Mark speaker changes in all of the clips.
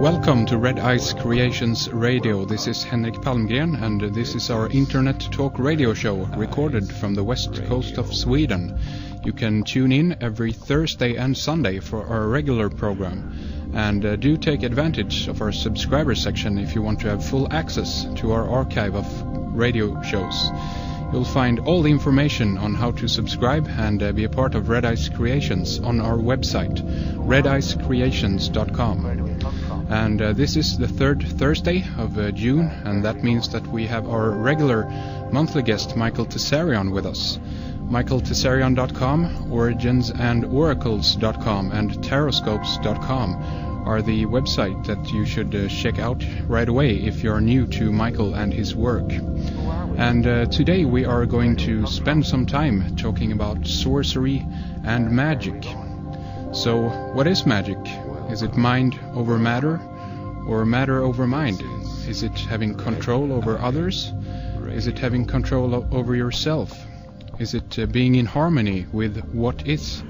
Speaker 1: Welcome to Red Ice Creations Radio. This is Henrik Palmgren, and this is our internet talk radio show recorded from the west coast of Sweden. You can tune in every Thursday and Sunday for our regular program, and do take advantage of our subscriber section if you want to have full access to our archive of radio shows. You'll find all the information on how to subscribe and be a part of Red Ice Creations on our website, redicecreations.com. And this is the third Thursday of June, and that means that we have our regular monthly guest, Michael Tsarion, with us. MichaelTsarion.com, originsandoracles.com, and taroscopes.com are the website that you should check out right away if you're new to Michael and his work. And today we are going to spend some time talking about sorcery and magic. So, what is magic? Is it mind over matter, or matter over mind? Is it having control over others? Is it having control over yourself? Is it being in harmony with what is?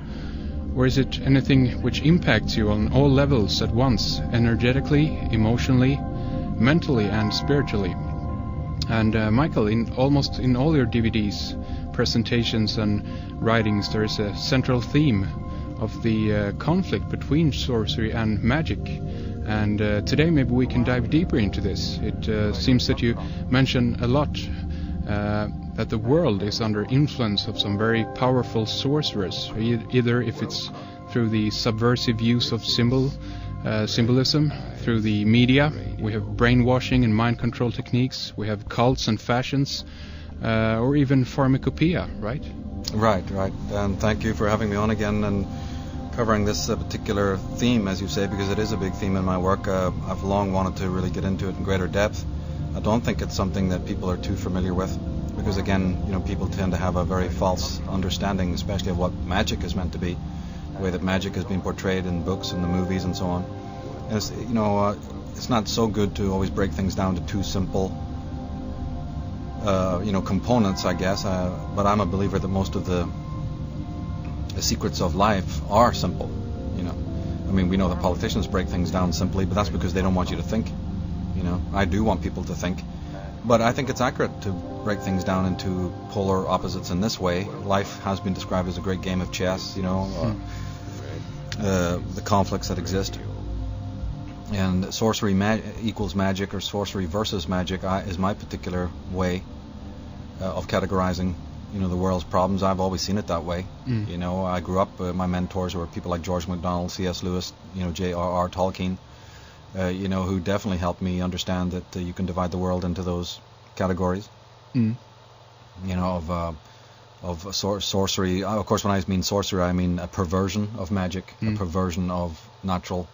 Speaker 1: Or is it anything which impacts you on all levels at once, energetically, emotionally, mentally and spiritually? And Michael, in almost in all your DVDs, presentations and writings, there is a central theme of the conflict between sorcery and magic. And today maybe we can dive deeper into this. It seems that you mention a lot that the world is under influence of some very powerful sorcerers, either if it's through the subversive use of symbolism, through the media. We have brainwashing and mind control techniques, we have cults and fashions, or even pharmacopoeia, right?
Speaker 2: Right. And thank you for having me on again and covering this particular theme, as you say, because it is a big theme in my work. I've long wanted to really get into it in greater depth. I don't think it's something that people are too familiar with, because again, people tend to have a very false understanding, especially of what magic is meant to be, the way that magic has been portrayed in books and the movies and so on. And it's, it's not so good to always break things down to two simple components, I guess, but I'm a believer that most of the secrets of life are simple. We know that politicians break things down simply, but that's because they don't want you to think. I do want people to think, but I think it's accurate to break things down into polar opposites in this way. Life has been described as a great game of chess, the conflicts that exist. And sorcery equals magic, or sorcery versus magic is my particular way of categorizing the world's problems. I've always seen it that way. I grew up, my mentors were people like George MacDonald, C.S. Lewis, J.R.R. Tolkien, who definitely helped me understand that you can divide the world into those categories, of sorcery. Of course, when I mean sorcery, I mean a perversion of magic, a perversion of natural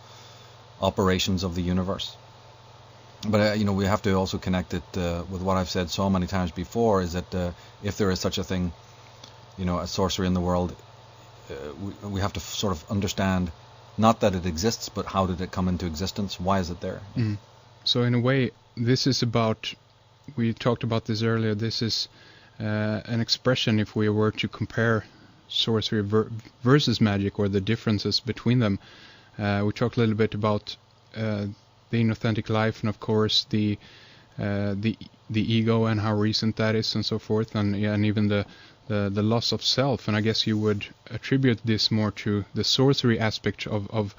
Speaker 2: operations of the universe. But we have to also connect it with what I've said so many times before, is that if there is such a thing, as sorcery in the world, we have to sort of understand not that it exists, but how did it come into existence? Why is it there?
Speaker 1: So in a way, this is about, we talked about this earlier, this is an expression, if we were to compare sorcery versus magic, or the differences between them. We talked a little bit about the inauthentic life, and of course the ego and how recent that is, and so forth, and even the loss of self. And I guess you would attribute this more to the sorcery aspect of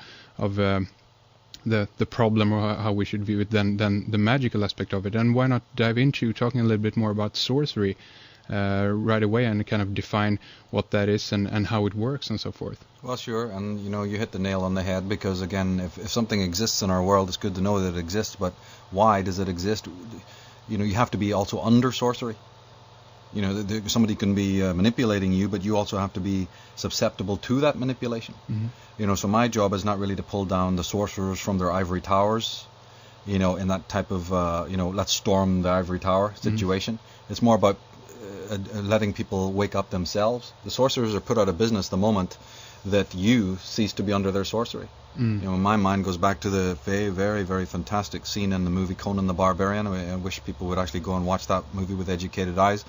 Speaker 1: the problem, or how we should view it, than the magical aspect of it. And why not dive into talking a little bit more about sorcery right away, and kind of define what that is and how it works and so forth?
Speaker 2: Well, sure, and you hit the nail on the head, because again, if something exists in our world, it's good to know that it exists, but why does it exist? You have to be also under sorcery. Somebody can be manipulating you, but you also have to be susceptible to that manipulation. So my job is not really to pull down the sorcerers from their ivory towers, in that type of, let's storm the ivory tower situation. It's more about letting people wake up themselves. The sorcerers are put out of business the moment that you cease to be under their sorcery. My mind goes back to the very, very, very fantastic scene in the movie Conan the Barbarian. I wish people would actually go and watch that movie with educated eyes,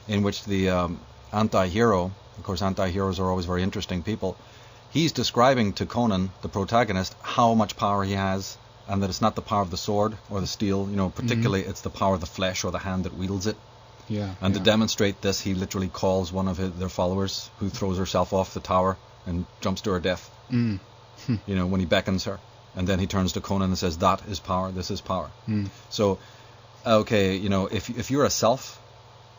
Speaker 2: in which the anti-hero, of course anti-heroes are always very interesting people, he's describing to Conan, the protagonist, how much power he has and that it's not the power of the sword or the steel. Particularly it's the power of the flesh or the hand that wields it.
Speaker 1: Yeah.
Speaker 2: And to demonstrate this, he literally calls one of their followers, who throws herself off the tower and jumps to her death. When he beckons her, and then he turns to Conan and says, "That is power. This is power." So, okay, if you're a self,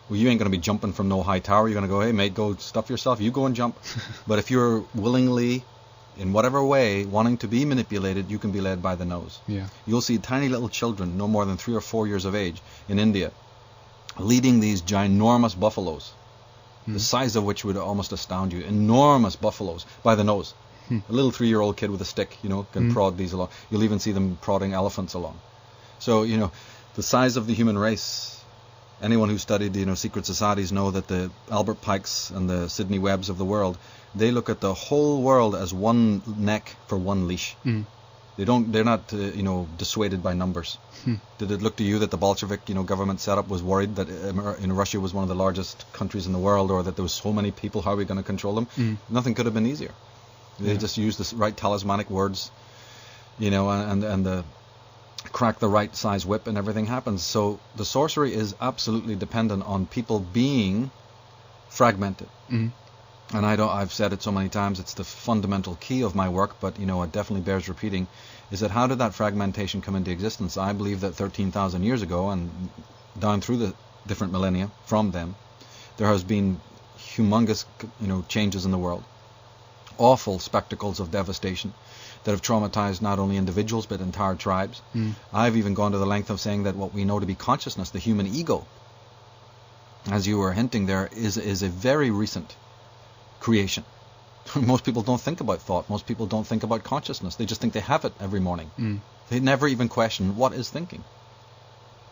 Speaker 2: well, you ain't going to be jumping from no high tower. You're going to go, "Hey, mate, go stuff yourself. You go and jump." But if you're willingly, in whatever way, wanting to be manipulated, you can be led by the nose.
Speaker 1: Yeah.
Speaker 2: You'll see tiny little children, no more than 3 or 4 years of age, in India, leading these ginormous buffaloes, the size of which would almost astound you. Enormous buffaloes by the nose. A little 3-year-old kid with a stick, can prod these along. You'll even see them prodding elephants along. So, the size of the human race. Anyone who studied, secret societies know that the Albert Pikes and the Sidney Webbs of the world, they look at the whole world as one neck for one leash. They're not, dissuaded by numbers. Did it look to you that the Bolshevik, government setup was worried that Russia was one of the largest countries in the world, or that there was so many people? How are we going to control them? Nothing could have been easier. They just use the right talismanic words, and the crack the right size whip, and everything happens. So the sorcery is absolutely dependent on people being fragmented. And I've said it so many times, it's the fundamental key of my work, but it definitely bears repeating, is that how did that fragmentation come into existence? I believe that 13,000 years ago, and down through the different millennia from them, there has been humongous, changes in the world. Awful spectacles of devastation that have traumatized not only individuals but entire tribes. I've even gone to the length of saying that what we know to be consciousness, the human ego, as you were hinting there, is a very recent creation. Most people don't think about thought. Most people don't think about consciousness. They just think they have it every morning. They never even question what is thinking.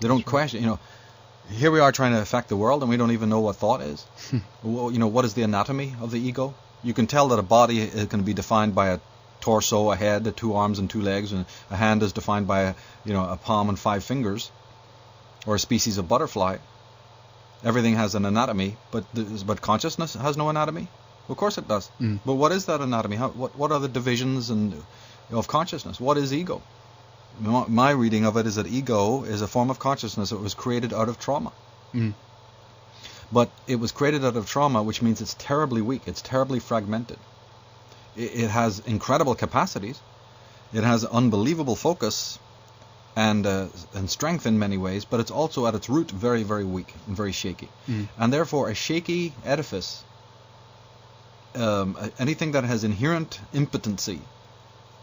Speaker 2: They don't question, here we are trying to affect the world and we don't even know what thought is. What is the anatomy of the ego? You can tell that a body is going to be defined by a torso, a head, 2 arms and 2 legs, and a hand is defined by a palm and 5 fingers, or a species of butterfly. Everything has an anatomy, but consciousness has no anatomy. Of course it does. But what is that anatomy? What are the divisions of consciousness? What is ego? My reading of it is that ego is a form of consciousness that was created out of trauma. But it was created out of trauma, which means it's terribly weak. It's terribly fragmented. It has incredible capacities. It has unbelievable focus and strength in many ways, but it's also at its root very, very weak and very shaky. And therefore, a shaky edifice, anything that has inherent impotency,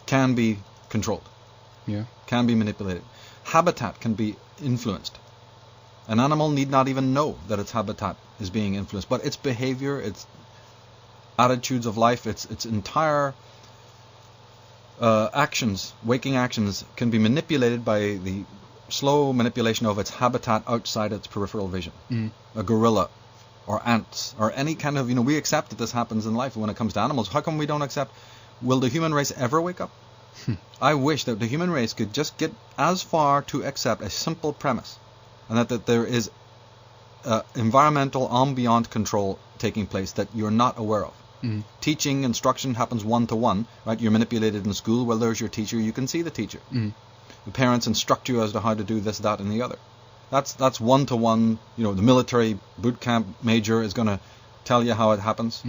Speaker 2: can be controlled. Can be manipulated. Habitat can be influenced. An animal need not even know that its habitat is being influenced, but its behavior, its attitudes of life, its entire actions, waking actions, can be manipulated by the slow manipulation of its habitat outside its peripheral vision. A gorilla or ants or any kind of, we accept that this happens in life when it comes to animals. How come we don't accept? Will the human race ever wake up? I wish that the human race could just get as far to accept a simple premise, and that there is environmental ambient control taking place that you're not aware of. Teaching, instruction happens one-to-one, right? You're manipulated in school. Well, there's your teacher. You can see the teacher. The parents instruct you as to how to do this, that, and the other. That's one-to-one. The military boot camp major is going to tell you how it happens.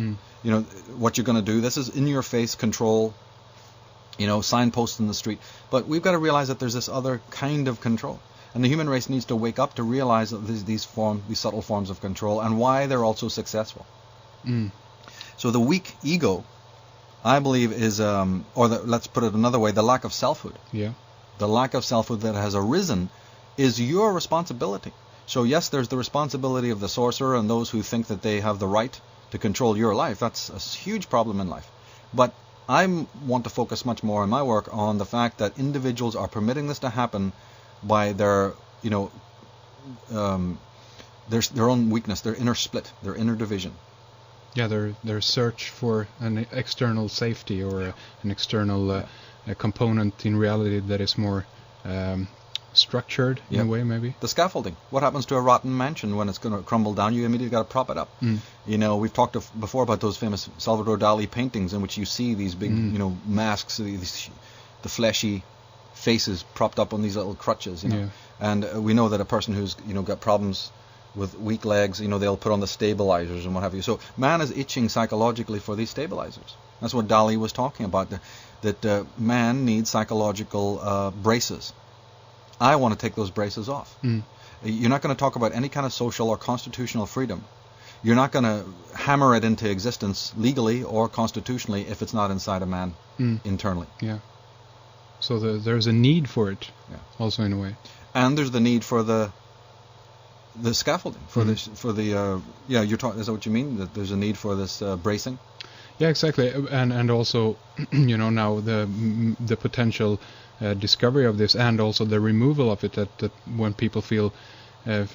Speaker 2: What you're going to do. This is in-your-face control. Signposts in the street. But we've got to realize that there's this other kind of control. And the human race needs to wake up to realize that these subtle forms of control, and why they're also successful. So the weak ego, I believe, is, let's put it another way, the lack of selfhood. The lack of selfhood that has arisen is your responsibility. So yes, there's the responsibility of the sorcerer and those who think that they have the right to control your life. That's a huge problem in life. But I want to focus much more in my work on the fact that individuals are permitting this to happen by their, their own weakness, their inner split, their inner division.
Speaker 1: Their search for an external safety or an external a component in reality that is more structured in a way, maybe. The
Speaker 2: scaffolding. What happens to a rotten mansion when it's going to crumble down? You immediately got to prop it up. We've talked before about those famous Salvador Dali paintings in which you see these big, masks, the fleshy faces propped up on these little crutches, you know.
Speaker 1: Yeah.
Speaker 2: And we know that a person who's, you know, got problems with weak legs, you know, they'll put on the stabilizers and what have you. So man is itching psychologically for these stabilizers. That's what Dali was talking about, that man needs psychological braces. I want to take those braces off. You're not going to talk about any kind of social or constitutional freedom. You're not going to hammer it into existence legally or constitutionally if it's not inside a man internally.
Speaker 1: Yeah. So there's a need for it, also in a way.
Speaker 2: And there's the need for the scaffolding, for the you're talking. Is that what you mean? That there's a need for this bracing?
Speaker 1: Yeah, exactly. And also, you know, now the potential discovery of this, and also the removal of it. That when people feel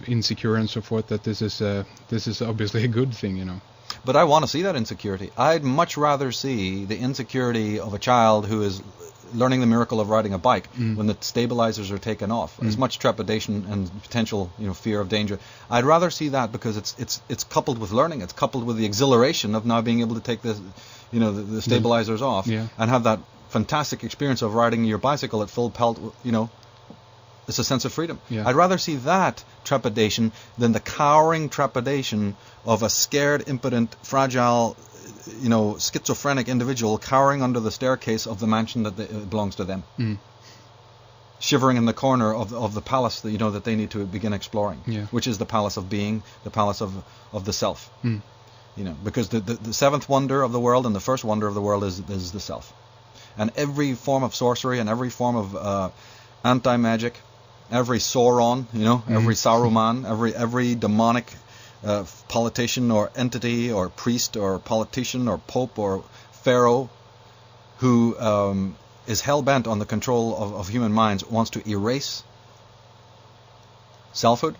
Speaker 1: insecure and so forth, that this is obviously a good thing, you know.
Speaker 2: But I want to see that insecurity. I'd much rather see the insecurity of a child who is learning the miracle of riding a bike when the stabilizers are taken off. As much trepidation and potential, you know, fear of danger. I'd rather see that because it's coupled with learning. It's coupled with the exhilaration of now being able to take the, you know, the stabilizers off and have that fantastic experience of riding your bicycle at full pelt. You know, it's a sense of freedom.
Speaker 1: Yeah.
Speaker 2: I'd rather see that trepidation than the cowering trepidation of a scared, impotent, fragile, you know, schizophrenic individual cowering under the staircase of the mansion that belongs to them, shivering in the corner of the palace that, you know, that they need to begin exploring, which is the palace of being, the palace of the self. You know, because the seventh wonder of the world and the first wonder of the world is the self, and every form of sorcery and every form of anti-magic, every Sauron, you know, every Saruman, every demonic politician or entity or priest or politician or pope or pharaoh who is hell-bent on the control of human minds wants to erase selfhood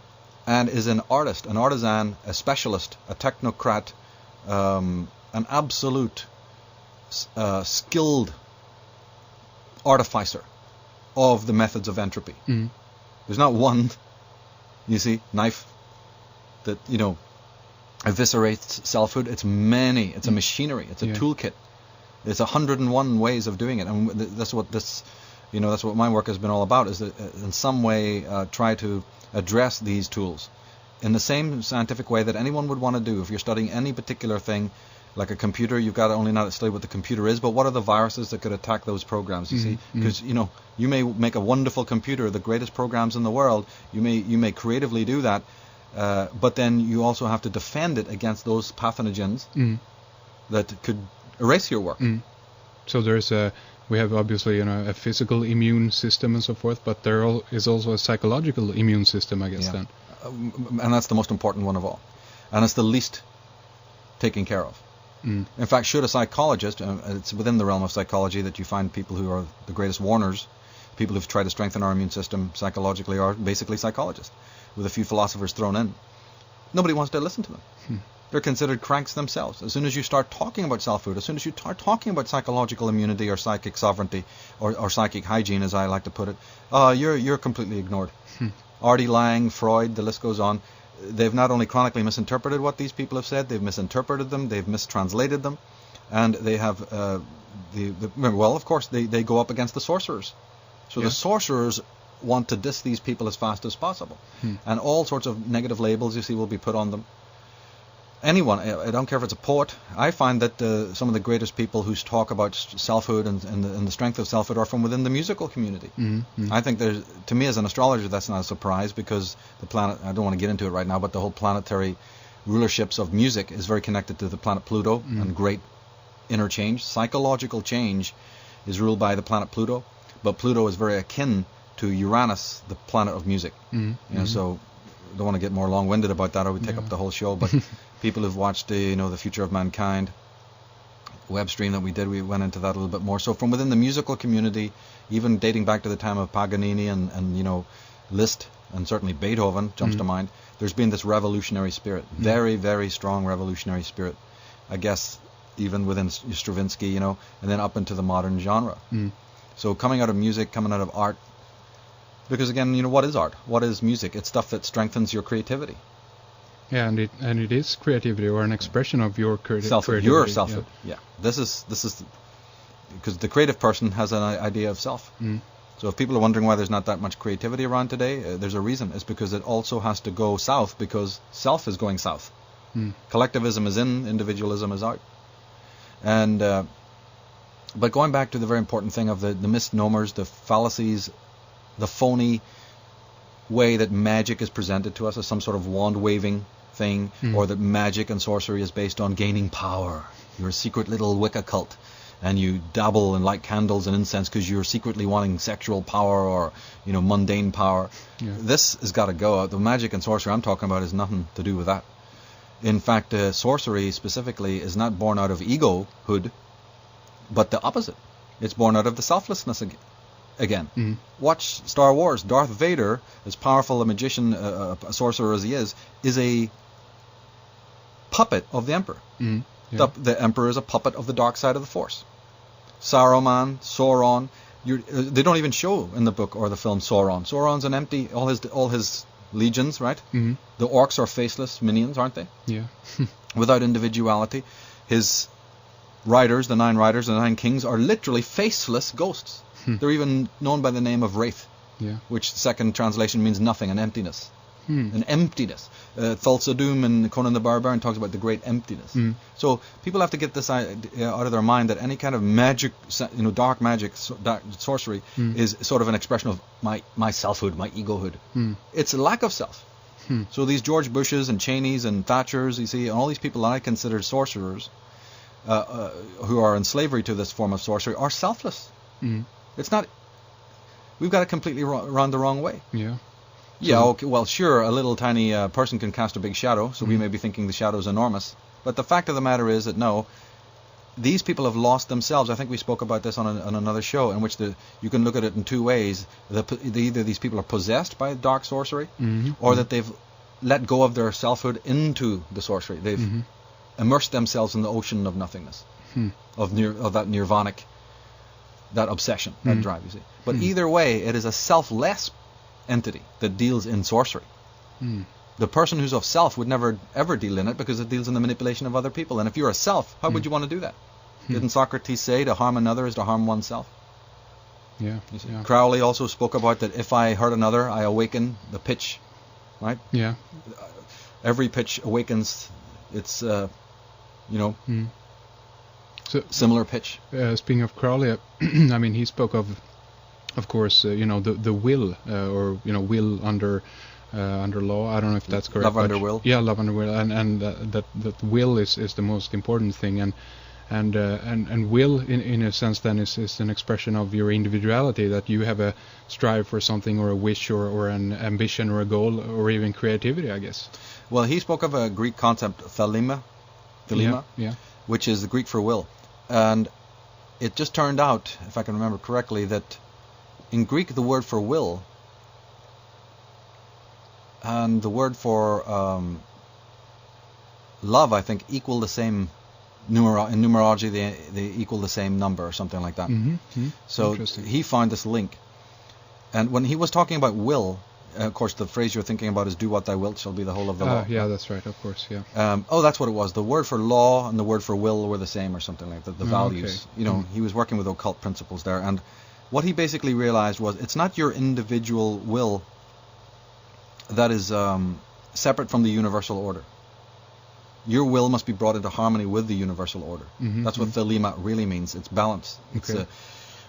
Speaker 2: and is an artist, an artisan, a specialist, a technocrat, an absolute skilled artificer of the methods of entropy. There's not one, you see, knife that, you know, eviscerates selfhood. It's many. It's a machinery. It's a toolkit. It's 101 ways of doing it, and that's what this, you know, that's what my work has been all about. Is that in some way try to address these tools in the same scientific way that anyone would want to do. If you're studying any particular thing, like a computer, you've got to only not study what the computer is, but what are the viruses that could attack those programs? You see, because you know, you may make a wonderful computer, the greatest programs in the world. You may creatively do that. But then you also have to defend it against those pathogens that could erase your work.
Speaker 1: So we have obviously, you know, a physical immune system and so forth, but there is also a psychological immune system, I guess. Then,
Speaker 2: and that's the most important one of all, and it's the least taken care of. In fact, should a psychologist, it's within the realm of psychology that you find people who are the greatest warners, people who've tried to strengthen our immune system psychologically are basically psychologists, with a few philosophers thrown in. Nobody wants to listen to them. They're considered cranks themselves. As soon as you start talking about selfhood, as soon as you start talking about psychological immunity or psychic sovereignty or psychic hygiene, as I like to put it, you're completely ignored. Artie Lang, Freud, the list goes on. They've not only chronically misinterpreted what these people have said, they've misinterpreted them, they've mistranslated them, and they have well, of course, they go up against the sorcerers. So the sorcerers want to diss these people as fast as possible, and all sorts of negative labels you see will be put on them. Anyone, I don't care if it's a poet. I find that some of the greatest people who talk about selfhood and the strength of selfhood are from within the musical community. I think to me as an astrologer, that's not a surprise, because the planet, I don't want to get into it right now, but the whole planetary rulerships of music is very connected to the planet Pluto and great interchange. Psychological change is ruled by the planet Pluto, but Pluto is very akin to Uranus, the planet of music. You know, so I don't want to get more long-winded about that, or we take up the whole show, but people who've watched the Future of Mankind web stream that we did, we went into that a little bit more. So from within the musical community, even dating back to the time of Paganini and you know, Liszt, and certainly Beethoven jumps to mind, there's been this revolutionary spirit, very, very strong revolutionary spirit, I guess, even within Stravinsky, you know, and then up into the modern genre. So coming out of music, coming out of art, because again, you know, what is art? What is music? It's stuff that strengthens your creativity.
Speaker 1: Yeah, and it is creativity, or an expression of your creativity.
Speaker 2: Your selfhood. Yeah. This is because the creative person has an idea of self. So if people are wondering why there's not that much creativity around today, there's a reason. It's because it also has to go south because self is going south. Collectivism is in, individualism is out. And but going back to the very important thing of the misnomers, the fallacies, the phony way that magic is presented to us as some sort of wand-waving thing, or that magic and sorcery is based on gaining power. You're a secret little Wicca cult, and you dabble and light candles and incense because you're secretly wanting sexual power or, mundane power. Yeah. This has got to go. The magic and sorcery I'm talking about has nothing to do with that. In fact, sorcery specifically is not born out of egohood, but the opposite. It's born out of the selflessness again. Watch Star Wars. Darth Vader, as powerful a magician, a sorcerer as he is a puppet of the Emperor. Yeah. The Emperor is a puppet of the dark side of the Force. Sauron. They don't even show in the book or the film Sauron. Sauron's an empty. All his legions, right? The orcs are faceless minions, aren't they?
Speaker 1: Yeah.
Speaker 2: Without individuality. His riders, the 9 riders, the 9 kings, are literally faceless ghosts. They're even known by the name of Wraith, which second translation means nothing, an emptiness. An emptiness. Thulsa Doom and Conan the Barbarian talks about the great emptiness. So people have to get this out of their mind that any kind of magic, dark magic, dark sorcery is sort of an expression of my selfhood, my egohood. It's a lack of self. So these George Bushes and Cheneys and Thatchers, you see, and all these people that I consider sorcerers, who are in slavery to this form of sorcery, are selfless. It's not. We've got it completely run the wrong way.
Speaker 1: Yeah.
Speaker 2: Yeah, okay, well, sure, a little tiny person can cast a big shadow, so we may be thinking the shadow is enormous. But the fact of the matter is that, no, these people have lost themselves. I think we spoke about this on another show, in which you can look at it in 2 ways. Either these people are possessed by dark sorcery, or that they've let go of their selfhood into the sorcery. They've immersed themselves in the ocean of nothingness, of that nirvanic, that obsession, that drive, you see. But either way, it is a selfless entity that deals in sorcery. The person who's of self would never ever deal in it because it deals in the manipulation of other people. And if you're a self, how would you want to do that? Didn't Socrates say to harm another is to harm oneself?
Speaker 1: Yeah.
Speaker 2: Crowley also spoke about that if I hurt another, I awaken the pitch, right?
Speaker 1: Yeah.
Speaker 2: Every pitch awakens its, similar pitch.
Speaker 1: Speaking of Crowley, I mean, he spoke of course, the will, or will under law. I don't know if that's correct.
Speaker 2: Love under will.
Speaker 1: Yeah, love under will, and that will is the most important thing, and will in a sense then is an expression of your individuality, that you have a strive for something or a wish or an ambition or a goal or even creativity, I guess.
Speaker 2: Well, he spoke of a Greek concept, thelema, which is the Greek for will, and it just turned out, if I can remember correctly, that in Greek, the word for will and the word for love, I think, equal the same in numerology. They equal the same number or something like that. So he found this link, and when he was talking about will, of course, the phrase you're thinking about is "do what thou wilt shall be the whole of the law."
Speaker 1: Yeah, that's right. Of course, yeah.
Speaker 2: That's what it was. The word for law and the word for will were the same, or something like that. The values. Okay. He was working with occult principles there, and what he basically realized was it's not your individual will that is separate from the universal order. Your will must be brought into harmony with the universal order. That's what thelema really means. It's balance.
Speaker 1: Okay.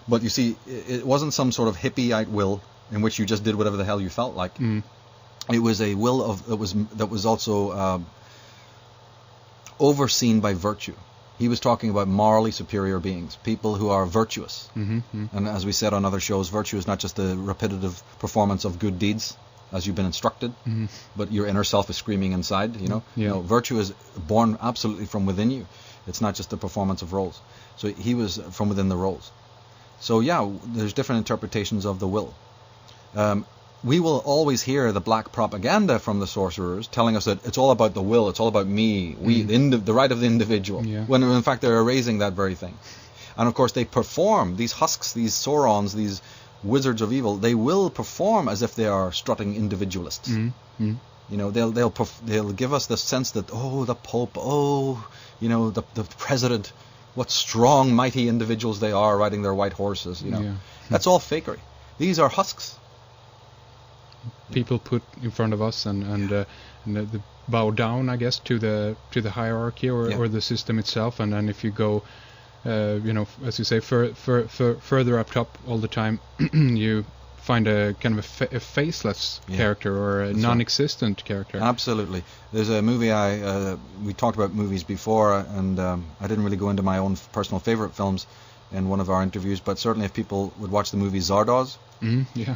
Speaker 2: But you see, it wasn't some sort of hippie-ite will in which you just did whatever the hell you felt like. It was a will that was also overseen by virtue. He was talking about morally superior beings, people who are virtuous. And as we said on other shows, virtue is not just the repetitive performance of good deeds, as you've been instructed, but your inner self is screaming inside, virtue is born absolutely from within you. It's not just the performance of roles. So he was from within the roles. So yeah, there's different interpretations of the will. We will always hear the black propaganda from the sorcerers telling us that it's all about the will, it's all about me, the right of the individual, when in fact they're erasing that very thing. And of course they perform, these husks, these Saurons, these wizards of evil, they will perform as if they are strutting individualists. They'll give us the sense that, the Pope, the President, what strong, mighty individuals they are riding their white horses. That's all fakery. These are husks.
Speaker 1: People put in front of us and the bow down, I guess, to the hierarchy or the system itself, and then if you go, as you say, further up top all the time, you find a kind of a faceless character or a non-existent character.
Speaker 2: Absolutely. There's a movie we talked about movies before, and I didn't really go into my own personal favorite films in one of our interviews, but certainly if people would watch the movie Zardoz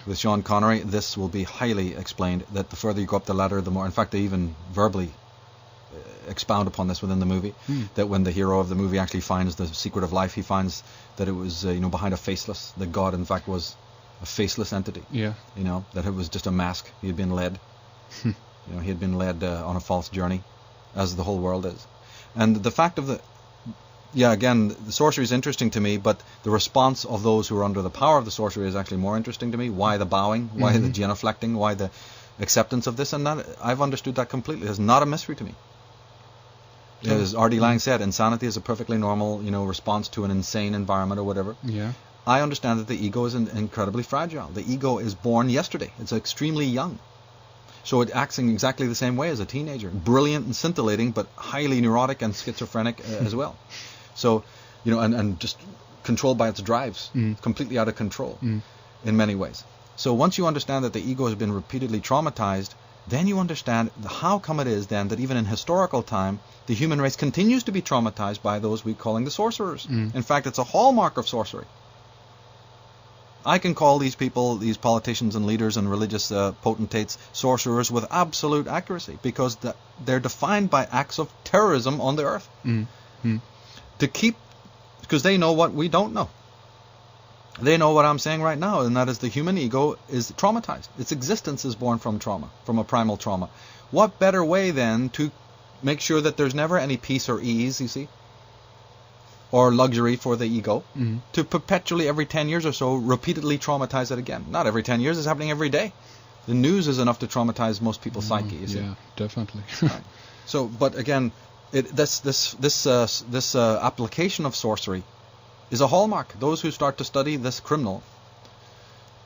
Speaker 2: with Sean Connery, this will be highly explained, that the further you go up the ladder, the more, in fact they even verbally expound upon this within the movie, that when the hero of the movie actually finds the secret of life, he finds that it was behind a faceless, that God in fact was a faceless entity. That it was just a mask. He had been led. He had been led on a false journey, as the whole world is. And the fact of again, the sorcery is interesting to me, but the response of those who are under the power of the sorcery is actually more interesting to me. Why the bowing? Why the genuflecting? Why the acceptance of this? And that, I've understood that completely. It's not a mystery to me. As R.D. Laing said, insanity is a perfectly normal, response to an insane environment or whatever. I understand that the ego is incredibly fragile. The ego is born yesterday. It's extremely young. So it acts in exactly the same way as a teenager. Brilliant and scintillating, but highly neurotic and schizophrenic as well. So, and just controlled by its drives, completely out of control in many ways. So once you understand that the ego has been repeatedly traumatized, then you understand how come it is then that even in historical time, the human race continues to be traumatized by those we're calling the sorcerers. In fact, it's a hallmark of sorcery. I can call these people, these politicians and leaders and religious potentates, sorcerers with absolute accuracy, because they're defined by acts of terrorism on the earth. Because they know what we don't know. They know what I'm saying right now, and that is the human ego is traumatized. Its existence is born from trauma, from a primal trauma. What better way then to make sure that there's never any peace or ease, you see, or luxury for the ego, to perpetually every 10 years or so repeatedly traumatize it again. Not every 10 years, it's happening every day. The news is enough to traumatize most people's psyche, you see.
Speaker 1: Yeah, definitely.
Speaker 2: Right. So, but again, this application of sorcery is a hallmark. Those who start to study this criminal,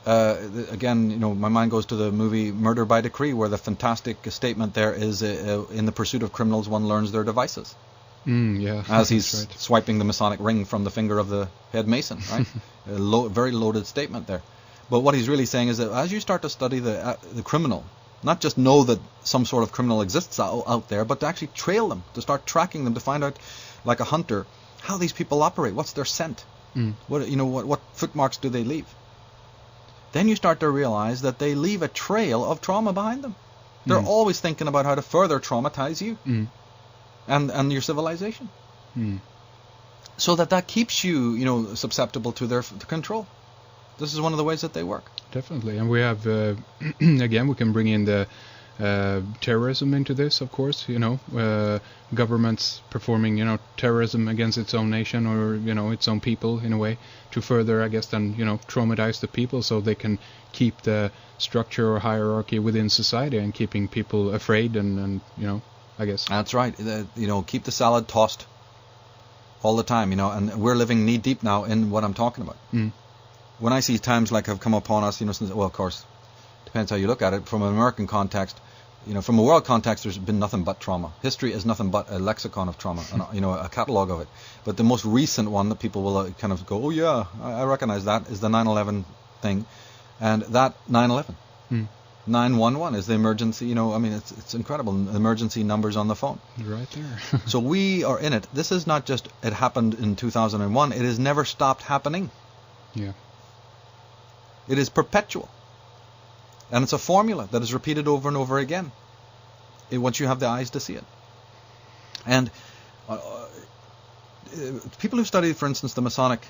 Speaker 2: again, my mind goes to the movie Murder by Decree, where the fantastic statement there is, in the pursuit of criminals, one learns their devices. As he's swiping the Masonic ring from the finger of the head mason, right? Very loaded statement there. But what he's really saying is that as you start to study the criminal, not just know that some sort of criminal exists out there, but to actually trail them, to start tracking them, to find out, like a hunter, how these people operate, what's their scent, what footmarks do they leave. Then you start to realize that they leave a trail of trauma behind them. They're always thinking about how to further traumatize you. And your civilization, so that keeps you, susceptible to their control. This is one of the ways that they work.
Speaker 1: Definitely, and we have again, we can bring in the terrorism into this, of course. Governments performing, terrorism against its own nation or its own people in a way to further, I guess, then traumatize the people so they can keep the structure or hierarchy within society and keeping people afraid and I guess. That's
Speaker 2: right. Keep the salad tossed all the time, and we're living knee deep now in what I'm talking about. When I see times like have come upon us, since, well, of course, depends how you look at it. From an American context, from a world context, there's been nothing but trauma. History is nothing but a lexicon of trauma, a catalog of it. But the most recent one that people will kind of go, oh yeah, I recognize that, is the 9/11 thing, and that 9/11. 911 is the emergency, it's incredible, emergency numbers on the phone.
Speaker 1: Right there.
Speaker 2: So we are in it. This is not just it happened in 2001. It has never stopped happening.
Speaker 1: Yeah.
Speaker 2: It is perpetual. And it's a formula that is repeated over and over again once you have the eyes to see it. And people who study, for instance, the Masonic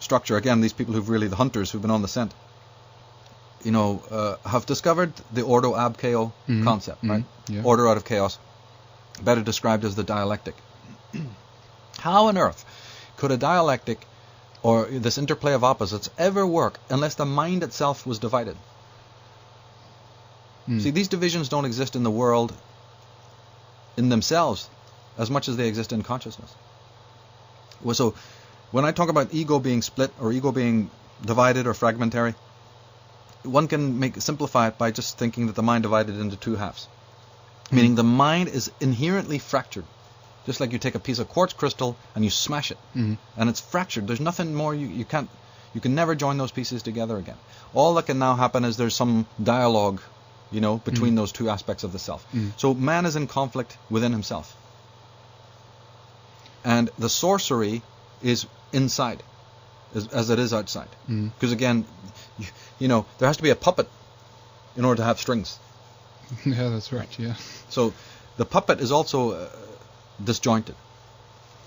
Speaker 2: structure, again, these people who've really, the hunters who've been on the scent, have discovered the ordo ab chaos concept, right? Yeah. Order out of chaos, better described as the dialectic. How on earth could a dialectic or this interplay of opposites ever work unless the mind itself was divided? See, these divisions don't exist in the world in themselves as much as they exist in consciousness. So when I talk about ego being split or ego being divided or fragmentary, one can simplify it by just thinking that the mind divided into two halves. Meaning the mind is inherently fractured. Just like you take a piece of quartz crystal and you smash it, and it's fractured. There's nothing more, you can never join those pieces together again. All that can now happen is there's some dialogue, between those two aspects of the self. So man is in conflict within himself. And the sorcery is inside, as it is outside. Because again, there has to be a puppet in order to have strings.
Speaker 1: Yeah, that's right, yeah.
Speaker 2: So the puppet is also disjointed.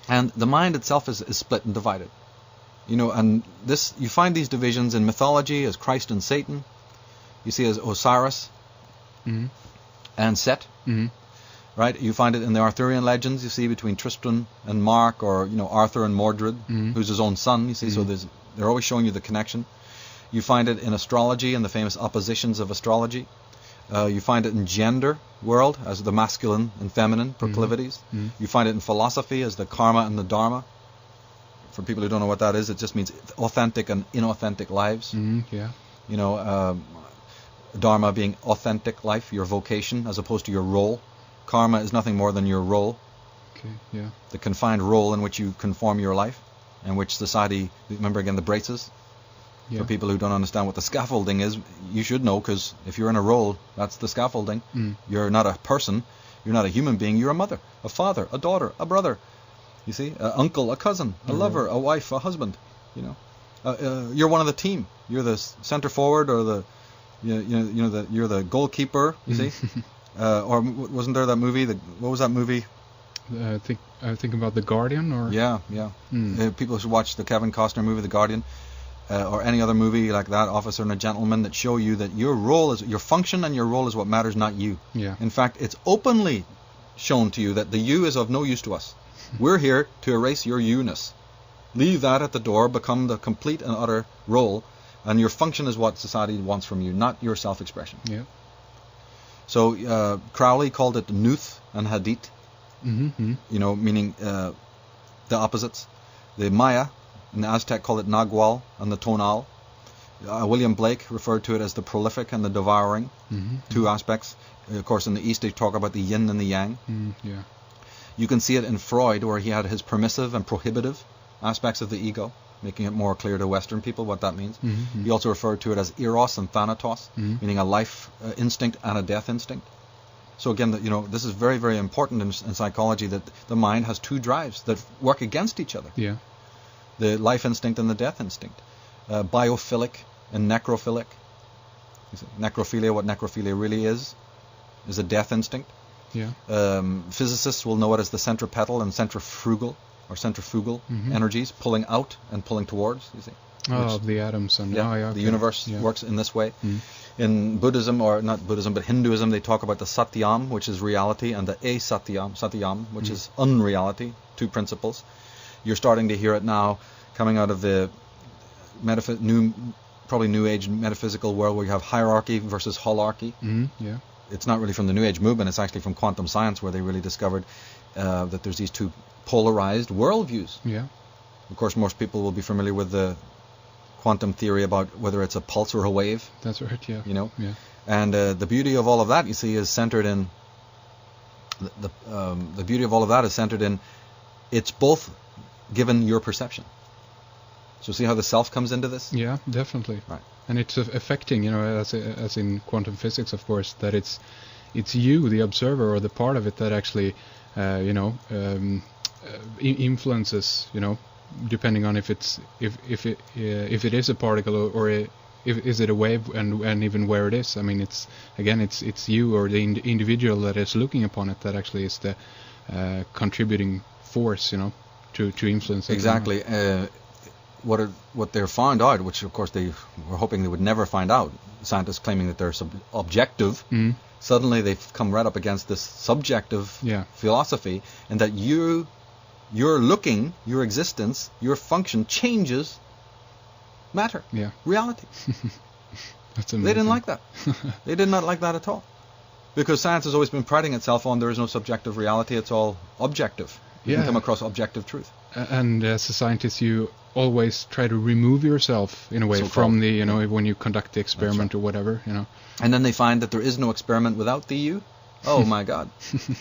Speaker 2: And the mind itself is split and divided. And this, you find these divisions in mythology as Christ and Satan. You see as Osiris and Set. Right? You find it in the Arthurian legends, you see, between Tristan and Mark, or, Arthur and Mordred, who's his own son, you see, so they're always showing you the connection. You find it in astrology and the famous oppositions of astrology. You find it in gender world as the masculine and feminine proclivities. You find it in philosophy as the karma and the dharma. For people who don't know what that is, it just means authentic and inauthentic lives.
Speaker 1: Yeah.
Speaker 2: Dharma being authentic life, your vocation, as opposed to your role. Karma is nothing more than your role.
Speaker 1: Okay, yeah.
Speaker 2: The confined role in which you conform your life, and which society, remember again the braces?
Speaker 1: Yeah.
Speaker 2: For people who don't understand what the scaffolding is, you should know, because if you're in a role, that's the scaffolding. You're not a person, you're not a human being, you're a mother, a father, a daughter, a brother. You see, an uncle, a cousin, a lover, a wife, a husband. You're one of the team. You're the center forward, or the you're the goalkeeper. You see, or wasn't there that movie? What was that movie?
Speaker 1: I think about The Guardian, or
Speaker 2: yeah. People should watch the Kevin Costner movie, The Guardian, or any other movie like that, Officer and a Gentleman, that show you that your role is your function, and your role is what matters, not you.
Speaker 1: Yeah.
Speaker 2: In fact, it's openly shown to you that the you is of no use to us. We're here to erase your you-ness. Leave that at the door, become the complete and utter role, and your function is what society wants from you, not your self-expression.
Speaker 1: Yeah.
Speaker 2: So Crowley called it Nuth and Hadith, meaning the opposites. The Maya in the Aztec called it Nagual and the Tonal. William Blake referred to it as the prolific and the devouring, two aspects. Of course, in the East they talk about the yin and the yang.
Speaker 1: Yeah.
Speaker 2: You can see it in Freud, where he had his permissive and prohibitive aspects of the ego, making it more clear to Western people what that means. He also referred to it as eros and thanatos, meaning a life instinct and a death instinct. So again, this is very, very important in psychology, that the mind has two drives that work against each other.
Speaker 1: Yeah.
Speaker 2: The life instinct and the death instinct. Biophilic and necrophilic. Necrophilia, what necrophilia really is a death instinct.
Speaker 1: Yeah.
Speaker 2: Physicists will know it as the centripetal and centrifugal energies, pulling out and pulling towards, you see.
Speaker 1: The atoms and
Speaker 2: the universe works in this way. In Buddhism, or not Buddhism, but Hinduism, they talk about the satyam, which is reality, and the satyam, which is unreality, two principles. You're starting to hear it now coming out of the probably New Age metaphysical world, where you have hierarchy versus holarchy.
Speaker 1: Yeah.
Speaker 2: It's not really from the New Age movement, it's actually from quantum science, where they really discovered that there's these two polarized worldviews.
Speaker 1: Yeah.
Speaker 2: Of course, most people will be familiar with the quantum theory about whether it's a pulse or a wave.
Speaker 1: That's right, yeah. Yeah.
Speaker 2: And the beauty of all of that, you see, is centered in the beauty of all of that is centered in it's both given your perception. So see how the self comes into this?
Speaker 1: Yeah, definitely.
Speaker 2: Right.
Speaker 1: And it's affecting, as in quantum physics, of course, that it's you, the observer, or the part of it that actually, influences, depending on if it is a particle, or is it a wave, and even where it is. I mean, it's you, or the individual that is looking upon it, that actually is the contributing force, to influence it.
Speaker 2: Exactly. What they're found out, which of course they were hoping they would never find out, scientists claiming that they're objective, suddenly they've come right up against this subjective philosophy, and that your looking, your existence, your function changes matter, reality.
Speaker 1: That's amazing.
Speaker 2: They didn't like that. They did not like that at all, because science has always been priding itself on there is no subjective reality, it's all objective. You can come across objective truth.
Speaker 1: And as a scientist, you always try to remove yourself in a way
Speaker 2: So-called,
Speaker 1: from the, you know, when you conduct the experiment or whatever, you know.
Speaker 2: And then they find that there is no experiment without the you. Oh my God!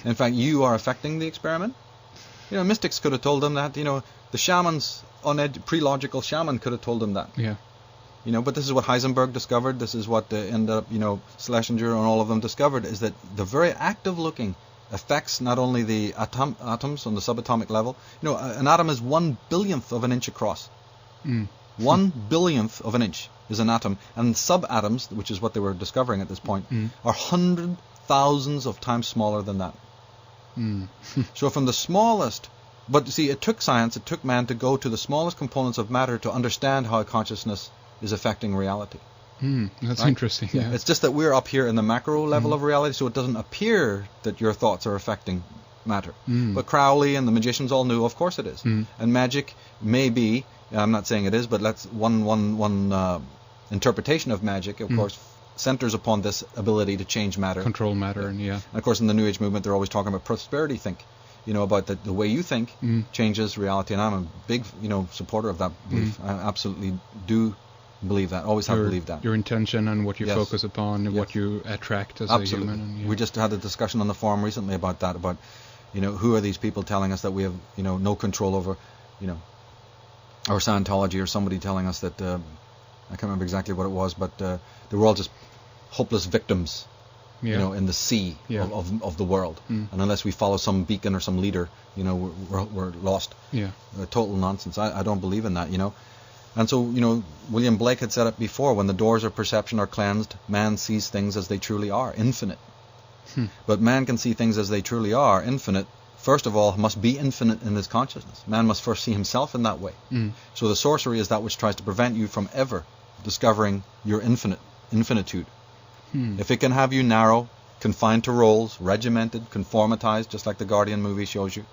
Speaker 2: In fact, you are affecting the experiment. You know, mystics could have told them that. You know, the shamans, pre-logical shaman could have told them that.
Speaker 1: Yeah.
Speaker 2: You know, but this is what Heisenberg discovered. This is what ended up, you know, Schlesinger and all of them discovered, is that the very act of looking affects not only the atoms on the subatomic level. You know, an atom is 1/1000th of an inch across. 1/1000th of an inch is an atom, and subatoms, which is what they were discovering at this point, are 100,000s of times smaller than that. So from the smallest, but you see, it took science, it took man to go to the smallest components of matter to understand how consciousness is affecting reality.
Speaker 1: That's
Speaker 2: right?
Speaker 1: interesting. Yeah.
Speaker 2: It's just that we're up here in the macro level of reality, so it doesn't appear that your thoughts are affecting matter. But Crowley and the magicians all knew, of course it is. And magic may be, I'm not saying it is, but let's one interpretation of magic, of course, centers upon this ability to change matter,
Speaker 1: control matter, and
Speaker 2: And of course, in the New Age movement, they're always talking about prosperity think. You know, about the way you think changes reality, and I'm a big, you know, supporter of that belief. I absolutely do believe that. Always have believed that.
Speaker 1: Your intention and what you focus upon, and what you attract as a human. And,
Speaker 2: We just had a discussion on the forum recently about that. About, you know, who are these people telling us that we have, you know, no control over, you know, or Scientology, or somebody telling us that I can't remember exactly what it was, but we're all just hopeless victims. You know, in the sea of the world, and unless we follow some beacon or some leader, you know, we're lost. Total nonsense. I don't believe in that. You know, and so, you know, William Blake had said it before: when the doors of perception are cleansed, man sees things as they truly are, infinite. But man can see things as they truly are, infinite. First of all, must be infinite in his consciousness. Man must first see himself in that way. So the sorcery is that which tries to prevent you from ever discovering your infinitude. If it can have you narrow, confined to roles, regimented, conformatized, just like the Guardian movie shows you.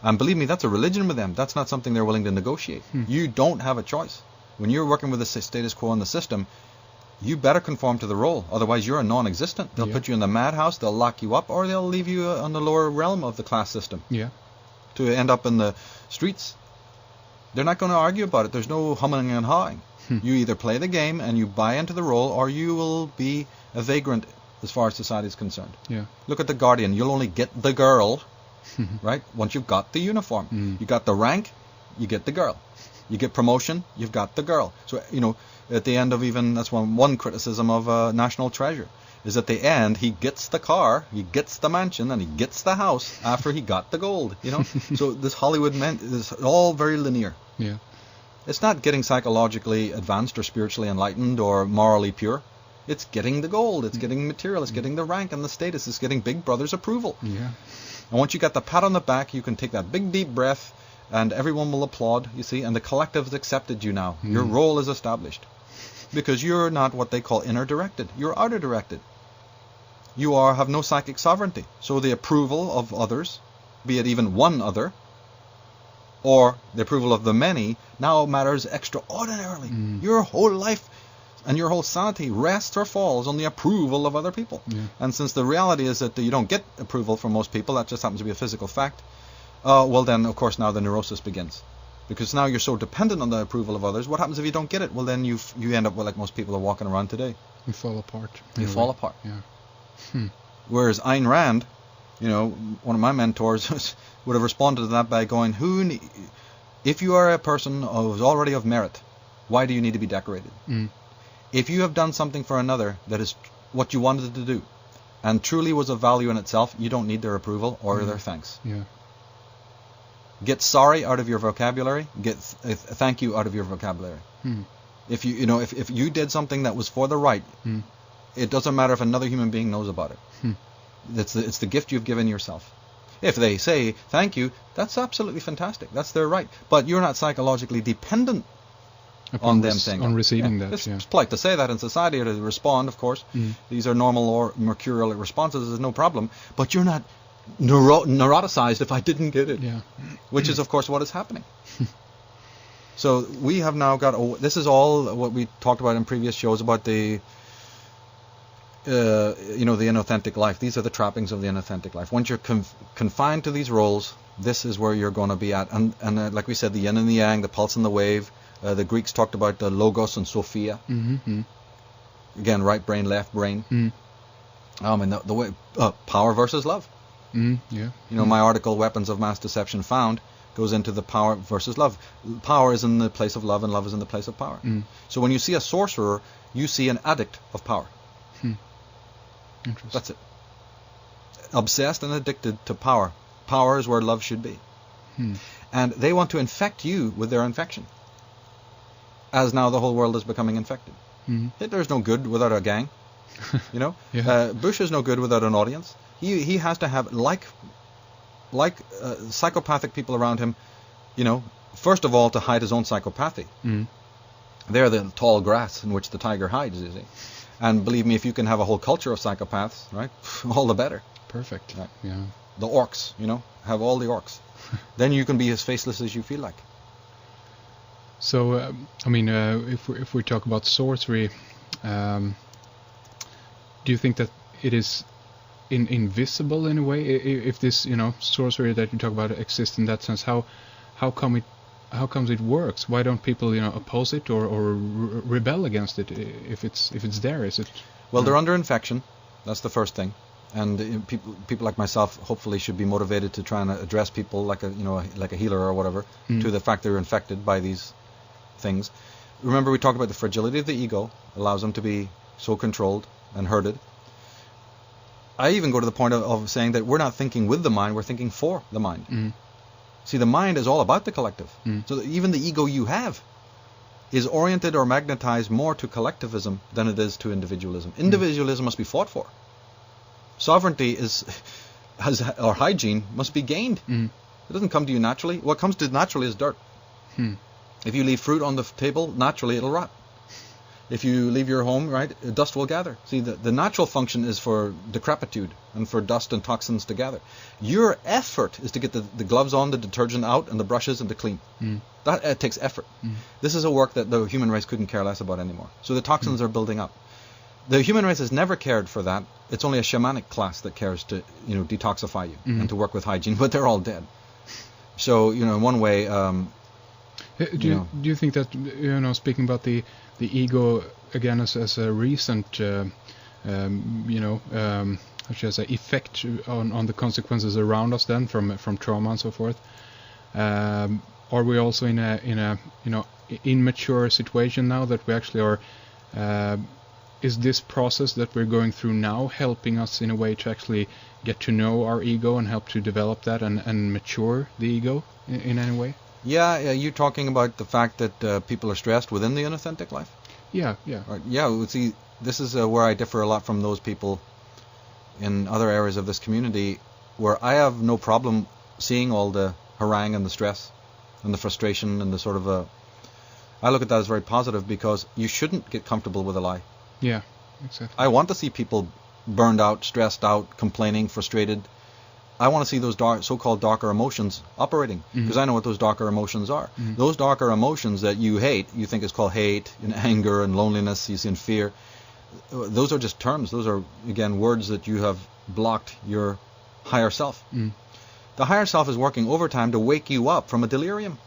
Speaker 2: And believe me, that's a religion with them. That's not something they're willing to negotiate. You don't have a choice. When you're working with the status quo in the system, you better conform to the role. Otherwise, you're a non-existent. They'll put you in the madhouse, they'll lock you up, or they'll leave you on the lower realm of the class system. To end up in the streets. They're not going to argue about it. There's no humming and hawing. You either play the game and you buy into the role, or you will be a vagrant as far as society is concerned. Look at the Guardian. You'll only get the girl, right, once you've got the uniform. You got the rank, you get the girl. You get promotion, you've got the girl. So, you know, at the end of even, that's one criticism of National Treasure, is at the end, he gets the car, he gets the mansion, and he gets the house after he got the gold, you know. So this Hollywood is all very linear. It's not getting psychologically advanced or spiritually enlightened or morally pure. It's getting the gold, it's getting material, it's getting the rank and the status, it's getting Big Brother's approval. And once you got the pat on the back, you can take that big deep breath, and everyone will applaud, you see, and the collective has accepted you now. Your role is established. Because you're not what they call inner directed, you're outer directed. You have no psychic sovereignty. So the approval of others, be it even one other, or the approval of the many, now matters extraordinarily. Your whole life and your whole sanity rests or falls on the approval of other people. And since the reality is that you don't get approval from most people, that just happens to be a physical fact, well then, of course, now the neurosis begins. Because now you're so dependent on the approval of others, what happens if you don't get it? Well, then you end up like most people are walking around today.
Speaker 1: You fall apart.
Speaker 2: You fall apart. Whereas Ayn Rand, you know, one of my mentors, would have responded to that by going, if you are a person who's already of merit, why do you need to be decorated? If you have done something for another that is what you wanted to do, and truly was of value in itself, you don't need their approval or their thanks. Get sorry out of your vocabulary. Get thank you out of your vocabulary. If you did something that was for the right, it doesn't matter if another human being knows about it. It's the gift you've given yourself. If they say thank you, that's absolutely fantastic. That's their right. But you're not psychologically dependent on them saying
Speaker 1: on receiving that.
Speaker 2: It's polite to say that in society, or to respond, of course. These are normal or mercurial responses. There's no problem. But you're not neuroticized if I didn't get it. Which is, of course, what is happening. So we have now got, this is all what we talked about in previous shows about the the inauthentic life. These are the trappings of the inauthentic life. Once you're confined to these roles, this is where you're going to be at. And like we said, the yin and the yang, the pulse and the wave. The Greeks talked about the logos and sophia.
Speaker 1: Mm-hmm.
Speaker 2: Again, right brain, left brain.
Speaker 1: Mm.
Speaker 2: And the way power versus love.
Speaker 1: Yeah.
Speaker 2: My article, Weapons of Mass Deception Found, goes into the power versus love. Power is in the place of love, and love is in the place of power. So when you see a sorcerer, you see an addict of power.
Speaker 1: Interesting.
Speaker 2: That's it. Obsessed and addicted to power. Power is where love should be. And they want to infect you with their infection. As now the whole world is becoming infected. Hitler's no good without a gang.
Speaker 1: Yeah.
Speaker 2: Bush is no good without an audience. He has to have like psychopathic people around him. First of all, to hide his own psychopathy. They're the tall grass in which the tiger hides, you see. And believe me, if you can have a whole culture of psychopaths, right, all the better.
Speaker 1: Perfect.
Speaker 2: Right.
Speaker 1: Yeah.
Speaker 2: The orcs, have all the orcs. Then you can be as faceless as you feel like.
Speaker 1: So, if we talk about sorcery, do you think that it is invisible in a way? If this, sorcery that you talk about exists in that sense, how comes it works? Why don't people, oppose it or rebel against it if it's there? Is it?
Speaker 2: Well, they're under infection. That's the first thing. And people like myself hopefully should be motivated to try and address people like a healer or whatever to the fact they're infected by these things. Remember, we talked about the fragility of the ego allows them to be so controlled and herded. I even go to the point of saying that we're not thinking with the mind, we're thinking for the mind. See, the mind is all about the collective. So that even the ego you have is oriented or magnetized more to collectivism than it is to individualism. Individualism must be fought for. Sovereignty or hygiene must be gained. It doesn't come to you naturally. What comes to naturally is dirt. If you leave fruit on the table, naturally it'll rot. If you leave your home, right, dust will gather. See, the natural function is for decrepitude and for dust and toxins to gather. Your effort is to get the gloves on, the detergent out, and the brushes and to clean. That takes effort. This is a work that the human race couldn't care less about anymore. So the toxins are building up. The human race has never cared for that. It's only a shamanic class that cares to, detoxify you and to work with hygiene, but they're all dead. So, in one way...
Speaker 1: Do you think that, speaking about the ego again as a recent, how should I say, effect on the consequences around us then from trauma and so forth, are we also in a immature situation now that we actually are? Is this process that we're going through now helping us in a way to actually get to know our ego and help to develop that and mature the ego in any way?
Speaker 2: Yeah, you're talking about the fact that people are stressed within the inauthentic life?
Speaker 1: Yeah.
Speaker 2: Right. Yeah, see, this is where I differ a lot from those people in other areas of this community, where I have no problem seeing all the harangue and the stress and the frustration and the sort of I look at that as very positive, because you shouldn't get comfortable with a lie.
Speaker 1: Yeah, exactly.
Speaker 2: I want to see people burned out, stressed out, complaining, frustrated. I want to see those so-called darker emotions operating, because I know what those darker emotions are. Those darker emotions that you hate, you think is called hate, and anger and loneliness, you see in fear. Those are just terms. Those are, again, words that you have blocked your higher self. The higher self is working overtime to wake you up from a delirium.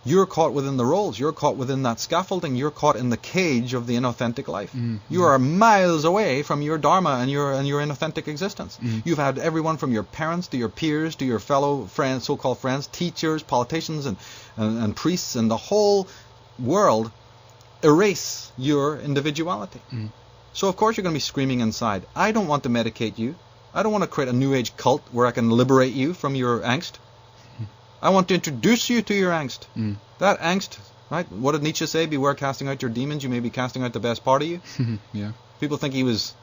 Speaker 2: You're caught within the roles. You're caught within that scaffolding. You're caught in the cage of the inauthentic life. You are miles away from your dharma and your inauthentic existence. You've had everyone from your parents to your peers to your fellow friends, so-called friends, teachers, politicians, and priests, and the whole world erase your individuality. So of course you're going to be screaming inside. I don't want to medicate you. I don't want to create a new age cult where I can liberate you from your angst. I want to introduce you to your angst. That angst, right? What did Nietzsche say? Beware casting out your demons. You may be casting out the best part of you.
Speaker 1: Yeah.
Speaker 2: People think he was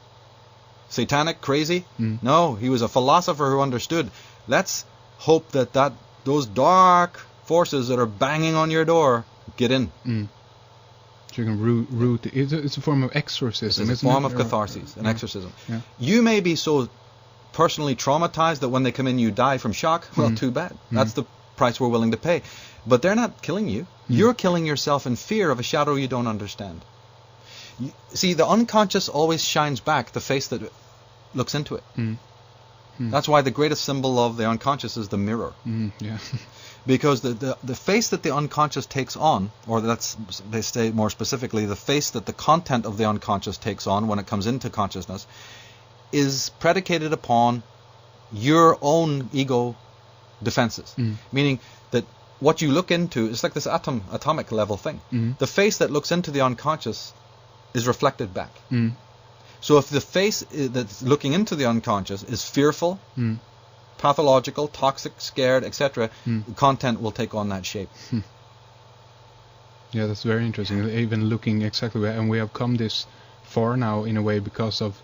Speaker 2: satanic, crazy. No, he was a philosopher who understood. Let's hope that those dark forces that are banging on your door get in.
Speaker 1: So you can root. It's a form of exorcism.
Speaker 2: It's a form of catharsis, an exorcism.
Speaker 1: Yeah.
Speaker 2: You may be so personally traumatized that when they come in you die from shock. Well, too bad. That's the price we're willing to pay. But they're not killing you. You're killing yourself in fear of a shadow you don't understand. See, the unconscious always shines back the face that looks into it. That's why the greatest symbol of the unconscious is the mirror.
Speaker 1: Yeah.
Speaker 2: Because the face that the unconscious takes on, or they say more specifically, the face that the content of the unconscious takes on when it comes into consciousness, is predicated upon your own ego defenses. Meaning that what you look into is like this atomic level thing. The face that looks into the unconscious is reflected back. So if the face that's looking into the unconscious is fearful, pathological, toxic, scared, etc., content will take on that shape.
Speaker 1: Yeah, that's very interesting. Even looking exactly where, and we have come this far now in a way because of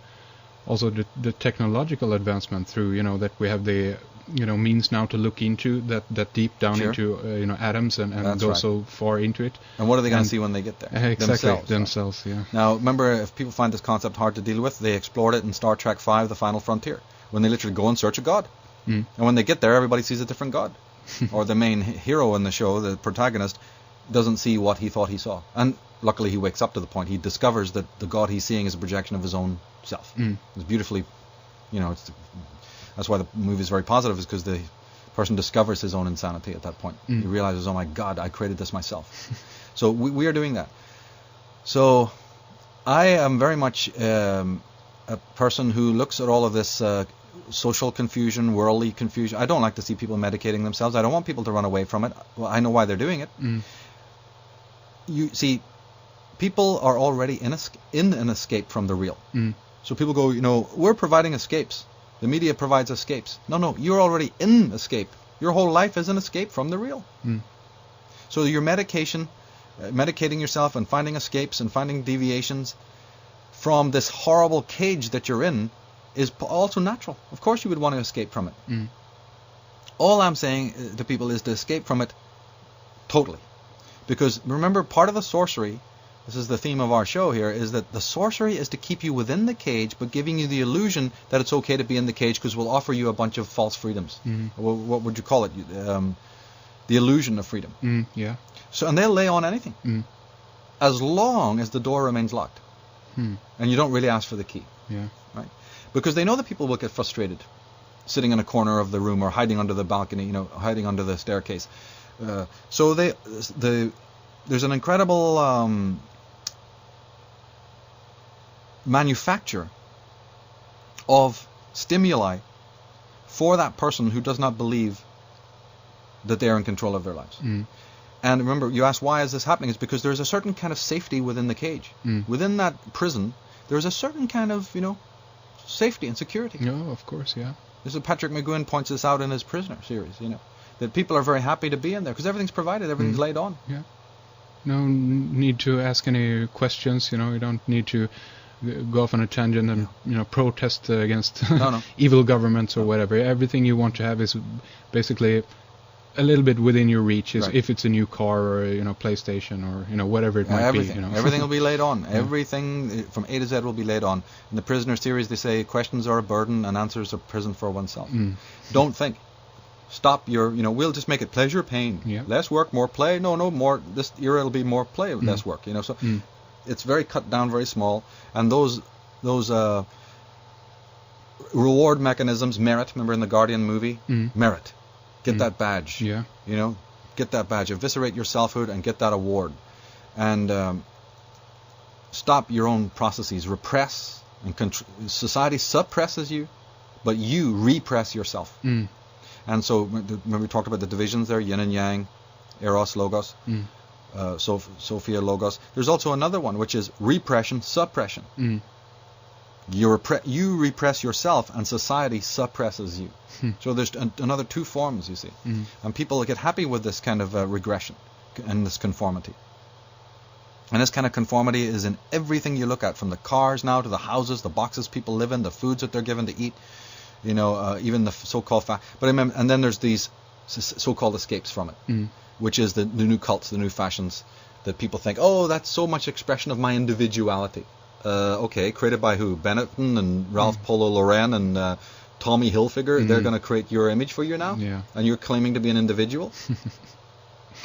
Speaker 1: also the technological advancement through, that we have the means now to look into that deep down into atoms and go so far into it.
Speaker 2: And what are they going to see when they get there?
Speaker 1: Exactly, themselves. Yeah.
Speaker 2: Now remember, if people find this concept hard to deal with, they explored it in Star Trek V: The Final Frontier, when they literally go in search of God. And when they get there, everybody sees a different God. Or the main hero in the show, the protagonist, doesn't see what he thought he saw. And luckily he wakes up to the point. He discovers that the God he's seeing is a projection of his own self. It's beautifully, that's why the movie is very positive, is because the person discovers his own insanity at that point. He realizes, oh my God, I created this myself. So we are doing that. So I am very much a person who looks at all of this social confusion, worldly confusion. I don't like to see people medicating themselves. I don't want people to run away from it. Well, I know why they're doing it. You see, people are already in an escape from the real. So people go, we're providing escapes. The media provides escapes. No, you're already in escape. Your whole life is an escape from the real. So your medicating yourself and finding escapes and finding deviations from this horrible cage that you're in is also natural. Of course you would want to escape from it. All I'm saying to people is to escape from it totally. Because remember, part of the sorcery, this is the theme of our show here, is that the sorcery is to keep you within the cage, but giving you the illusion that it's okay to be in the cage because we'll offer you a bunch of false freedoms. What would you call it? The illusion of freedom.
Speaker 1: Yeah.
Speaker 2: So, and they'll lay on anything, as long as the door remains locked, and you don't really ask for the key.
Speaker 1: Yeah.
Speaker 2: Right? Because they know that people will get frustrated, sitting in a corner of the room or hiding under the balcony, hiding under the staircase. So there's an incredible manufacture of stimuli for that person who does not believe that they are in control of their lives. And remember, you asked why is this happening? It's because there's a certain kind of safety within the cage. Within that prison, there's a certain kind of, safety and security.
Speaker 1: No, of course, yeah.
Speaker 2: This is Patrick McGowan points this out in his Prisoner series, that people are very happy to be in there because everything's provided, everything's laid on.
Speaker 1: Yeah. No need to ask any questions, you don't need to go off on a tangent and, protest against evil governments or whatever. Everything you want to have is basically a little bit within your reach, if it's a new car or PlayStation or whatever it might be.
Speaker 2: Everything will be laid on. Everything from A to Z will be laid on. In the Prisoner series, they say questions are a burden and answers a prison for oneself. Don't think. Stop your, we'll just make it pleasure, pain. Less work, more play. No, more. This era will be more play, less work. So it's very cut down, very small. And those reward mechanisms, merit. Remember in the Guardian movie, merit. Get that badge.
Speaker 1: Yeah.
Speaker 2: Get that badge. Eviscerate your selfhood and get that award. And stop your own processes. Repress and society suppresses you, but you repress yourself. And so when we talked about the divisions there, yin and yang, eros, logos, Sophia, logos. There's also another one, which is repression, suppression. You repress yourself and society suppresses you. So there's another two forms, you see. And people get happy with this kind of regression and this conformity. And this kind of conformity is in everything you look at, from the cars now to the houses, the boxes people live in, the foods that they're given to eat, even the so-called and then there's these so-called escapes from it, which is the new cults, the new fashions that people think, oh, that's so much expression of my individuality. Okay, created by who? Benetton and Ralph Polo Lauren and Tommy Hilfiger. They're going to create your image for you now?
Speaker 1: Yeah.
Speaker 2: And you're claiming to be an individual?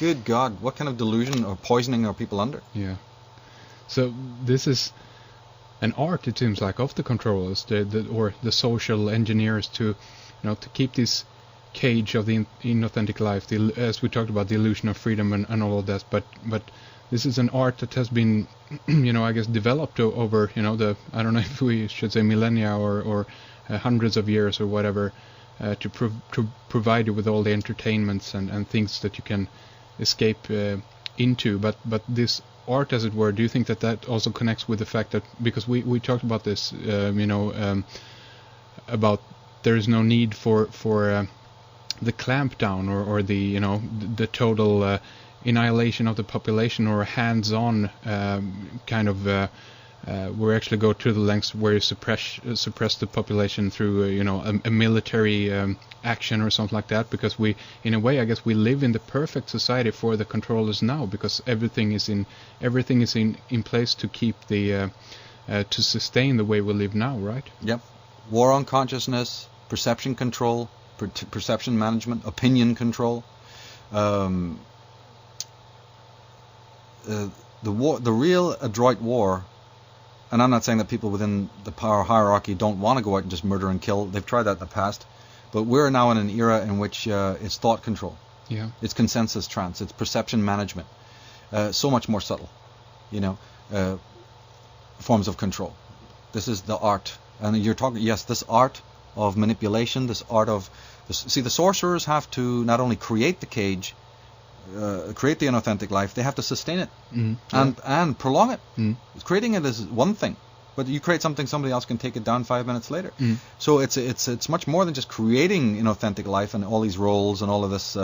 Speaker 2: Good God, what kind of delusion or poisoning are people under?
Speaker 1: Yeah. So this is an art, it seems like, of the controllers, or the social engineers, to to keep this cage of the inauthentic life, as we talked about, the illusion of freedom and all of that. But this is an art that has been, I guess, developed over, the, I don't know if we should say millennia or hundreds of years or whatever, to provide you with all the entertainments and things that you can escape into. But this art, as it were, do you think that also connects with the fact that, because we talked about this, about there is no need for the clamp down or the the total annihilation of the population, or a hands-on kind of we actually go to the lengths where you suppress the population through a military action or something like that, because we, in a way, I guess, we live in the perfect society for the controllers now, because everything is in place to keep the to sustain the way we live now, right?
Speaker 2: Yep. War on consciousness, perception control, perception management, opinion control. The real adroit war, and I'm not saying that people within the power hierarchy don't want to go out and just murder and kill. They've tried that in the past. But we're now in an era in which it's thought control.
Speaker 1: Yeah.
Speaker 2: It's consensus trance. It's perception management. So much more subtle, forms of control. This is the art. And you're talking, yes, this art of manipulation, this art of... See, the sorcerers have to not only create the cage, create the inauthentic life, they have to sustain it and prolong it. Creating it is one thing, but you create something, somebody else can take it down 5 minutes later. So it's much more than just creating inauthentic life and all these roles and all of this,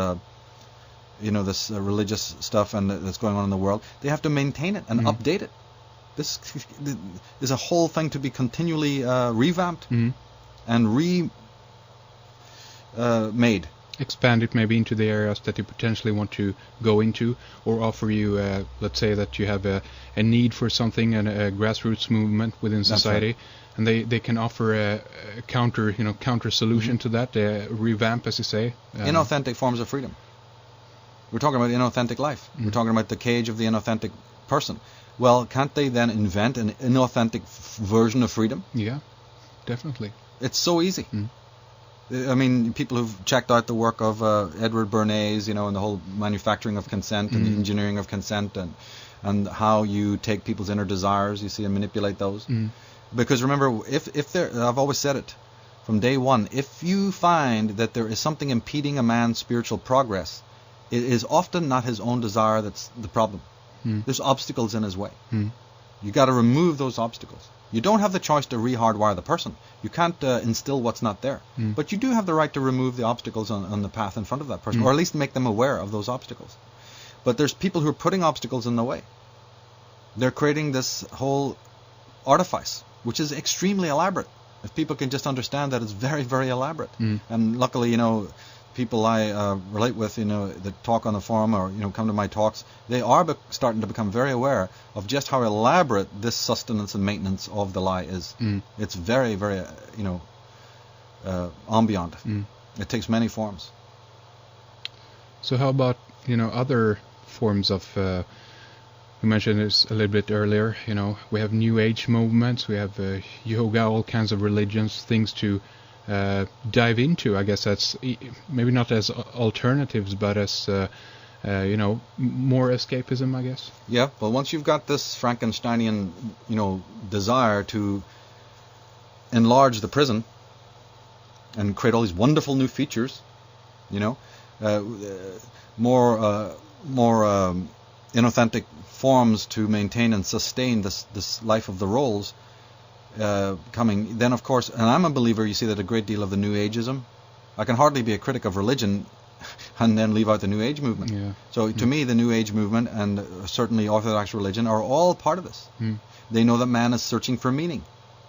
Speaker 2: this religious stuff and that's going on in the world. They have to maintain it and update it. This is a whole thing to be continually revamped and made.
Speaker 1: Expand it maybe into the areas that you potentially want to go into, or offer you, let's say that you have a need for something and a grassroots movement within society, right. And they can offer a counter solution to that, revamp, as you say.
Speaker 2: Inauthentic forms of freedom. We're talking about inauthentic life. We're talking about the cage of the inauthentic person. Well, can't they then invent an inauthentic version of freedom?
Speaker 1: Yeah, definitely.
Speaker 2: It's so easy. I mean, people who've checked out the work of Edward Bernays, and the whole manufacturing of consent and the engineering of consent and how you take people's inner desires, you see, and manipulate those. Because remember, if there, I've always said it from day one, if you find that there is something impeding a man's spiritual progress, it is often not his own desire that's the problem. There's obstacles in his way. You got to remove those obstacles. You don't have the choice to re-hardwire the person. You can't instill what's not there. But you do have the right to remove the obstacles on the path in front of that person, or at least make them aware of those obstacles. But there's people who are putting obstacles in the way. They're creating this whole artifice, which is extremely elaborate. If people can just understand that, it's very, very elaborate. And luckily, people I relate with, that talk on the forum or come to my talks, they are starting to become very aware of just how elaborate this sustenance and maintenance of the lie is. It's very, very, ambient. It takes many forms.
Speaker 1: So how about other forms of? We mentioned this a little bit earlier. We have New Age movements, we have yoga, all kinds of religions, things to dive into. I guess that's maybe not as alternatives, but as more escapism, I guess.
Speaker 2: Yeah, well, once you've got this Frankensteinian desire to enlarge the prison and create all these wonderful new features, more inauthentic forms to maintain and sustain this life of the roles coming, then of course, and I'm a believer, you see, that a great deal of the New Ageism, I can hardly be a critic of religion and then leave out the New Age movement. So to me, the New Age movement and certainly Orthodox religion are all part of this. They know that man is searching for meaning,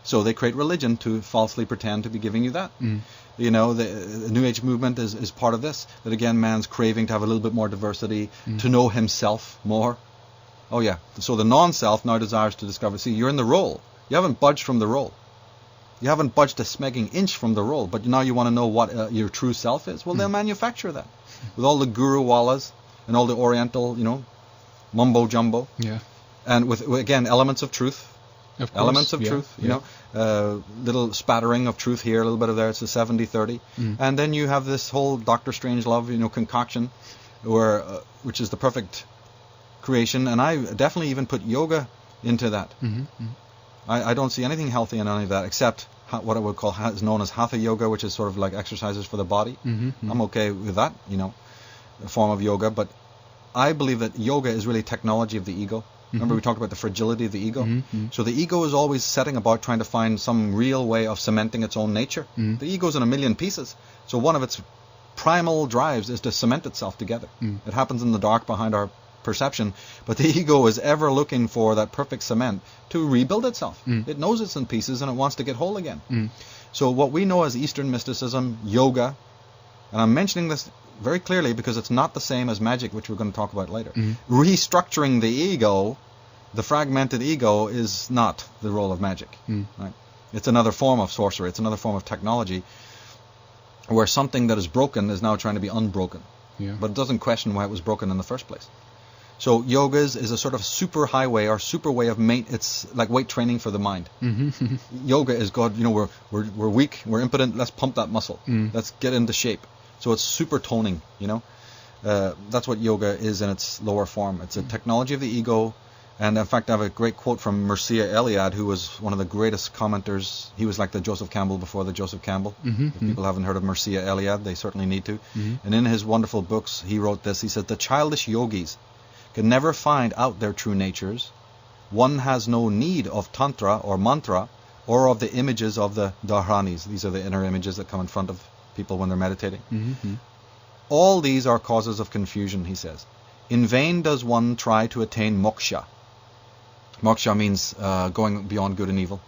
Speaker 2: so they create religion to falsely pretend to be giving you that. The New Age movement is part of this, that again, man's craving to have a little bit more diversity, to know himself more. Oh yeah, so the non-self now desires to discover, see, you're in the role. You haven't budged from the role. You haven't budged a smegging inch from the role, but now you want to know what your true self is. Well, they'll manufacture that with all the guru wallas and all the Oriental, mumbo jumbo.
Speaker 1: Yeah.
Speaker 2: and with again elements of truth.
Speaker 1: Of course,
Speaker 2: Elements of truth, you know, little spattering of truth here, a little bit of there. It's a 70-30. And then you have this whole Dr. Strangelove, you know, concoction, which is the perfect creation. And I definitely even put yoga into that. I don't see anything healthy in any of that except what I would call is known as hatha yoga, which is sort of like exercises for the body. I'm okay with that, you know, a form of yoga. But I believe that yoga is really technology of the ego. Remember we talked about the fragility of the ego? So the ego is always setting about trying to find some real way of cementing its own nature. The ego is in a million pieces. So one of its primal drives is to cement itself together. It happens in the dark behind our perception, but the ego is ever looking for that perfect cement to rebuild itself. It knows it's in pieces and it wants to get whole again. So what we know as Eastern mysticism, yoga, and I'm mentioning this very clearly because it's not the same as magic, which we're going to talk about later. Restructuring the ego, the fragmented ego, is not the role of magic. Right? It's another form of sorcery. It's another form of technology where something that is broken is now trying to be unbroken. But it doesn't question why it was broken in the first place. So yoga is a sort of super highway or super way of it's like weight training for the mind. Yoga is God, you know, we're weak, we're impotent, let's pump that muscle. Let's get into shape. So it's super toning, you know. That's what yoga is in its lower form. It's a technology of the ego. And in fact, I have a great quote from Mircea Eliade, who was one of the greatest commenters. He was like the Joseph Campbell before the Joseph Campbell. If people haven't heard of Mircea Eliade, they certainly need to. And in his wonderful books, he wrote this. He said, "The childish yogis can never find out their true natures. One has no need of tantra or mantra or of the images of the dharanis." These are the inner images that come in front of people when they're meditating. All these are causes of confusion, he says. In vain does one try to attain moksha. Moksha means going beyond good and evil,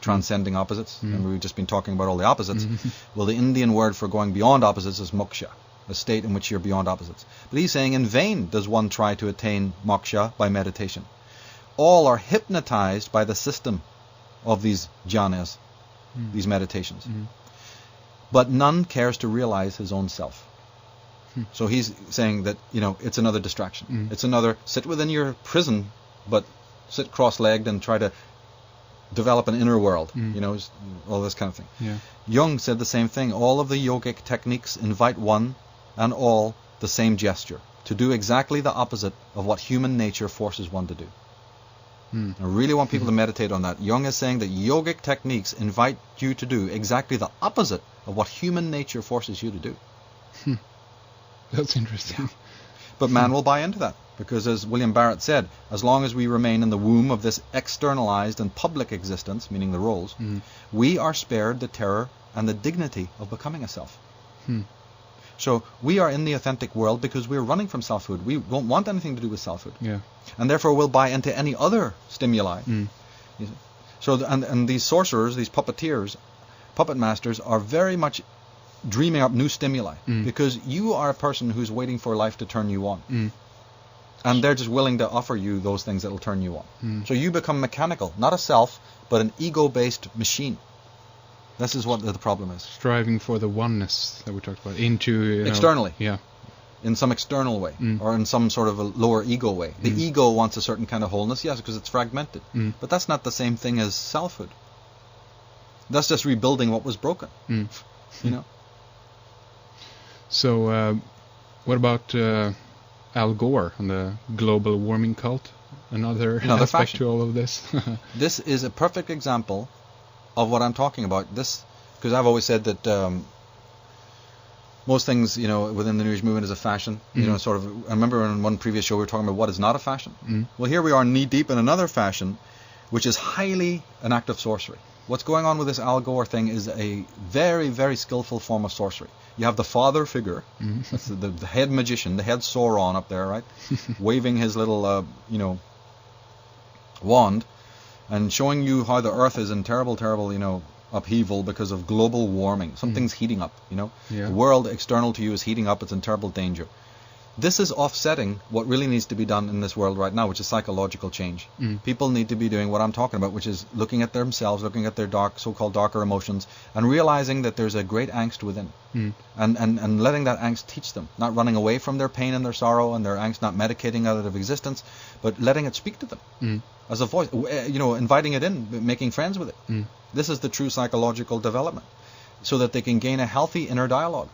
Speaker 2: transcending opposites. And we've just been talking about all the opposites. Well, the Indian word for going beyond opposites is moksha, a state in which you're beyond opposites. But he's saying in vain does one try to attain moksha by meditation. All are hypnotized by the system of these jhanas, these meditations. But none cares to realize his own self. So he's saying that, you know, it's another distraction. It's another, sit within your prison, but sit cross-legged and try to develop an inner world, you know, all this kind of thing. Jung said the same thing. All of the yogic techniques invite one and all the same gesture, to do exactly the opposite of what human nature forces one to do. I really want people to meditate on that. Jung is saying that yogic techniques invite you to do exactly the opposite of what human nature forces you to do.
Speaker 1: That's interesting.
Speaker 2: But man will buy into that, because as William Barrett said, as long as we remain in the womb of this externalized and public existence, meaning the roles, we are spared the terror and the dignity of becoming a self. So we are in the authentic world because we're running from selfhood. We don't want anything to do with selfhood. And therefore we'll buy into any other stimuli. So and these sorcerers, these puppeteers, puppet masters, are very much dreaming up new stimuli, because you are a person who's waiting for life to turn you on. And they're just willing to offer you those things that will turn you on. So you become mechanical, not a self, but an ego-based machine. This is what the problem is.
Speaker 1: Striving for the oneness that we talked about into, you know,
Speaker 2: externally.
Speaker 1: Yeah.
Speaker 2: In some external way, or in some sort of a lower ego way. The ego wants a certain kind of wholeness, yes, because it's fragmented. But that's not the same thing as selfhood. That's just rebuilding what was broken. You know.
Speaker 1: So, what about Al Gore and the global warming cult? Another aspect
Speaker 2: faction
Speaker 1: to all of this.
Speaker 2: This is a perfect example of what I'm talking about. This, because I've always said that most things, you know, within the New Age movement is a fashion. You know, sort of. I remember in one previous show we were talking about what is not a fashion. Well, here we are knee deep in another fashion, which is highly an act of sorcery. What's going on with this Al Gore thing is a very, very skillful form of sorcery. You have the father figure, that's the head magician, the head Sauron up there, right, waving his little, you know, wand, and showing you how the Earth is in terrible, terrible, you know, upheaval because of global warming. Something's heating up, you know. The world external to you is heating up. It's in terrible danger. This is offsetting what really needs to be done in this world right now, which is psychological change. People need to be doing what I'm talking about, which is looking at themselves, looking at their so-called darker emotions, and realizing that there's a great angst within, and letting that angst teach them, not running away from their pain and their sorrow and their angst, not medicating out of existence, but letting it speak to them as a voice, inviting it in, making friends with it. This is the true psychological development, so that they can gain a healthy inner dialogue.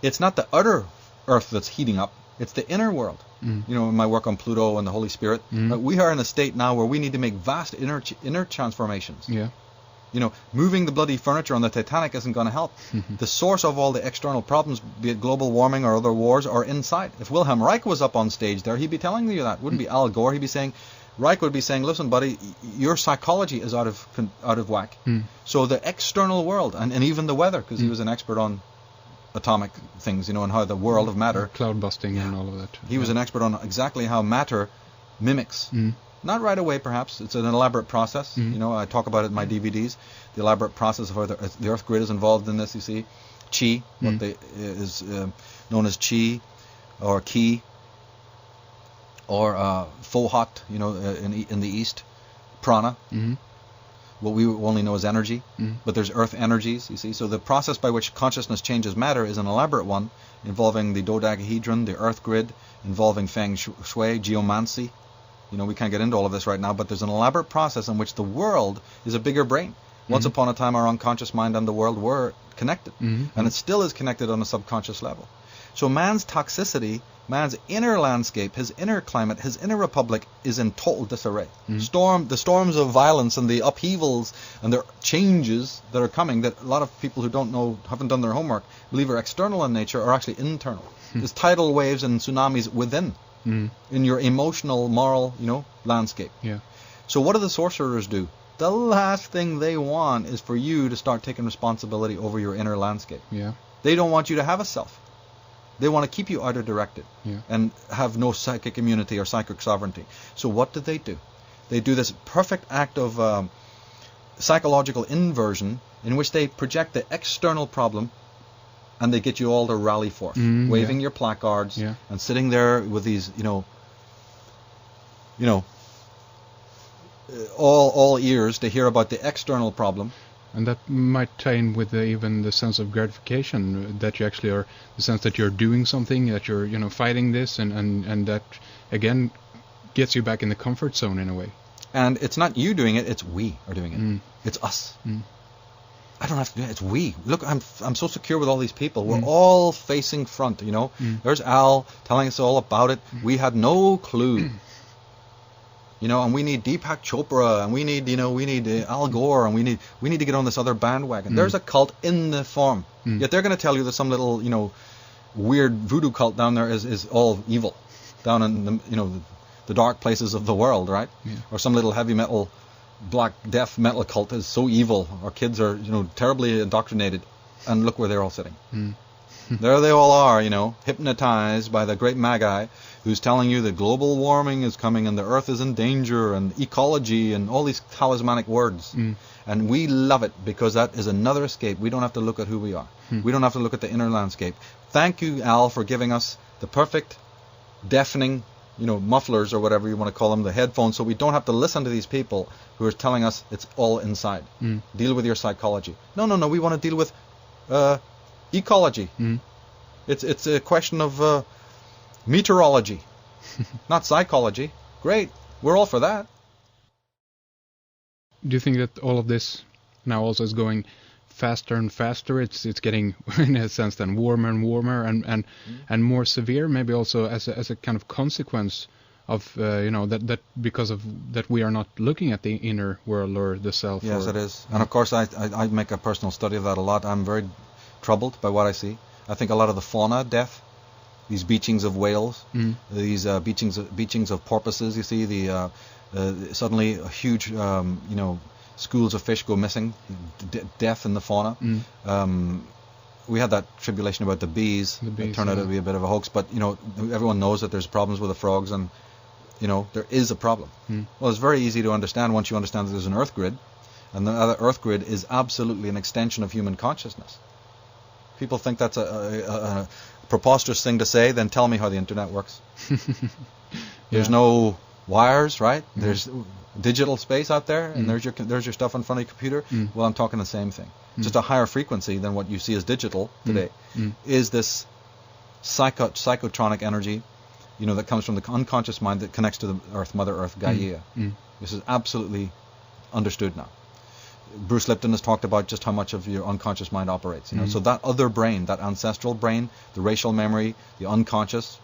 Speaker 2: It's not the outer earth that's heating up, it's the inner world. In my work on Pluto and the Holy Spirit, we are in a state now where we need to make vast inner transformations. Moving the bloody furniture on the Titanic isn't going to help. The source of all the external problems, be it global warming or other wars, are inside. If Wilhelm Reich was up on stage there, he'd be telling you that. Wouldn't be Al Gore. He'd be saying, Reich would be saying, listen, buddy, your psychology is out of whack. So the external world, and even the weather, because he was an expert on atomic things, and how the world of matter,
Speaker 1: cloud busting and all of that.
Speaker 2: He was an expert on exactly how matter mimics. Not right away, perhaps. It's an elaborate process. I talk about it in my DVDs. The elaborate process of how the Earth grid is involved in this. You see, chi, is known as chi, or ki, or fohat, in the East, prana. What we only know as energy, but there's earth energies, you see. So the process by which consciousness changes matter is an elaborate one, involving the dodecahedron, the earth grid, involving feng shui, geomancy. We can't get into all of this right now, but there's an elaborate process in which the world is a bigger brain. Once upon a time, our unconscious mind and the world were connected, and it still is connected on a subconscious level. So man's toxicity, man's inner landscape, his inner climate, his inner republic is in total disarray. The storms of violence and the upheavals and the changes that are coming, that a lot of people who don't know, haven't done their homework, believe are external in nature, are actually internal. There's tidal waves and tsunamis within, in your emotional, moral, landscape. So what do the sorcerers do? The last thing they want is for you to start taking responsibility over your inner landscape. They don't want you to have a self. They want to keep you outer-directed and have no psychic immunity or psychic sovereignty. So what do? They do this perfect act of psychological inversion in which they project the external problem, and they get you all to rally forth, waving your placards and sitting there with these, all ears to hear about the external problem.
Speaker 1: And that might tie in with even the sense of gratification, that you actually are, the sense that you're doing something, that you're, fighting this, and that, again, gets you back in the comfort zone in a way.
Speaker 2: And it's not you doing it, it's we are doing it. It's us. I don't have to do it, it's we. Look, I'm so secure with all these people. We're all facing front, There's Al telling us all about it. We had no clue. And we need Deepak Chopra, and we need Al Gore, and we need to get on this other bandwagon. There's a cult in the form, yet they're going to tell you that some little, weird voodoo cult down there is all evil, down in the dark places of the world, right? Or some little heavy metal, black death metal cult is so evil. Our kids are, terribly indoctrinated, and look where they're all sitting. There they all are, hypnotized by the great Magi, who's telling you that global warming is coming and the earth is in danger and ecology and all these talismanic words. And we love it because that is another escape. We don't have to look at who we are. We don't have to look at the inner landscape. Thank you, Al, for giving us the perfect deafening, mufflers or whatever you want to call them, the headphones, so we don't have to listen to these people who are telling us it's all inside. Deal with your psychology. No, we want to deal with ecology. It's a question of meteorology, not psychology. Great, we're all for that.
Speaker 1: Do you think that all of this now also is going faster and faster? It's getting, in a sense, then warmer and warmer and more severe, maybe also as a kind of consequence of that because of that we are not looking at the inner world or the self.
Speaker 2: Yes, it is. And of course I make a personal study of that a lot. I'm very troubled by what I see. I think a lot of the fauna death, these beachings of whales, these beachings of porpoises, you see, suddenly a huge, schools of fish go missing, death in the fauna. We had that tribulation about the bees. It turned out to be a bit of a hoax, but, everyone knows that there's problems with the frogs, and, there is a problem. Well, it's very easy to understand once you understand that there's an earth grid, and the other earth grid is absolutely an extension of human consciousness. People think that's a preposterous thing to say, then tell me how the internet works. There's
Speaker 1: Yeah.
Speaker 2: no wires, right? There's digital space out there, and there's your stuff in front of your computer. Well, I'm talking the same thing. Just a higher frequency than what you see as digital today is this psychotronic energy, that comes from the unconscious mind that connects to the Earth, Mother Earth, Gaia. This is absolutely understood now. Bruce Lipton has talked about just how much of your unconscious mind operates. So that other brain, that ancestral brain, the racial memory, the unconscious,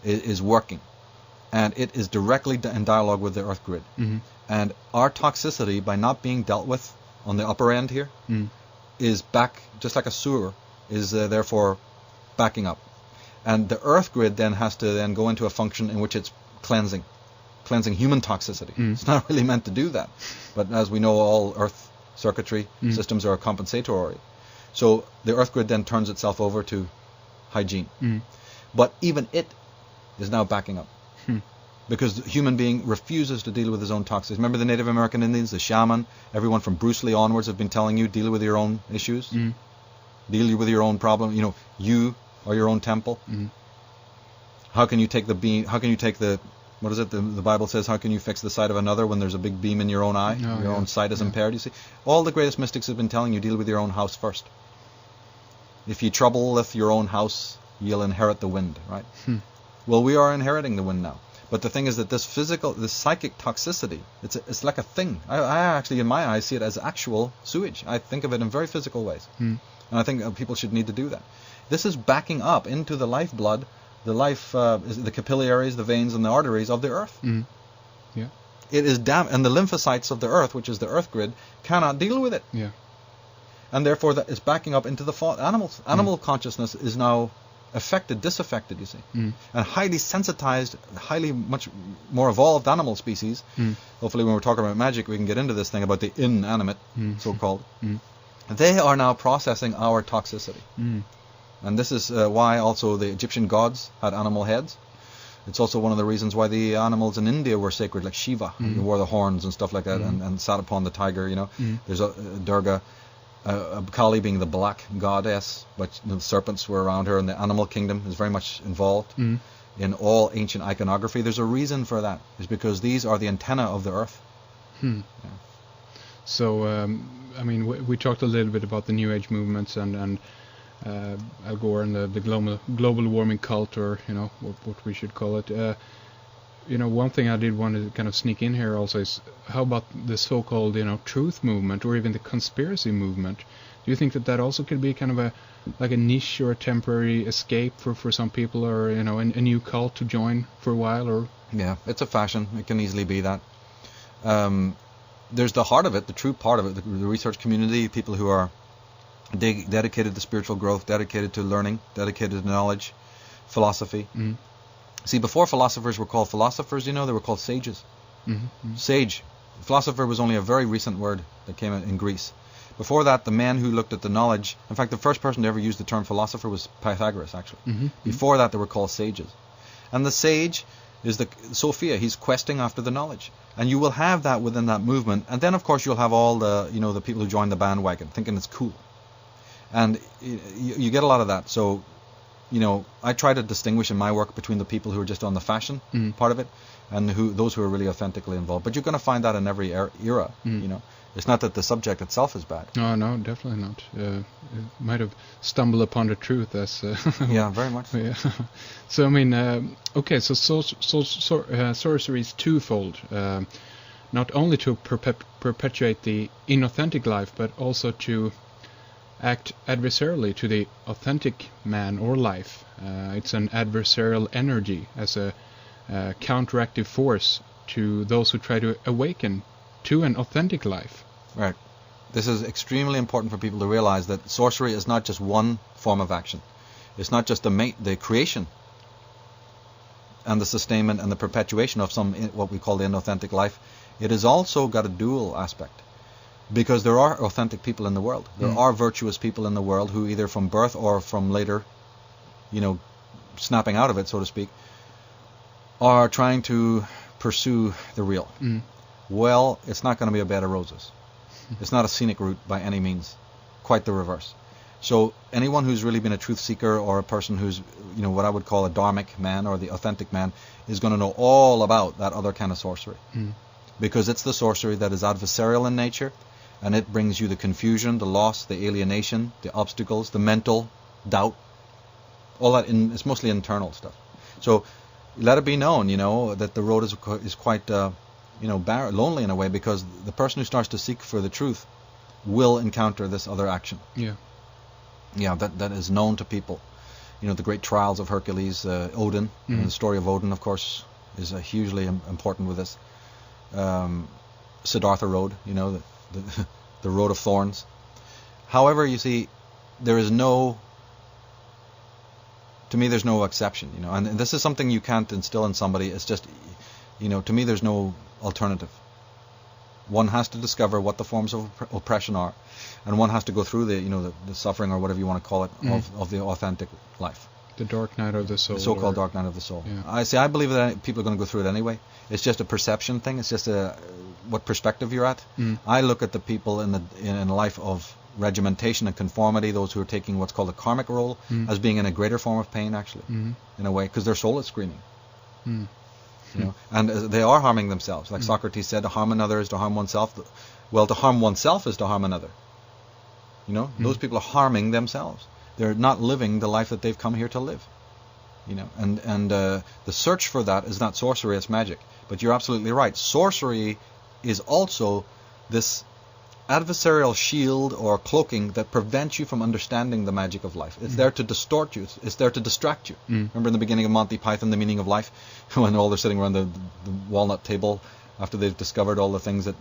Speaker 2: is working, and it is directly in dialogue with the Earth grid. And our toxicity, by not being dealt with on the upper end here, is back, just like a sewer, is therefore backing up. And the Earth grid then has to then go into a function in which it's cleansing human toxicity. It's not really meant to do that. But as we know, all Earth circuitry systems are compensatory. So the Earth grid then turns itself over to hygiene. But even it is now backing up. Because the human being refuses to deal with his own toxins. Remember the Native American Indians, the shaman, everyone from Bruce Lee onwards have been telling you, deal with your own issues, deal with your own problem. You are your own temple. How can you take the beam? How can you take the, what is it? The Bible says, how can you fix the sight of another when there's a big beam in your own eye? Your own sight is impaired. You see, all the greatest mystics have been telling you, deal with your own house first. If you troubleth your own house, you'll inherit the wind. Right? Well, we are inheriting the wind now. But the thing is that this psychic toxicity, it's like a thing. I actually, in my eyes, see it as actual sewage. I think of it in very physical ways. And I think people should need to do that. This is backing up into the lifeblood, the capillaries, the veins, and the arteries of the Earth.
Speaker 1: Yeah.
Speaker 2: It is and the lymphocytes of the Earth, which is the Earth grid, cannot deal with it.
Speaker 1: Yeah.
Speaker 2: And therefore, that is backing up into the animals. Animal consciousness is now disaffected, you see. And highly sensitized, much more evolved animal species. Hopefully when we're talking about magic, we can get into this thing about the inanimate, so-called. They are now processing our toxicity. And this is why also the Egyptian gods had animal heads. It's also one of the reasons why the animals in India were sacred, like Shiva, who wore the horns and stuff like that, and sat upon the tiger, There's a Durga, Kali being the black goddess, but the serpents were around her, and the animal kingdom is very much involved in all ancient iconography. There's a reason for that. It's because these are the antenna of the Earth. Yeah.
Speaker 1: So, we talked a little bit about the New Age movements and Al Gore and the global warming cult, or what we should call it. One thing I did want to kind of sneak in here also is, how about the so-called, truth movement, or even the conspiracy movement? Do you think that also could be kind of a niche or a temporary escape for some people, or, a new cult to join for a while? Or
Speaker 2: yeah, it's a fashion. It can easily be that. There's the heart of it, the true part of it, the research community, people who are dedicated to spiritual growth, dedicated to learning, dedicated to knowledge, philosophy. See, before philosophers were called philosophers, they were called sages. Sage. Philosopher was only a very recent word that came in Greece. Before that, the man who looked at the knowledge, in fact, the first person to ever use the term philosopher was Pythagoras, actually. Before that, they were called sages. And the sage is the Sophia. He's questing after the knowledge. And you will have that within that movement. And then, of course, you'll have all the, the people who join the bandwagon, thinking it's cool. And you get a lot of that. So, I try to distinguish in my work between the people who are just on the fashion part of it, and those who are really authentically involved. But you're going to find that in every era. It's not that the subject itself is bad.
Speaker 1: No, definitely not. It might have stumbled upon the truth as.
Speaker 2: Yeah, very much.
Speaker 1: Yeah. So okay. So sorcery is twofold. Not only to perpetuate the inauthentic life, but also to act adversarially to the authentic man or life. It's an adversarial energy as a counteractive force to those who try to awaken to an authentic life.
Speaker 2: Right. This is extremely important for people to realize, that sorcery is not just one form of action. It's not just the creation and the sustainment and the perpetuation of what we call the inauthentic life. It has also got a dual aspect. Because there are authentic people in the world. There are virtuous people in the world who, either from birth or from later, snapping out of it, so to speak, are trying to pursue the real. Well, it's not going to be a bed of roses. It's not a scenic route by any means. Quite the reverse. So anyone who's really been a truth seeker, or a person who's, what I would call a dharmic man, or the authentic man, is going to know all about that other kind of sorcery. Because it's the sorcery that is adversarial in nature, and it brings you the confusion, the loss, the alienation, the obstacles, the mental doubt, all that. It's mostly internal stuff. So let it be known, that the road is quite, lonely in a way, because the person who starts to seek for the truth will encounter this other action. Yeah, that is known to people. The great trials of Hercules, Odin, the story of Odin, of course, is hugely important with this. Siddhartha Road, the road of thorns. However, you see, there's no exception, and this is something you can't instill in somebody. It's just, to me, there's no alternative. One has to discover what the forms of oppression are, and one has to go through the suffering, or whatever you want to call it, of the authentic life.
Speaker 1: The dark night of the soul.
Speaker 2: The so-called dark night of the soul. Yeah. I believe that people are going to go through it anyway. It's just a perception thing. It's just what perspective you're at. I look at the people in a life of regimentation and conformity, those who are taking what's called a karmic role, as being in a greater form of pain, actually, in a way, because their soul is screaming. And they are harming themselves. Like Socrates said, to harm another is to harm oneself. Well, to harm oneself is to harm another. Those people are harming themselves. They're not living the life that they've come here to live. And the search for that is not sorcery, it's magic. But you're absolutely right. Sorcery is also this adversarial shield or cloaking that prevents you from understanding the magic of life. It's there to distort you. It's there to distract you. Remember in the beginning of Monty Python, The Meaning of Life, when all they're sitting around the walnut table after they've discovered all the things that,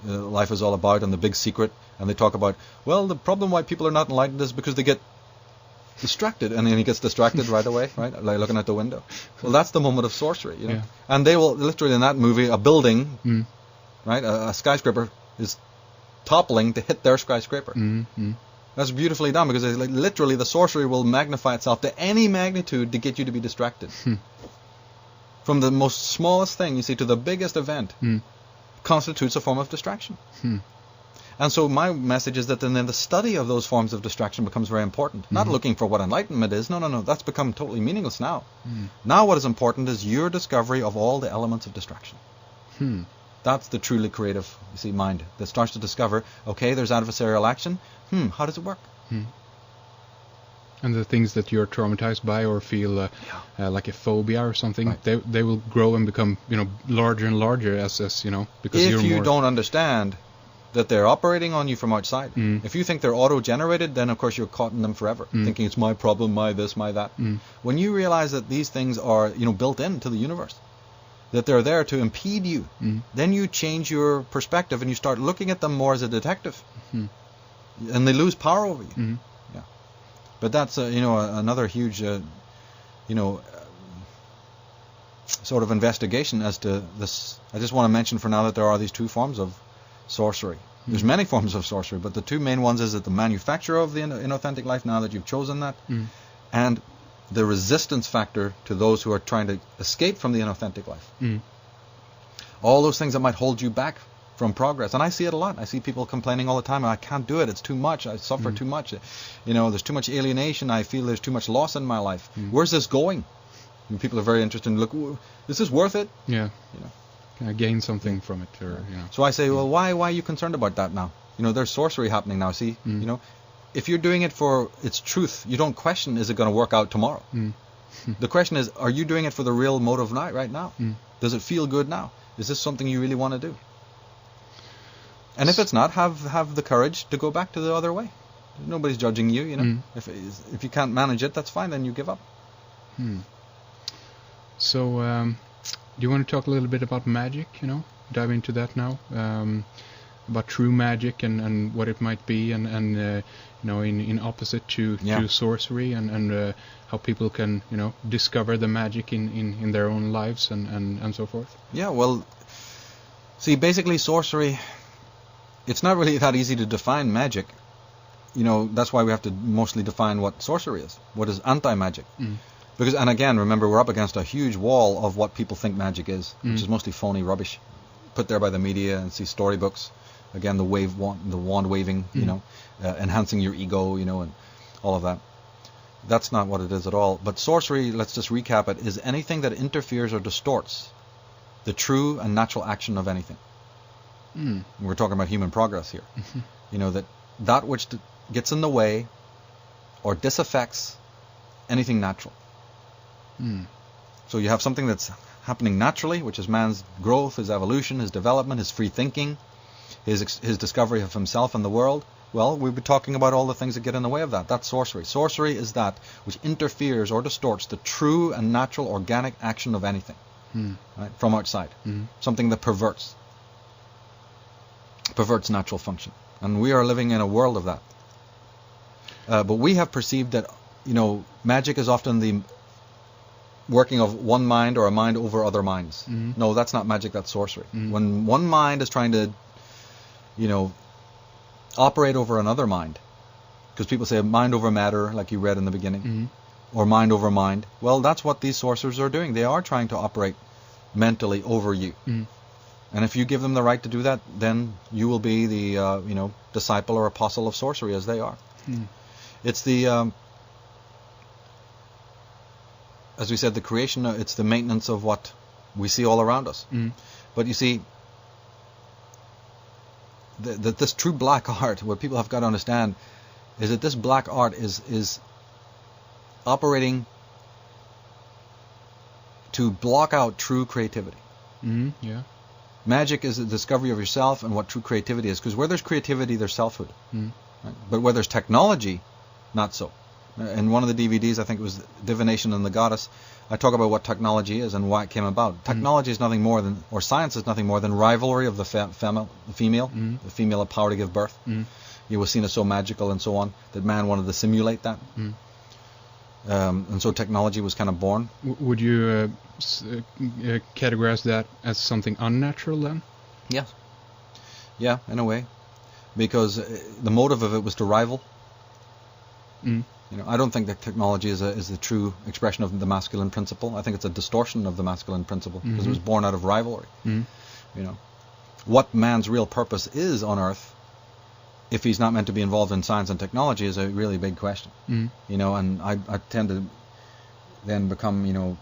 Speaker 2: life is all about, and the big secret, and they talk about, well, the problem why people are not enlightened is because they get distracted, and then he gets distracted right away, right, like looking out the window. Well, that's the moment of sorcery, And they will, literally in that movie, a building, right, a skyscraper is toppling to hit their skyscraper. That's beautifully done, because literally the sorcery will magnify itself to any magnitude to get you to be distracted. From the most smallest thing, you see, to the biggest event, constitutes a form of distraction. And so my message is that then the study of those forms of distraction becomes very important. Not looking for what enlightenment is. No. That's become totally meaningless now. Now what is important is your discovery of all the elements of distraction. That's the truly creative, mind that starts to discover, okay, there's adversarial action. How does it work?
Speaker 1: And the things that you're traumatized by or feel like a phobia or something, they will grow and become, larger and larger as because
Speaker 2: if you don't understand that they're operating on you from outside. If you think they're auto-generated, then of course you're caught in them forever, thinking it's my problem, my this, my that. When you realize that these things are, built into the universe, that they're there to impede you, then you change your perspective and you start looking at them more as a detective, and they lose power over you. But that's another huge sort of investigation as to this. I just want to mention for now that there are these two forms of sorcery. There's many forms of sorcery, but the two main ones is that the manufacture of the inauthentic life, now that you've chosen that, and the resistance factor to those who are trying to escape from the inauthentic life. All those things that might hold you back from progress. And I see it a lot. I see people complaining all the time, I can't do it, it's too much, I suffer too much. There's too much alienation, I feel there's too much loss in my life. Where's this going? And people are very interested in, look, is this worth it?
Speaker 1: Yeah. Can I gain something from it? Or,
Speaker 2: So I say, well, why are you concerned about that now? There's sorcery happening now, see? If you're doing it for its truth, you don't question, is it going to work out tomorrow? The question is, are you doing it for the real motive right now? Does it feel good now? Is this something you really want to do? And if it's not, have the courage to go back to the other way. Nobody's judging you, If you can't manage it, that's fine, then you give up.
Speaker 1: So, do you want to talk a little bit about magic, dive into that now? About true magic and what it might be, and in opposite to sorcery, and how people can, discover the magic in their own lives and so forth. Yeah,
Speaker 2: well, see, basically sorcery, it's not really that easy to define magic. That's why we have to mostly define what sorcery is. What is anti-magic? Because, and again, remember, we're up against a huge wall of what people think magic is, which is mostly phony rubbish, put there by the media and see storybooks. Again, the wand waving, you know, enhancing your ego, you know, and all of that. That's not what it is at all. But sorcery, let's just recap it, is anything that interferes or distorts the true and natural action of anything. We're talking about human progress here. You know, that which gets in the way or disaffects anything natural. So you have something that's happening naturally, which is man's growth, his evolution, his development, his free thinking, his discovery of himself and the world. Well, we'll be talking about all the things that get in the way of that. That's sorcery. Sorcery is that which interferes or distorts the true and natural organic action of anything, right, from outside. Something that perverts natural function. And we are living in a world of that. But we have perceived that, you know, magic is often the working of one mind or a mind over other minds. No, that's not magic, that's sorcery. When one mind is trying to, you know, operate over another mind, because people say mind over matter, like you read in the beginning, or mind over mind. Well, that's what these sorcerers are doing. They are trying to operate mentally over you. And if you give them the right to do that, then you will be the you know, disciple or apostle of sorcery, as they are. It's the as we said, the creation. It's the maintenance of what we see all around us. But you see, this true black art, what people have got to understand, is that this black art is operating to block out true creativity.
Speaker 1: Yeah.
Speaker 2: Magic is the discovery of yourself and what true creativity is, because where there's creativity, there's selfhood. Right? But where there's technology, not so. In one of the DVDs, I think it was Divination and the Goddess, I talk about what technology is and why it came about. Technology is nothing more than, or science is nothing more than rivalry of the female, the female of power to give birth. It was seen as so magical and so on, that man wanted to simulate that. And so technology was kind of born.
Speaker 1: Would you categorize that as something unnatural then?
Speaker 2: Yeah. Yeah, in a way. Because the motive of it was to rival. You know, I don't think that technology is the true expression of the masculine principle. I think it's a distortion of the masculine principle, because it was born out of rivalry. You know, what man's real purpose is on Earth, if he's not meant to be involved in science and technology, is a really big question. You know, and I tend to then become, you know,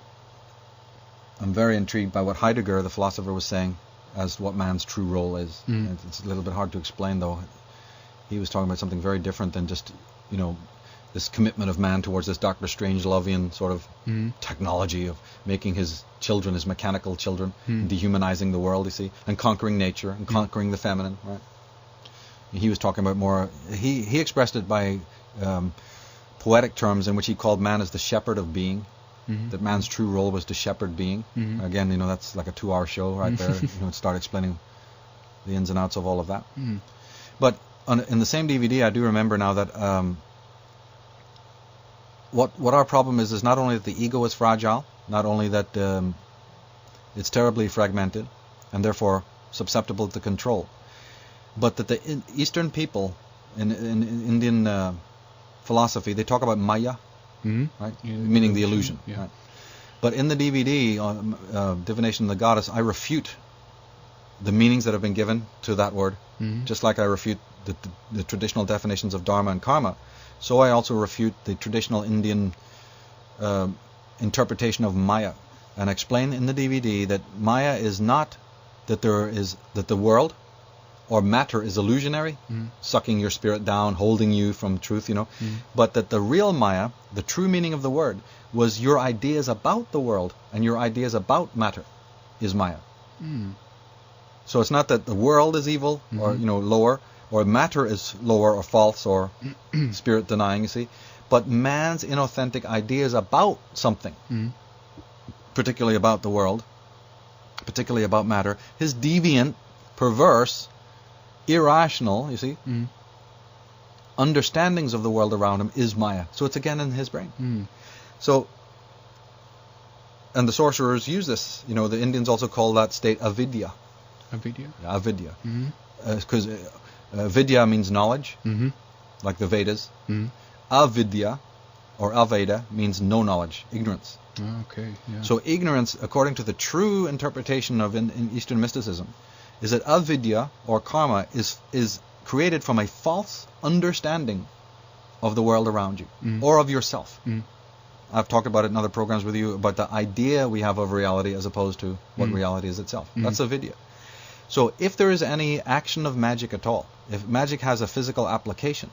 Speaker 2: I'm very intrigued by what Heidegger, the philosopher, was saying as what man's true role is. It's a little bit hard to explain, though. He was talking about something very different than just, you know, this commitment of man towards this Dr. Strangelovian sort of technology of making his children, his mechanical children, dehumanizing the world, you see, and conquering nature and conquering the feminine, right? He was talking about more, he expressed it by poetic terms in which he called man as the shepherd of being, that man's true role was to shepherd being. Again, you know, that's like a 2-hour show right there, you know, start explaining the ins and outs of all of that. But in the same DVD, I do remember now that what our problem is not only that the ego is fragile, not only that it's terribly fragmented and therefore susceptible to control, but that the Eastern people in Indian philosophy, they talk about Maya, right? Meaning the illusion. Right? But in the DVD, Divination of the Goddess, I refute the meanings that have been given to that word, just like I refute the traditional definitions of Dharma and Karma. So I also refute the traditional Indian interpretation of Maya, and explain in the DVD that Maya is not that the world or matter is illusionary, sucking your spirit down, holding you from truth, you know, but that the real Maya, the true meaning of the word, was your ideas about the world and your ideas about matter is Maya. So it's not that the world is evil or, you know, lower, or matter is lower or false or spirit denying, you see, but man's inauthentic ideas about something, particularly about the world, particularly about matter, his deviant, perverse, irrational, you see, understandings of the world around him is Maya. So it's again in his brain. So, and the sorcerers use this, you know, the Indians also call that state avidya.
Speaker 1: Avidya?
Speaker 2: Yeah, avidya. Because vidya means knowledge, like the Vedas. Avidya, or aveda, means no knowledge, ignorance.
Speaker 1: Okay, yeah.
Speaker 2: So ignorance, according to the true interpretation of in Eastern mysticism, is that avidya, or karma, is created from a false understanding of the world around you, or of yourself. I've talked about it in other programs with you, about the idea we have of reality as opposed to what reality is itself. That's avidya. So if there is any action of magic at all, if magic has a physical application,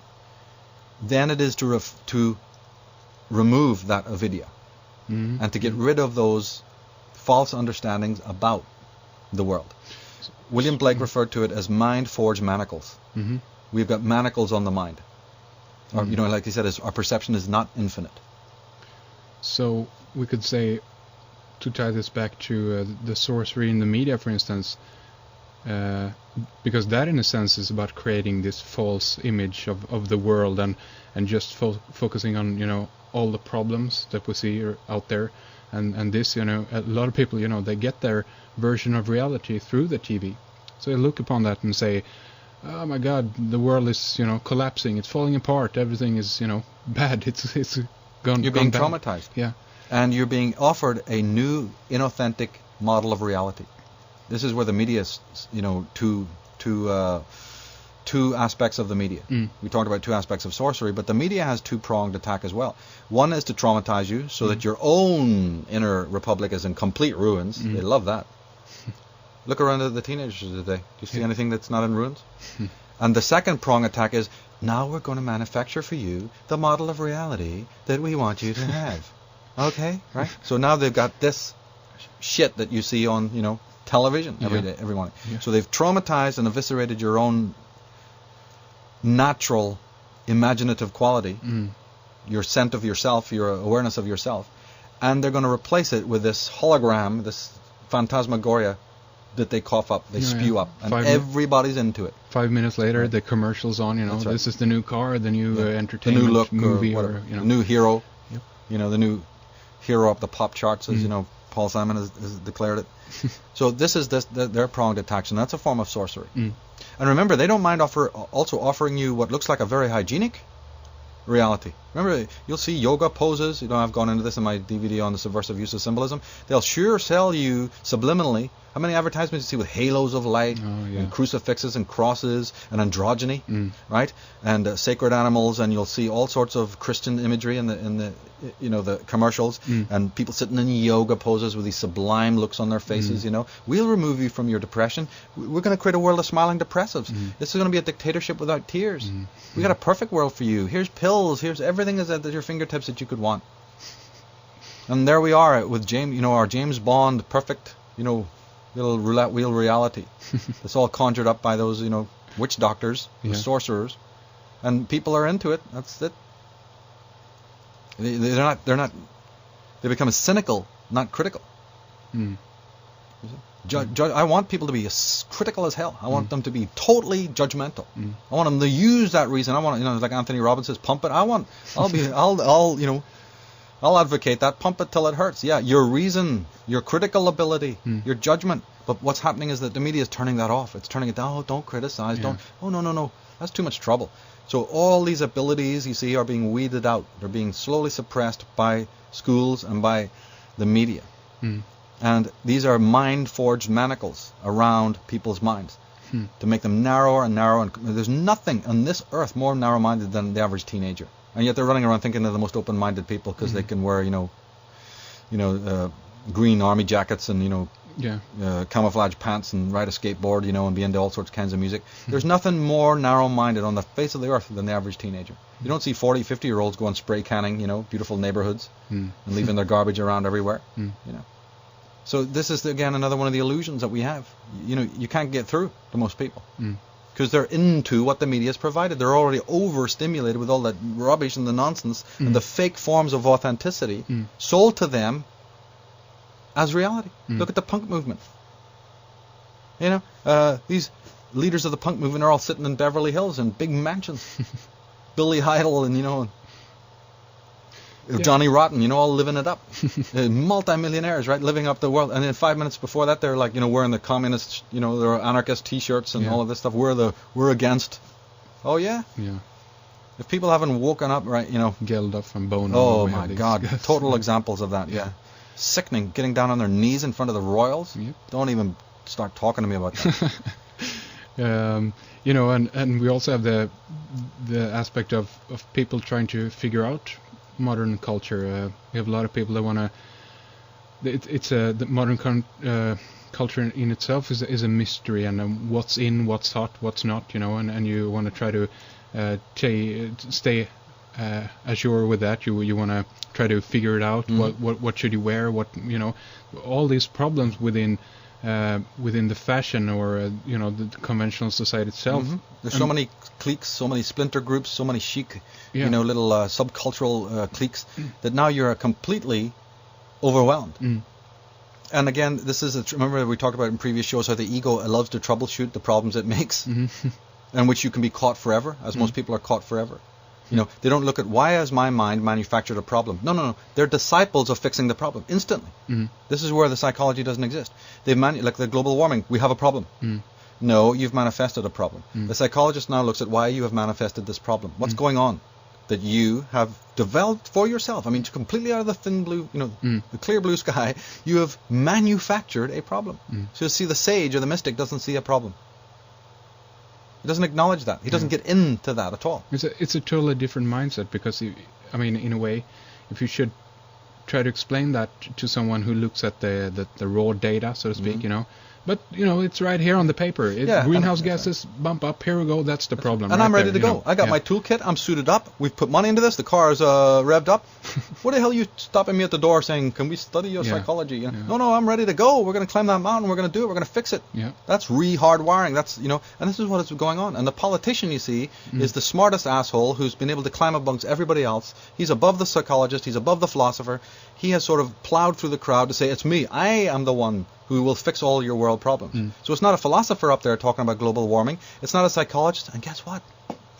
Speaker 2: then it is to remove that avidya and to get rid of those false understandings about the world. William Blake referred to it as mind-forged manacles. We've got manacles on the mind. Or, you know, like he said, our perception is not infinite.
Speaker 1: So we could say, to tie this back to the sorcery in the media, for instance, because that in a sense is about creating this false image of the world and just focusing on, you know, all the problems that we see out there, and this, you know, a lot of people, you know, they get their version of reality through the TV, so they look upon that and say, oh my God, the world is, you know, collapsing, it's falling apart, everything is, you know, bad, it's gone.
Speaker 2: You're being
Speaker 1: down.
Speaker 2: traumatized.
Speaker 1: Yeah. And
Speaker 2: you're being offered a new, inauthentic model of reality. This is where the media is, you know, two aspects of the media. We talked about two aspects of sorcery, but the media has two-pronged attack as well. One is to traumatize you so that your own inner republic is in complete ruins. They love that. Look around at the teenagers today. Do you see anything that's not in ruins? And the second prong attack is, now we're going to manufacture for you the model of reality that we want you to have. Okay, right? So now they've got this shit that you see on, you know, television every day, every morning. So they've traumatized and eviscerated your own natural imaginative quality, your scent of yourself, your awareness of yourself, and they're going to replace it with this hologram, this phantasmagoria that they cough up, they spew up, and everybody's into it.
Speaker 1: 5 minutes later, the commercial's on, you know, this is the new car, the new entertainment,
Speaker 2: the new look,
Speaker 1: movie,
Speaker 2: or
Speaker 1: you know,
Speaker 2: the new hero, you know, the new hero up the pop charts, as you know, Paul Simon has declared it. So this is their pronged attacks, and that's a form of sorcery. And remember, they don't mind also offering you what looks like a very hygienic reality. Remember, you'll see yoga poses. You know, I've gone into this in my DVD on the subversive use of symbolism. They'll sure sell you subliminally. How many advertisements you see with halos of light and crucifixes and crosses and androgyny, right? And sacred animals, and you'll see all sorts of Christian imagery in the you know, the commercials, and people sitting in yoga poses with these sublime looks on their faces. You know, we'll remove you from your depression. We're going to create a world of smiling depressives. This is going to be a dictatorship without tears. We got a perfect world for you. Here's pills. Here's everything is at your fingertips that you could want. And there we are with James, you know, our James Bond perfect, you know, little roulette wheel reality. It's all conjured up by those, you know, witch doctors, sorcerers, and people are into it. That's it. They're not. They become cynical, not critical. I want people to be as critical as hell. I want them to be totally judgmental. I want them to use that reason. I want, you know, like Anthony Robbins says, pump it. I'll advocate that. Pump it till it hurts. Yeah, your reason, your critical ability, your judgment. But what's happening is that the media is turning that off. It's turning it down. Oh, don't criticize. Don't. Oh, no. That's too much trouble. So all these abilities you see are being weeded out. They're being slowly suppressed by schools and by the media. And these are mind-forged manacles around people's minds to make them narrower and narrower. And there's nothing on this earth more narrow-minded than the average teenager. And yet they're running around thinking they're the most open-minded people because they can wear, green army jackets and, camouflage pants and ride a skateboard, and be into all sorts of kinds of music. There's nothing more narrow-minded on the face of the earth than the average teenager. You don't see 40, 50-year-olds going spray canning, beautiful neighborhoods and leaving their garbage around everywhere, So this is, again, another one of the illusions that we have. You can't get through to most people. Because they're into what the media has provided. They're already overstimulated with all that rubbish and the nonsense and the fake forms of authenticity sold to them as reality. Look at the punk movement. These leaders of the punk movement are all sitting in Beverly Hills in big mansions. Billy Idol and, Johnny Rotten, all living it up. Multi-millionaires, right, living up the world. And then 5 minutes before that, they're like, wearing the communist, their anarchist T-shirts and all of this stuff. We're against. Oh yeah. Yeah. If people haven't woken up, right,
Speaker 1: Geldof and Bono.
Speaker 2: Oh my God, total examples of that. Yeah. Sickening, getting down on their knees in front of the royals. Don't even start talking to me about that.
Speaker 1: You know, and we also have the aspect of people trying to figure out modern culture. We have a lot of people that want to. The modern culture in itself is a mystery, and what's in, what's hot, what's not. You know, and you want to try to stay azure with that. You want to try to figure it out. What should you wear? What, you know, all these problems within the fashion or you know, the conventional society itself.
Speaker 2: There's so many cliques, so many splinter groups, so many chic, you know, little subcultural cliques that now you're completely overwhelmed. And again, this is remember we talked about in previous shows how the ego loves to troubleshoot the problems it makes, and which you can be caught forever, as most people are caught forever. You know, they don't look at why has my mind manufactured a problem. No. They're disciples of fixing the problem instantly. This is where the psychology doesn't exist. Like the global warming, we have a problem. No, you've manifested a problem. The psychologist now looks at why you have manifested this problem. What's going on that you have developed for yourself? I mean, completely out of the thin blue, you know, the clear blue sky, you have manufactured a problem. So you see, the sage or the mystic doesn't see a problem. He doesn't acknowledge that. He doesn't get into that at all.
Speaker 1: It's a totally different mindset, because I mean, in a way, if you should try to explain that to someone who looks at the raw data, so to speak, you know, but you know, it's right here on the paper. Greenhouse gases bump up. Here we go. That's the problem.
Speaker 2: And
Speaker 1: right
Speaker 2: I'm ready
Speaker 1: there,
Speaker 2: to go.
Speaker 1: know.
Speaker 2: I got my toolkit. I'm suited up. We've put money into this. The car is revved up. What the hell are you stopping me at the door saying, can we study your psychology? You know? No, I'm ready to go. We're going to climb that mountain. We're going to do it. We're going to fix it. That's re-hardwiring. That's, you know, and this is what is going on. And the politician, you see, is the smartest asshole who's been able to climb amongst everybody else. He's above the psychologist. He's above the philosopher. He has sort of plowed through the crowd to say, it's me. I am the one who will fix all your world problems. So it's not a philosopher up there talking about global warming. It's not a psychologist. And guess what?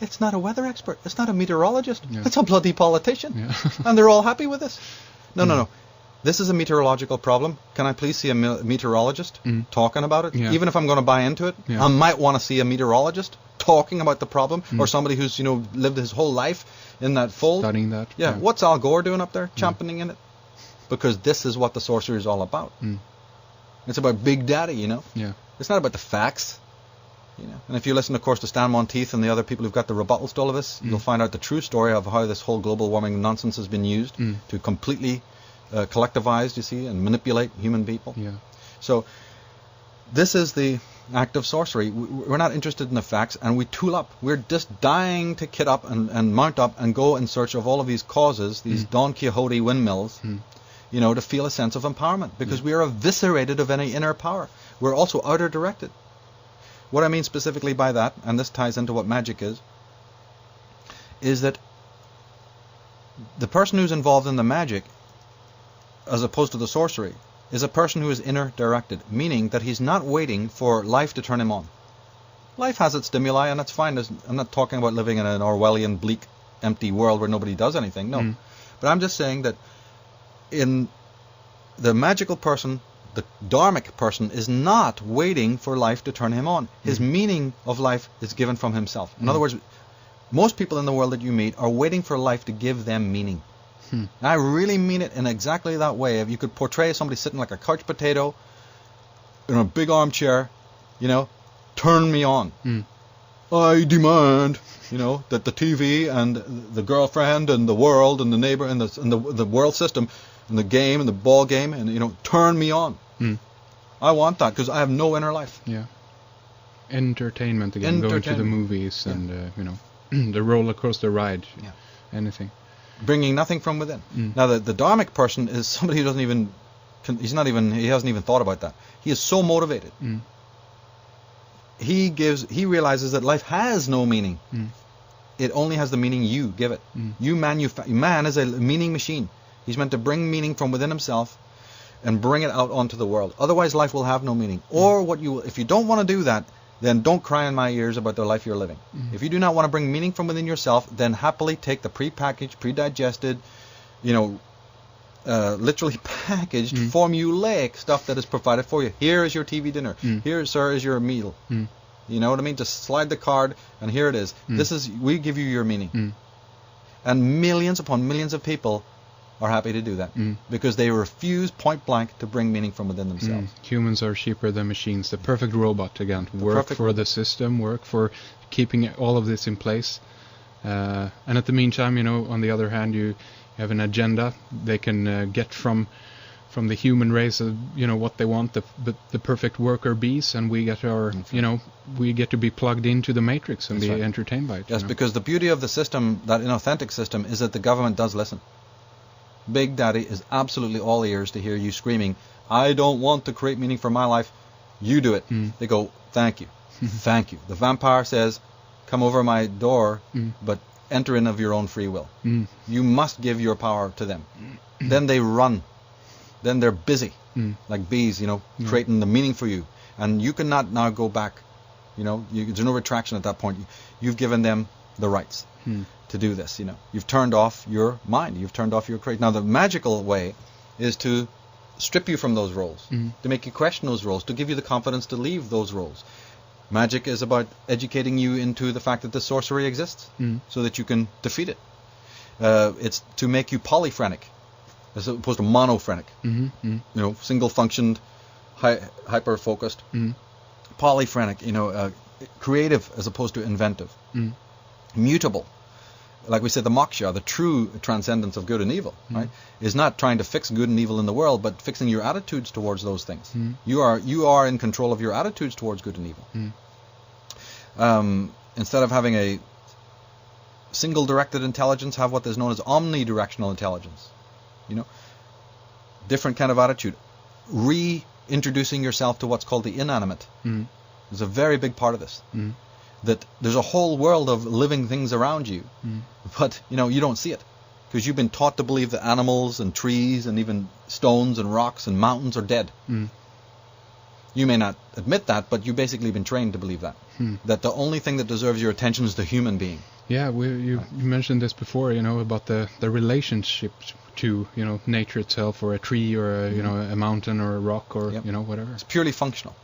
Speaker 2: It's not a weather expert. It's not a meteorologist. It's a bloody politician. And they're all happy with this. No. This is a meteorological problem. Can I please see a meteorologist talking about it? Even if I'm going to buy into it, I might want to see a meteorologist talking about the problem, or somebody who's, you know, lived his whole life in that fold.
Speaker 1: Studying that.
Speaker 2: What's Al Gore doing up there, championing in it? Because this is what the sorcery is all about. It's about Big Daddy, you know. It's not about the facts, you know. And if you listen, of course, to Stan Monteith and the other people who've got the rebuttals to all of this, you'll find out the true story of how this whole global warming nonsense has been used to completely collectivize, you see, and manipulate human people. So this is the act of sorcery. We're not interested in the facts, and we tool up. We're just dying to kit up and mount up and go in search of all of these causes, these Don Quixote windmills, you know, to feel a sense of empowerment, because we are eviscerated of any inner power. We're also outer directed. What I mean specifically by that, and this ties into what magic is that the person who's involved in the magic, as opposed to the sorcery, is a person who is inner directed, meaning that he's not waiting for life to turn him on. Life has its stimuli, and that's fine. I'm not talking about living in an Orwellian, bleak, empty world where nobody does anything. No. But I'm just saying that in the magical person, the dharmic person is not waiting for life to turn him on. His meaning of life is given from himself. In other words, most people in the world that you meet are waiting for life to give them meaning. And I really mean it in exactly that way. If you could portray somebody sitting like a couch potato in a big armchair, you know, turn me on. I demand, you know, that the TV and the girlfriend and the world and the neighbor and the world system and the game and the ball game and, you know, turn me on. I want that because I have no inner life.
Speaker 1: Entertainment again, going to the movies and, you know, the roller coaster ride, anything.
Speaker 2: Bringing nothing from within. Now, the dharmic person is somebody who doesn't even, he hasn't even thought about that. He is so motivated. He realizes that life has no meaning. It only has the meaning you give it. Man is a meaning machine. He's meant to bring meaning from within himself and bring it out onto the world. Otherwise, life will have no meaning. Or if you don't want to do that, then don't cry in my ears about the life you're living. If you do not want to bring meaning from within yourself, then happily take the pre-packaged, pre-digested, you know, literally packaged, formulaic stuff that is provided for you. Here is your TV dinner. Here, sir, is your meal. You know what I mean? Just slide the card, and here it is. We give you your meaning. And millions upon millions of people are happy to do that because they refuse point blank to bring meaning from within themselves.
Speaker 1: Humans are cheaper than machines. The perfect robot, again. Work for the system, work for keeping all of this in place. And at the meantime, on the other hand, you have an agenda. They can get from the human race, what they want, the perfect worker bees, and we get our, we get to be plugged into the matrix and be entertained by it.
Speaker 2: Yes, because the beauty of the system, that inauthentic system, is that the government does listen. Big Daddy is absolutely all ears to hear you screaming, I don't want to create meaning for my life. You do it. They go, thank you. Thank you. The vampire says, come over my door, but enter in of your own free will. You must give your power to them. Then they run. Then they're busy, like bees, creating the meaning for you. And you cannot now go back. There's no retraction at that point. You've given them the rights to do this. You've turned off your mind. You've turned off your create. Now, the magical way is to strip you from those roles, to make you question those roles, to give you the confidence to leave those roles. Magic is about educating you into the fact that the sorcery exists, so that you can defeat it. It's to make you polyphrenic, as opposed to monophrenic. Single-functioned, hyper-focused. Polyphrenic, creative as opposed to inventive. Mutable. Like we said, the moksha, the true transcendence of good and evil, right, is not trying to fix good and evil in the world, but fixing your attitudes towards those things. You are in control of your attitudes towards good and evil. Instead of having a single-directed intelligence, have what is known as omnidirectional intelligence. Different kind of attitude. Reintroducing yourself to what's called the inanimate is a very big part of this. That there's a whole world of living things around you, but you don't see it because you've been taught to believe that animals and trees and even stones and rocks and mountains are dead. You may not admit that, but you've basically been trained to believe that. That the only thing that deserves your attention is the human being.
Speaker 1: Yeah, you mentioned this before, about the relationship to nature itself, or a tree, or a mountain, or a rock, or whatever.
Speaker 2: It's purely functional.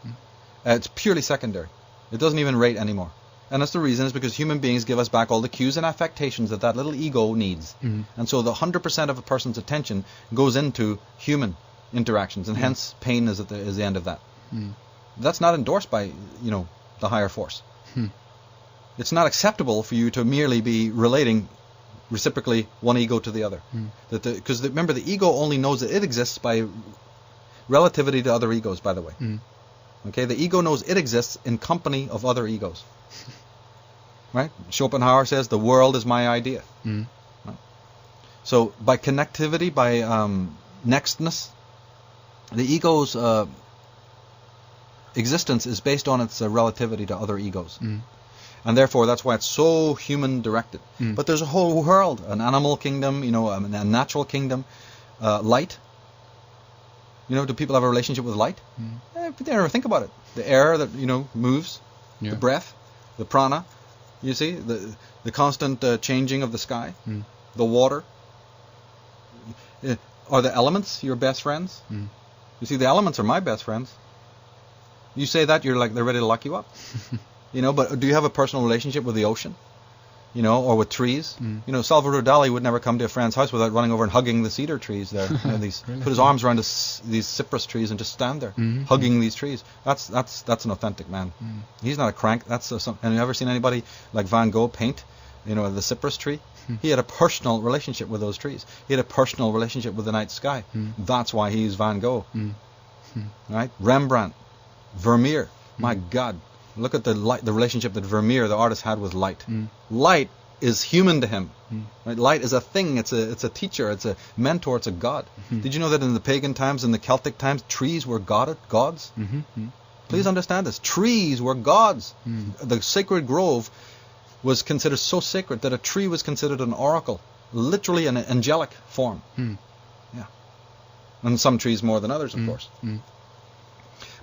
Speaker 2: It's purely secondary. It doesn't even rate anymore. And that's the reason, is because human beings give us back all the cues and affectations that little ego needs. And so the 100% of a person's attention goes into human interactions, and hence pain is the end of that. That's not endorsed by the higher force. It's not acceptable for you to merely be relating reciprocally one ego to the other. Because remember, the ego only knows that it exists by relativity to other egos, by the way. Okay, the ego knows it exists in company of other egos. Right? Schopenhauer says the world is my idea. Right? So by connectivity, by nextness, the ego's existence is based on its relativity to other egos. And therefore, that's why it's so human-directed. But there's a whole world, an animal kingdom, a natural kingdom, light. Do people have a relationship with light? They never think about it. The air that, moves, the breath, the prana, you see, the constant changing of the sky, the water. Are the elements your best friends? You see, the elements are my best friends. You say that, you're like, they're ready to lock you up. But do you have a personal relationship with the ocean? Or with trees? Salvador Dali would never come to a friend's house without running over and hugging the cedar trees there. Put his arms around these cypress trees and just stand there, hugging these trees. That's an authentic man. He's not a crank. Have you ever seen anybody like Van Gogh paint, the cypress tree? He had a personal relationship with those trees. He had a personal relationship with the night sky. That's why he's Van Gogh. Right? Rembrandt, Vermeer. My God. Look at the relationship that Vermeer, the artist, had with light. Light is human to him. Right? Light is a thing. It's a teacher. It's a mentor. It's a god. Did you know that in the pagan times, in the Celtic times, trees were gods? Please understand this. Trees were gods. The sacred grove was considered so sacred that a tree was considered an oracle, literally an angelic form. Yeah. And some trees more than others, of course.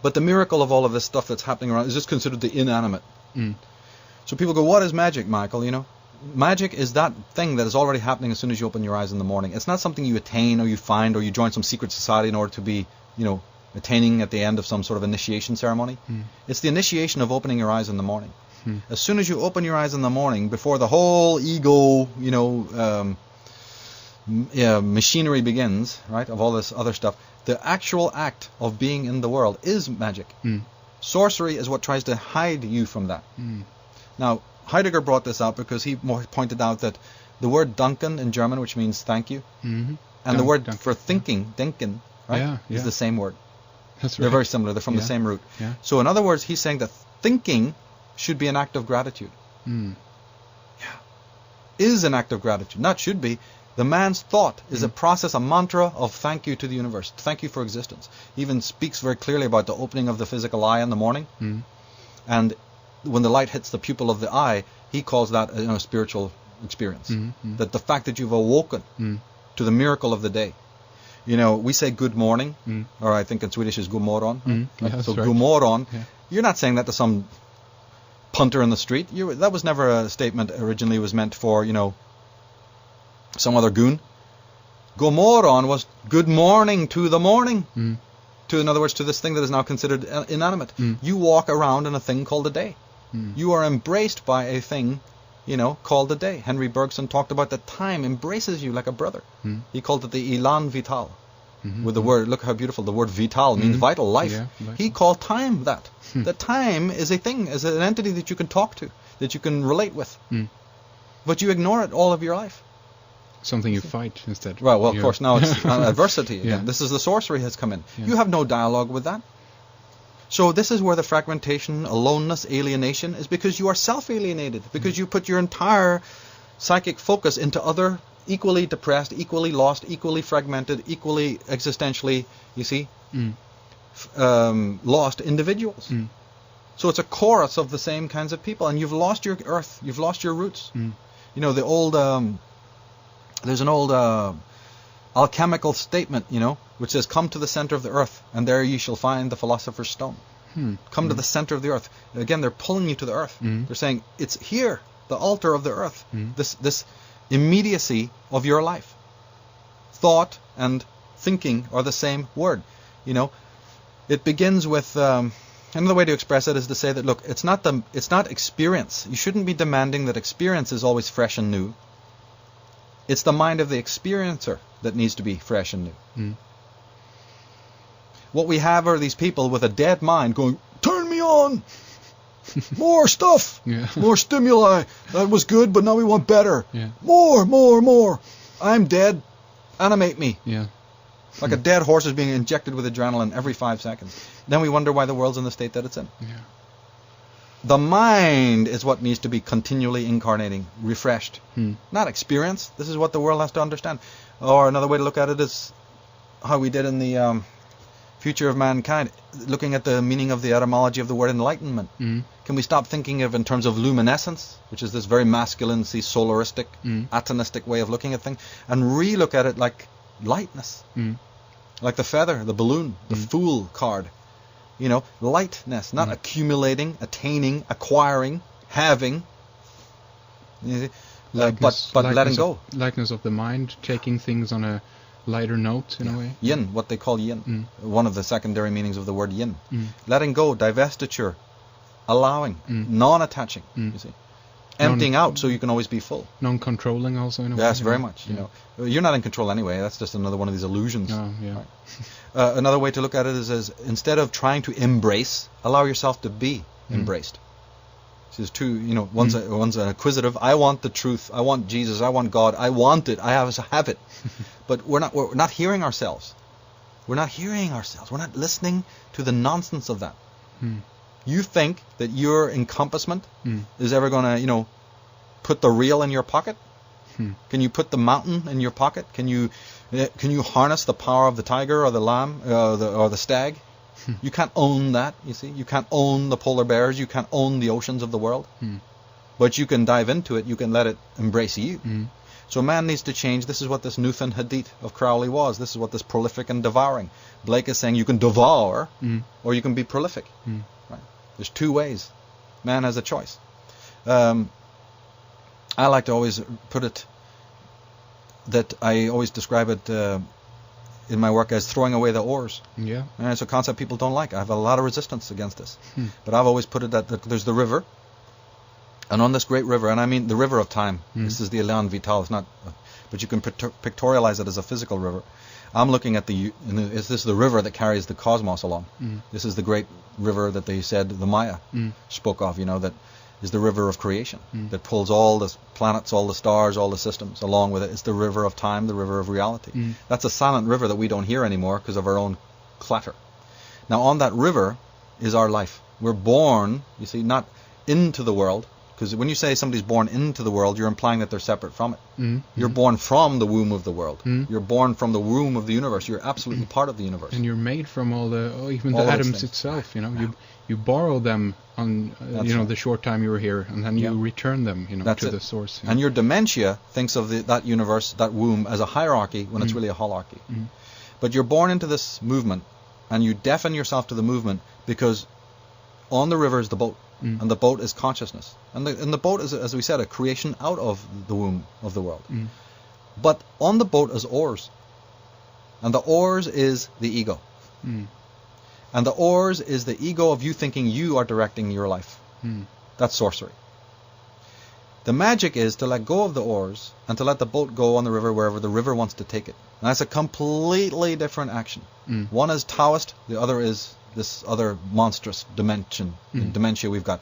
Speaker 2: But the miracle of all of this stuff that's happening around is just considered the inanimate. So people go, what is magic, Michael? Magic is that thing that is already happening as soon as you open your eyes in the morning. It's not something you attain or you find or you join some secret society in order to be, attaining at the end of some sort of initiation ceremony. It's the initiation of opening your eyes in the morning. As soon as you open your eyes in the morning, before the whole ego, machinery begins, right, of all this other stuff, the actual act of being in the world is magic. Sorcery is what tries to hide you from that. Now, Heidegger brought this out because he pointed out that the word Danken in German, which means thank you, and the word for thinking, denken, right, is the same word.
Speaker 1: That's right.
Speaker 2: They're very similar. They're from the same root. So in other words, he's saying that thinking should be an act of gratitude. Is an act of gratitude. Not should be. The man's thought is a process, a mantra of thank you to the universe. Thank you for existence. He even speaks very clearly about the opening of the physical eye in the morning. And when the light hits the pupil of the eye, he calls that a spiritual experience. That the fact that you've awoken to the miracle of the day. You know, we say good morning, or I think in Swedish is god morgon. So right. God morgon. You're not saying that to some punter in the street. That was never a statement originally was meant for, you know, some other goon. God morgon was good morning to the morning. To, in other words, to this thing that is now considered inanimate. You walk around in a thing called a day. You are embraced by a thing, you know, called a day. Henry Bergson talked about that time embraces you like a brother. He called it the elan vital. With the word, look how beautiful, the word vital means vital, life. He called time that. That time is a thing, is an entity that you can talk to, that you can relate with. But you ignore it all of your life.
Speaker 1: Something you fight instead.
Speaker 2: Well, of course, now it's adversity again. This is the sorcery has come in. You have no dialogue with that. So this is where the fragmentation, aloneness, alienation is, because you are self-alienated, because you put your entire psychic focus into other equally depressed, equally lost, equally fragmented, equally existentially, you see, lost individuals. So it's a chorus of the same kinds of people, and you've lost your earth, you've lost your roots. You know, the old, there's an old alchemical statement, you know, which says, come to the center of the earth, and there you shall find the philosopher's stone. Come to the center of the earth. Again, they're pulling you to the earth. They're saying, it's here, the altar of the earth, this immediacy of your life. Thought and thinking are the same word. You know, it begins with, another way to express it is to say that, look, it's not experience. You shouldn't be demanding that experience is always fresh and new. It's the mind of the experiencer that needs to be fresh and new. What we have are these people with a dead mind going, turn me on! More stuff! More stimuli! That was good, but now we want better! More! I'm dead. Animate me! Like a dead horse is being injected with adrenaline every 5 seconds. Then we wonder why the world's in the state that it's in. The mind is what needs to be continually incarnating, refreshed. Not experience. This is what the world has to understand. Or another way to look at it is how we did in the Future of Mankind, looking at the meaning of the etymology of the word enlightenment. Can we stop thinking of in terms of luminescence, which is this very masculine, solaristic, atomistic way of looking at things, and re-look at it like lightness, like the feather, the balloon, the fool card. You know, lightness, not accumulating, attaining, acquiring, having, but letting go.
Speaker 1: Lightness of the mind, taking things on a lighter note in a way.
Speaker 2: Yin, what they call yin. One of the secondary meanings of the word yin. Letting go, divestiture, allowing, non-attaching, you see. Emptying out so you can always be full.
Speaker 1: Non-controlling also in a way.
Speaker 2: Yes, very much. You know, you're not in control anyway. That's just another one of these illusions. Right. Another way to look at it is instead of trying to embrace, allow yourself to be embraced. There's two. You know, one's an acquisitive. I want the truth. I want Jesus. I want God. I want it. I have it. But we're not hearing ourselves. We're not hearing ourselves. We're not listening to the nonsense of that. You think that your encompassment is ever going to, you know, put the real in your pocket? Can you put the mountain in your pocket? Can you harness the power of the tiger or the lamb or the stag? You can't own that, you see. You can't own the polar bears. You can't own the oceans of the world. But you can dive into it. You can let it embrace you. So man needs to change. This is what this Newton Hadith of Crowley was. This is what this prolific and devouring. Blake is saying you can devour or you can be prolific. Right? There's two ways. Man has a choice. I like to always put it that I always describe it in my work as throwing away the oars. And it's a concept people don't like. I have a lot of resistance against this. But I've always put it that there's the river. And on this great river, and I mean the river of time, this is the Elan Vital, it's not, but you can pictorialize it as a physical river. I'm looking at this is the river that carries the cosmos along. This is the great river that they said the Maya spoke of, that is the river of creation, that pulls all the planets, all the stars, all the systems along with it. It's the river of time, the river of reality. That's a silent river that we don't hear anymore because of our own clatter. Now on that river is our life. We're born, you see, not into the world, because when you say somebody's born into the world, you're implying that they're separate from it. You're born from the womb of the world. You're born from the womb of the universe. You're absolutely part of the universe.
Speaker 1: And you're made from even the atoms itself. You borrow them on the short time you were here, and then you return them to the source.
Speaker 2: And your dementia thinks of that universe, that womb, as a hierarchy when it's really a holarchy. But you're born into this movement, and you deafen yourself to the movement because on the river is the boat. And the boat is consciousness. And the boat is, as we said, a creation out of the womb of the world. But on the boat is oars. And the oars is the ego. And the oars is the ego of you thinking you are directing your life. That's sorcery. The magic is to let go of the oars and to let the boat go on the river wherever the river wants to take it. And that's a completely different action. One is Taoist, the other is this other monstrous dimension. In Dementia we've got,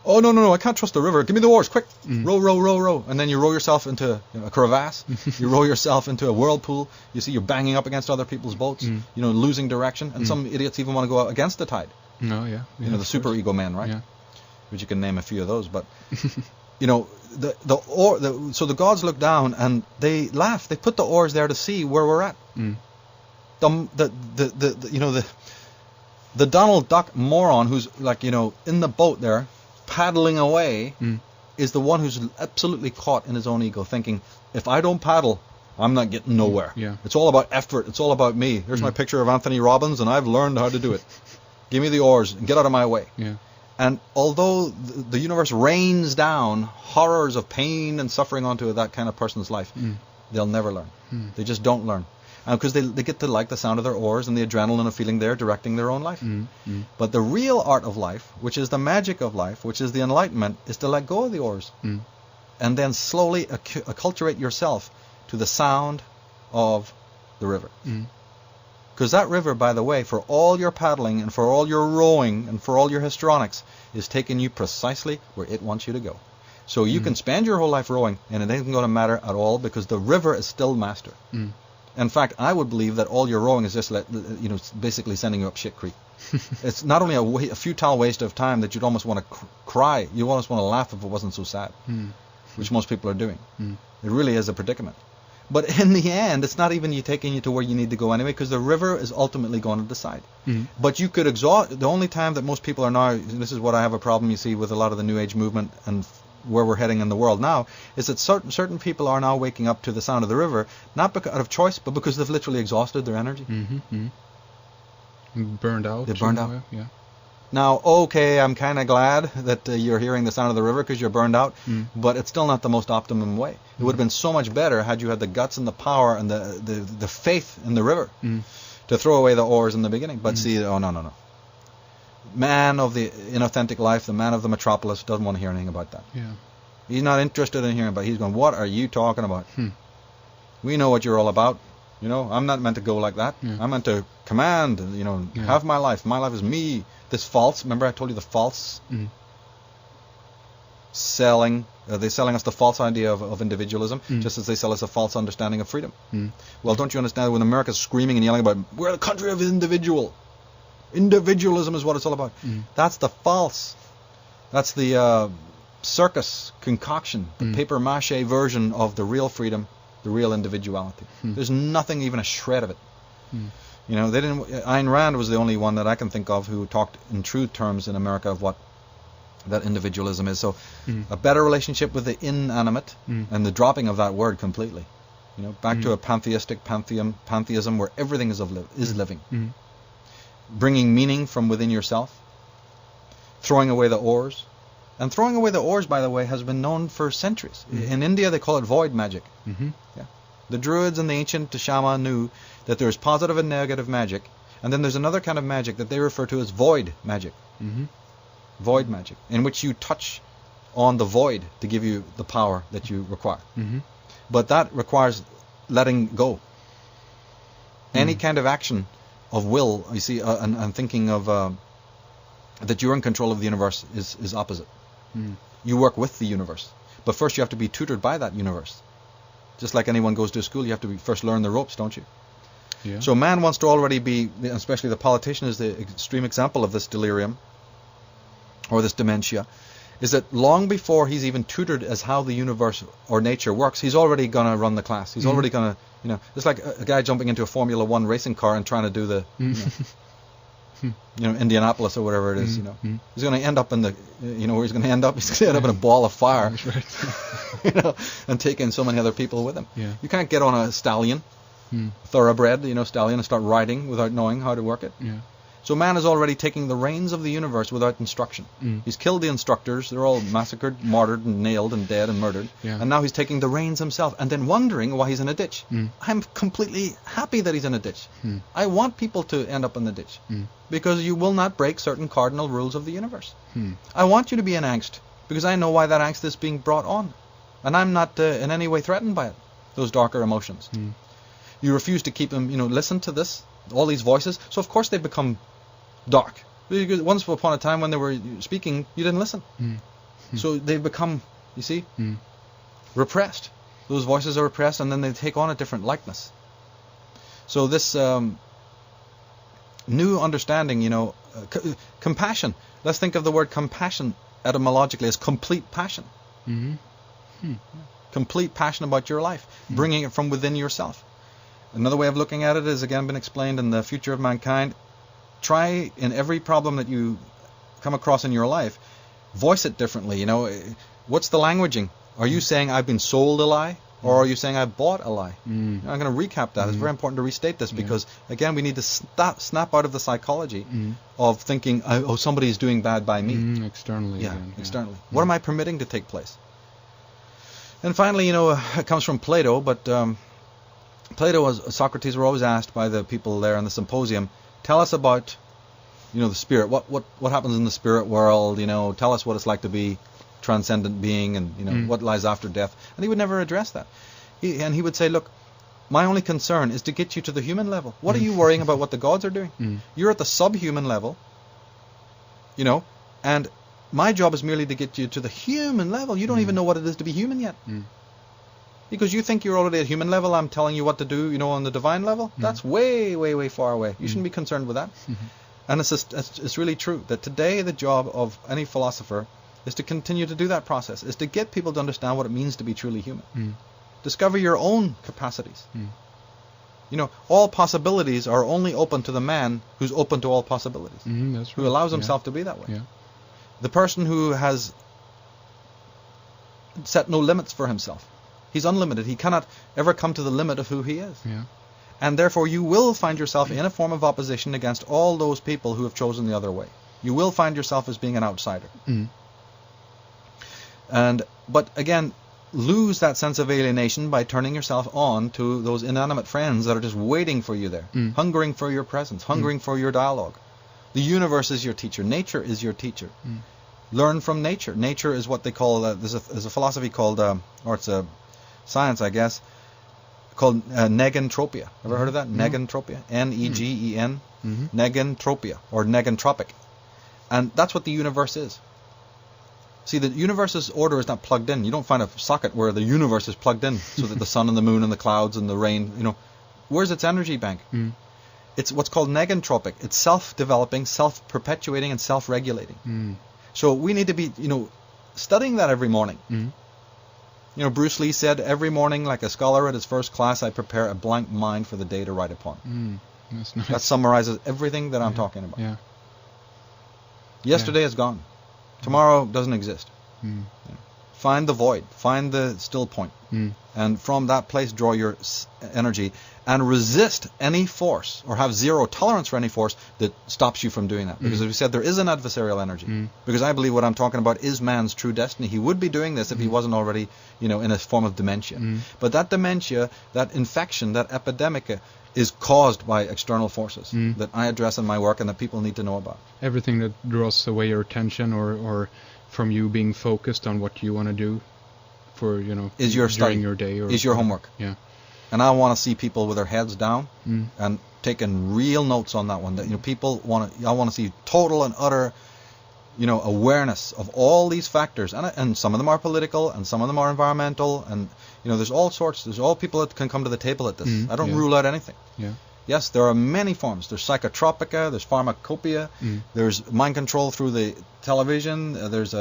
Speaker 2: oh, no, I can't trust the river. Give me the oars, quick. Row, row, row, row. And then you row yourself into a crevasse. You row yourself into a whirlpool. You see, you're banging up against other people's boats, losing direction. And some idiots even want to go out against the tide.
Speaker 1: Oh, yeah.
Speaker 2: The super ego men, right?
Speaker 1: Yeah.
Speaker 2: Which you can name a few of those. But, so the gods look down and they laugh. They put the oars there to see where we're at. The Donald Duck moron who's in the boat there, paddling away, is the one who's absolutely caught in his own ego, thinking, if I don't paddle, I'm not getting nowhere. It's all about effort. It's all about me. Here's my picture of Anthony Robbins, and I've learned how to do it. Give me the oars and get out of my way. And although the universe rains down horrors of pain and suffering onto that kind of person's life, they'll never learn. They just don't learn. Because they get to like the sound of their oars and the adrenaline of feeling they're directing their own life. But the real art of life, which is the magic of life, which is the enlightenment, is to let go of the oars. And then slowly acculturate yourself to the sound of the river. Because that river, by the way, for all your paddling and for all your rowing and for all your histrionics, is taking you precisely where it wants you to go. So you can spend your whole life rowing and it ain't going to matter at all because the river is still master. In fact, I would believe that all your rowing is just basically sending you up shit creek. It's not only a futile waste of time that you'd almost want to cry, you almost want to laugh if it wasn't so sad, which most people are doing. It really is a predicament. But in the end, it's not even taking you to where you need to go anyway, because the river is ultimately going to decide. But you could exhaust. The only time that most people are now, this is what I have a problem, you see, with a lot of the New Age movement and where we're heading in the world now, is that certain people are now waking up to the sound of the river, not out of choice, but because they've literally exhausted their energy.
Speaker 1: Burned out.
Speaker 2: They're burned out.
Speaker 1: Yeah.
Speaker 2: Now, okay, I'm kind of glad that you're hearing the sound of the river because you're burned out, but it's still not the most optimum way. It would have been so much better had you had the guts and the power and the faith in the river to throw away the oars in the beginning. But see, no. Man of the inauthentic life, the man of the metropolis, doesn't want to hear anything about that. He's not interested in hearing about it. He's going, what are you talking about? We know what you're all about. I'm not meant to go like that. I'm meant to command, have my life. My life is me. This false, remember I told you the false selling, they're selling us the false idea of individualism, just as they sell us a false understanding of freedom. Well, don't you understand when America's screaming and yelling about, we're the country of the individual. Individualism is what it's all about. That's the false. That's the circus concoction, the paper mache version of the real freedom, the real individuality. There's nothing, even a shred of it. They didn't. Ayn Rand was the only one that I can think of who talked in true terms in America of what that individualism is. So, a better relationship with the inanimate and the dropping of that word completely. Back to a pantheistic pantheism where everything is living. Bringing meaning from within yourself. Throwing away the oars. And throwing away the oars, by the way, has been known for centuries. In India, they call it void magic. The Druids and the ancient shaman knew that there's positive and negative magic, and then there's another kind of magic that they refer to as void magic. Void magic, in which you touch on the void to give you the power that you require. But that requires letting go. Any kind of action of will, you see, and thinking of that you're in control of the universe is opposite. You work with the universe. But first you have to be tutored by that universe. Just like anyone goes to school, you have to first learn the ropes, don't you?
Speaker 1: Yeah.
Speaker 2: So man wants to already be, especially the politician is the extreme example of this delirium, or this dementia, is that long before he's even tutored as how the universe or nature works, he's already going to run the class. He's already going to, it's like a guy jumping into a Formula One racing car and trying to do the, Indianapolis or whatever it is, He's going to end up in the, where he's going to end up? He's going to end up in a ball of fire,
Speaker 1: That's right.
Speaker 2: and take in so many other people with him.
Speaker 1: Yeah.
Speaker 2: You can't get on a stallion, thoroughbred, stallion, and start riding without knowing how to work it.
Speaker 1: Yeah.
Speaker 2: So man is already taking the reins of the universe without instruction. He's killed the instructors. They're all massacred, martyred, and nailed, and dead, and murdered.
Speaker 1: Yeah.
Speaker 2: And now he's taking the reins himself, and then wondering why he's in a ditch. I'm completely happy that he's in a ditch. I want people to end up in the ditch, because you will not break certain cardinal rules of the universe. I want you to be in angst, because I know why that angst is being brought on. And I'm not in any way threatened by it, those darker emotions. You refuse to keep them, listen to this, all these voices. So of course they become dark. Because once upon a time when they were speaking, you didn't listen. So they've become, you see, repressed. Those voices are repressed, and then they take on a different likeness. So this new understanding, compassion. Let's think of the word compassion etymologically as complete passion. Complete passion about your life, bringing it from within yourself. Another way of looking at it has again been explained in The Future of Mankind. Try in every problem that you come across in your life, voice it differently. What's the languaging? Are you saying I've been sold a lie, or are you saying I bought a lie? I'm going to recap that. It's very important to restate this, because again we need to snap out of the psychology of thinking, oh, somebody's doing bad by me.
Speaker 1: Externally.
Speaker 2: Yeah,
Speaker 1: Again,
Speaker 2: externally. What am I permitting to take place? And finally, it comes from Plato, but Socrates were always asked by the people there in the symposium, tell us about, the spirit. What happens in the spirit world? Tell us what it's like to be transcendent being, and what lies after death. And he would never address that. He would say, look, my only concern is to get you to the human level. What are you worrying about what the gods are doing? You're at the subhuman level, and my job is merely to get you to the human level. You don't even know what it is to be human yet. Because you think you're already at human level, I'm telling you what to do, on the divine level. That's way, way, way far away. You shouldn't be concerned with that. And it's really true that today the job of any philosopher is to continue to do that process, is to get people to understand what it means to be truly human. Discover your own capacities. All possibilities are only open to the man who's open to all possibilities,
Speaker 1: That's right.
Speaker 2: who allows himself to be that way.
Speaker 1: Yeah.
Speaker 2: The person who has set no limits for himself, he's unlimited. He cannot ever come to the limit of who he is.
Speaker 1: Yeah.
Speaker 2: And therefore you will find yourself in a form of opposition against all those people who have chosen the other way. You will find yourself as being an outsider. But again, lose that sense of alienation by turning yourself on to those inanimate friends that are just waiting for you there, hungering for your presence, hungering for your dialogue. The universe is your teacher. Nature is your teacher. Learn from nature. Nature is what they call, there's a philosophy called, or it's a science, I guess, called negentropia. Ever heard of that? Negentropia. N-E-G-E-N. Negentropia, or negentropic. And that's what the universe is. See, the universe's order is not plugged in. You don't find a socket where the universe is plugged in, so that the sun and the moon and the clouds and the rain, where's its energy bank? It's what's called negentropic. It's self-developing, self-perpetuating, and self-regulating. So we need to be, studying that every morning. Bruce Lee said, every morning, like a scholar at his first class, I prepare a blank mind for the day to write upon.
Speaker 1: That's nice.
Speaker 2: That summarizes everything that I'm talking about.
Speaker 1: Yeah.
Speaker 2: Yesterday is gone. Tomorrow doesn't exist. Find the void. Find the still point. And from that place, draw your energy and resist any force, or have zero tolerance for any force that stops you from doing that. Because as we said, there is an adversarial energy. Because I believe what I'm talking about is man's true destiny. He would be doing this if he wasn't already, in a form of dementia. But that dementia, that infection, that epidemic is caused by external forces that I address in my work and that people need to know about.
Speaker 1: Everything that draws away your attention or from you being focused on what you want to do. for
Speaker 2: is your study,
Speaker 1: during your day, or
Speaker 2: is your homework.
Speaker 1: Yeah.
Speaker 2: And I want to see people with their heads down
Speaker 1: Mm.
Speaker 2: and taking real notes on that one. That people I want to see total and utter, awareness of all these factors, and some of them are political, and some of them are environmental, and there's all sorts. There's all people that can come to the table at this.
Speaker 1: Mm,
Speaker 2: I don't
Speaker 1: yeah.
Speaker 2: rule out anything.
Speaker 1: Yeah.
Speaker 2: Yes, there are many forms. There's psychotropica, there's pharmacopoeia, there's mind control through the television, there's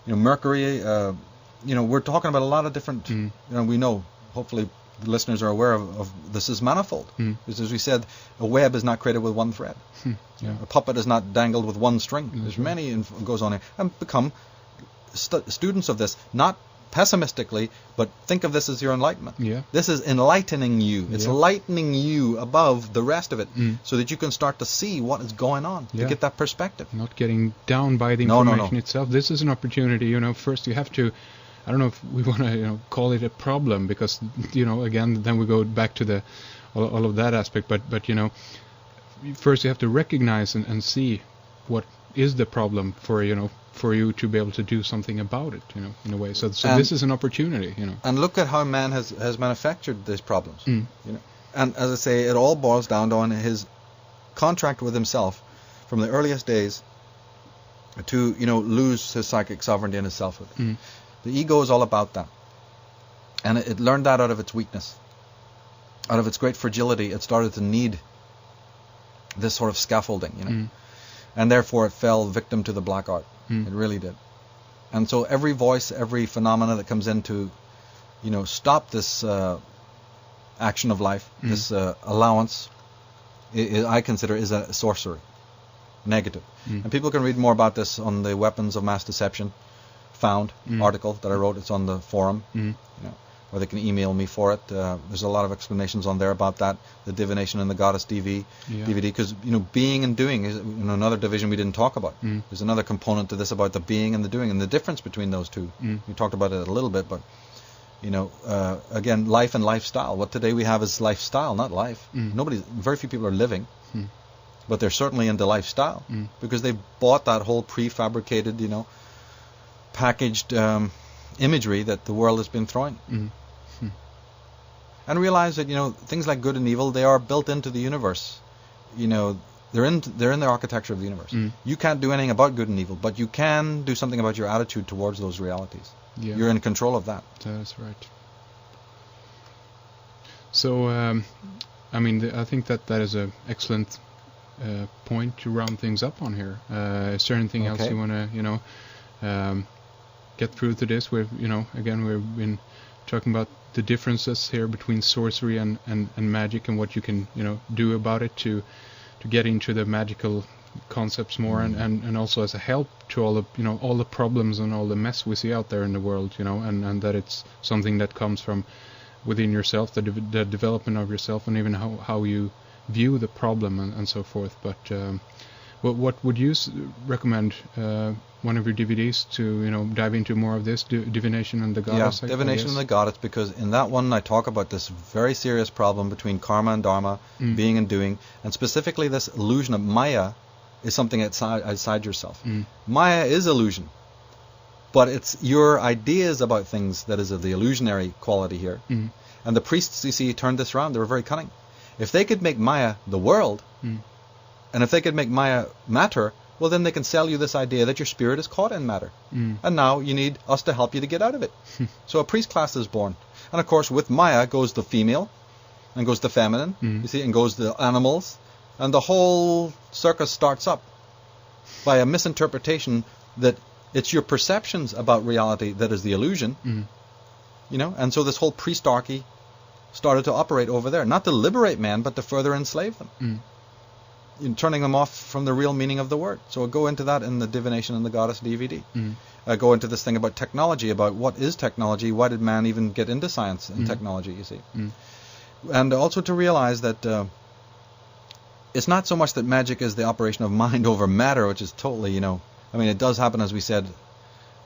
Speaker 2: mercury. We're talking about a lot of different. We know. Hopefully, the listeners are aware of this is manifold. Because as we said, a web is not created with one thread.
Speaker 1: Yeah.
Speaker 2: A puppet is not dangled with one string. There's
Speaker 1: right.
Speaker 2: many goes on here, and become students of this, not pessimistically, but think of this as your enlightenment.
Speaker 1: Yeah.
Speaker 2: This is enlightening you. It's
Speaker 1: Yeah.
Speaker 2: lightening you above the rest of it, so that you can start to see what is going on,
Speaker 1: Yeah.
Speaker 2: to get that perspective.
Speaker 1: Not getting down by the
Speaker 2: No, no,
Speaker 1: information
Speaker 2: no.
Speaker 1: itself. This is an opportunity. First you have to. I don't know if we want to call it a problem, because again then we go back to the all of that aspect. But first you have to recognize and see what is the problem for you to be able to do something about it, in a way. So this is an opportunity,
Speaker 2: And look at how man has manufactured these problems. And as I say, it all boils down to his contract with himself from the earliest days to lose his psychic sovereignty and his selfhood. The ego is all about that, and it learned that out of its weakness, out of its great fragility. It started to need this sort of scaffolding, and therefore it fell victim to the black art. It really did. And so every voice, every phenomena that comes in to stop this action of life, this allowance, I consider is a sorcery, negative. And people can read more about this on the Weapons of Mass Deception found article that I wrote. It's on the forum, or they can email me for it. There's a lot of explanations on there about that, the Divination and the Goddess DVD, because being and doing is another division we didn't talk about. There's another component to this about the being and the doing, and the difference between those two. We talked about it a little bit, but again, life and lifestyle. What today we have is lifestyle, not life. Very few people are living, but they're certainly into lifestyle because they bought that whole prefabricated, packaged imagery that the world has been throwing. And realize that things like good and evil, they are built into the universe. They're in the architecture of the universe. You can't do anything about good and evil, but you can do something about your attitude towards those realities. You're in control of that.
Speaker 1: That's right. So I think that is a excellent point to round things up on here. Is there anything else you want to get through to this? Again, we've been talking about the differences here between sorcery and magic, and what you can do about it to get into the magical concepts more, and also as a help to all the all the problems and all the mess we see out there in the world, and that it's something that comes from within yourself, the development of yourself, and even how you view the problem and so forth. But what would you recommend one of your DVDs to dive into more of this Divination and the Goddess?
Speaker 2: Yeah, Divination and the Goddess, because in that one I talk about this very serious problem between karma and dharma, being and doing, and specifically this illusion of Maya is something outside yourself. Maya is illusion, but it's your ideas about things that is of the illusionary quality here. And the priests, you see, turned this around. They were very cunning. If they could make Maya the world, and if they could make Maya matter, well, then they can sell you this idea that your spirit is caught in matter. And now you need us to help you to get out of it. So a priest class is born. And of course, with Maya goes the female, and goes the feminine, you see, and goes the animals. And the whole circus starts up by a misinterpretation that it's your perceptions about reality that is the illusion. And so this whole priestarchy started to operate over there, not to liberate man, but to further enslave them. Turning them off from the real meaning of the word. So we'll go into that in the Divination and the Goddess DVD. Go into this thing about technology, about what is technology, why did man even get into science and technology, you see. And also to realize that it's not so much that magic is the operation of mind over matter, which is totally, it does happen, as we said,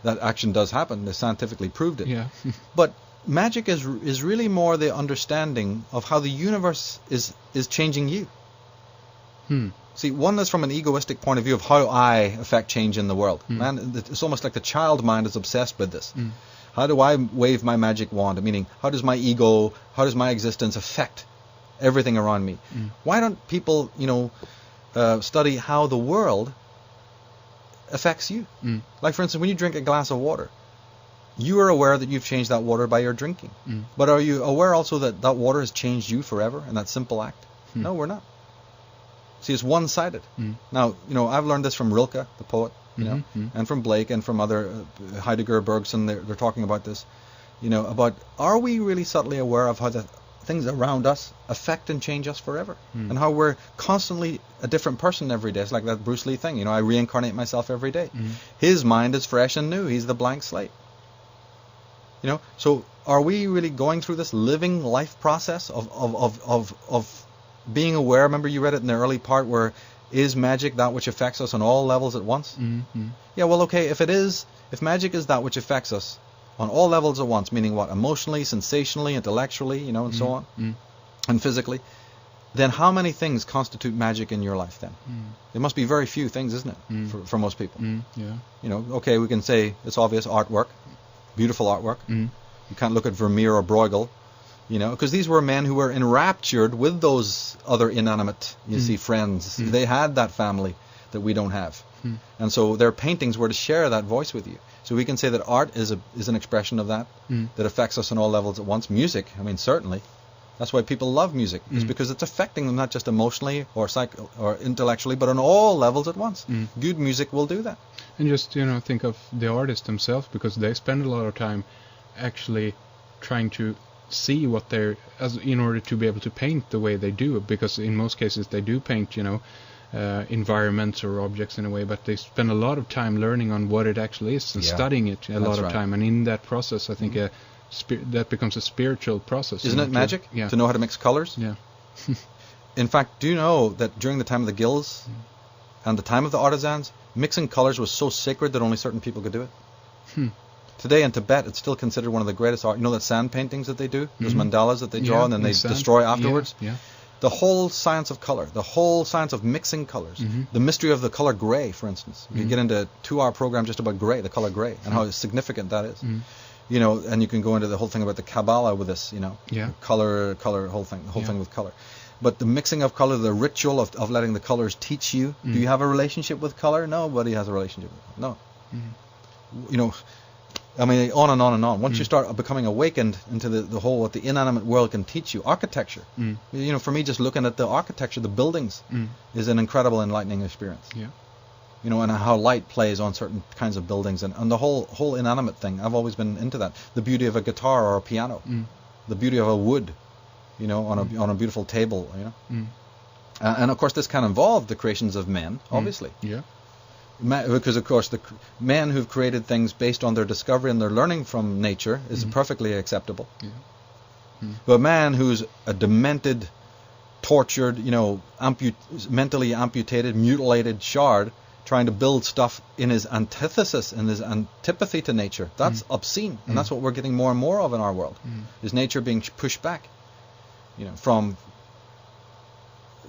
Speaker 2: that action does happen, they scientifically proved it. But magic is really more the understanding of how the universe is changing you. See, one is from an egoistic point of view of how I affect change in the world. Man, it's almost like the child mind is obsessed with this. How do I wave my magic wand? Meaning, how does my ego, how does my existence affect everything around me? Why don't people, study how the world affects you? Like, for instance, when you drink a glass of water, you are aware that you've changed that water by your drinking. But are you aware also that that water has changed you forever in that simple act? No, we're not. See, it's one-sided. Now, I've learned this from Rilke, the poet, and from Blake and from other Heidegger, Bergson. They're talking about this, about are we really subtly aware of how the things around us affect and change us forever, and how we're constantly a different person every day. It's like that Bruce Lee thing. I reincarnate myself every day. His mind is fresh and new. He's the blank slate. So are we really going through this living life process of being aware? Remember you read it in the early part where is magic that which affects us on all levels at once? Yeah, well, okay, if magic is that which affects us on all levels at once, meaning what? Emotionally, sensationally, intellectually, and so on, and physically, then how many things constitute magic in your life then? There must be very few things, isn't it, for most people? Okay, we can say it's obvious, artwork, beautiful artwork. You can't look at Vermeer or Bruegel, because these were men who were enraptured with those other inanimate, friends. They had that family that we don't have. And so their paintings were to share that voice with you. So we can say that art is an expression of that, that affects us on all levels at once. Music, certainly. That's why people love music. It's because it's affecting them not just emotionally or intellectually, but on all levels at once. Good music will do that.
Speaker 1: And just, think of the artist themselves, because they spend a lot of time actually trying to see what in order to be able to paint the way they do, because in most cases they do paint, environments or objects in a way, but they spend a lot of time learning on what it actually is and studying it a lot of time. And in that process, I think that becomes a spiritual process.
Speaker 2: Isn't it magic? To know how to mix colors?
Speaker 1: Yeah.
Speaker 2: In fact, do you know that during the time of the guilds and the time of the artisans, mixing colors was so sacred that only certain people could do it? Today in Tibet, it's still considered one of the greatest art. That sand paintings that they do, those mandalas that they draw and then they destroy afterwards? The whole science of color, the whole science of mixing colors, the mystery of the color gray, for instance. You get into a 2-hour program just about gray, the color gray, and how significant that is. And you can go into the whole thing about the Kabbalah with this, color, whole thing with color. But the mixing of color, the ritual of letting the colors teach you. Do you have a relationship with color? Nobody has a relationship with color. No. On and on and on. Once you start becoming awakened into the whole, what the inanimate world can teach you, architecture. For me, just looking at the architecture, the buildings, is an incredible enlightening experience. And how light plays on certain kinds of buildings, and the whole inanimate thing. I've always been into that. The beauty of a guitar or a piano, the beauty of a wood, on a beautiful table, and of course this can involve the creations of men, obviously. Because of course the men who've created things based on their discovery and their learning from nature is perfectly acceptable. But a man who's a demented, tortured, mentally amputated, mutilated shard trying to build stuff in his antithesis, in his antipathy to nature, that's obscene. And that's what we're getting more and more of in our world, is nature being pushed back, from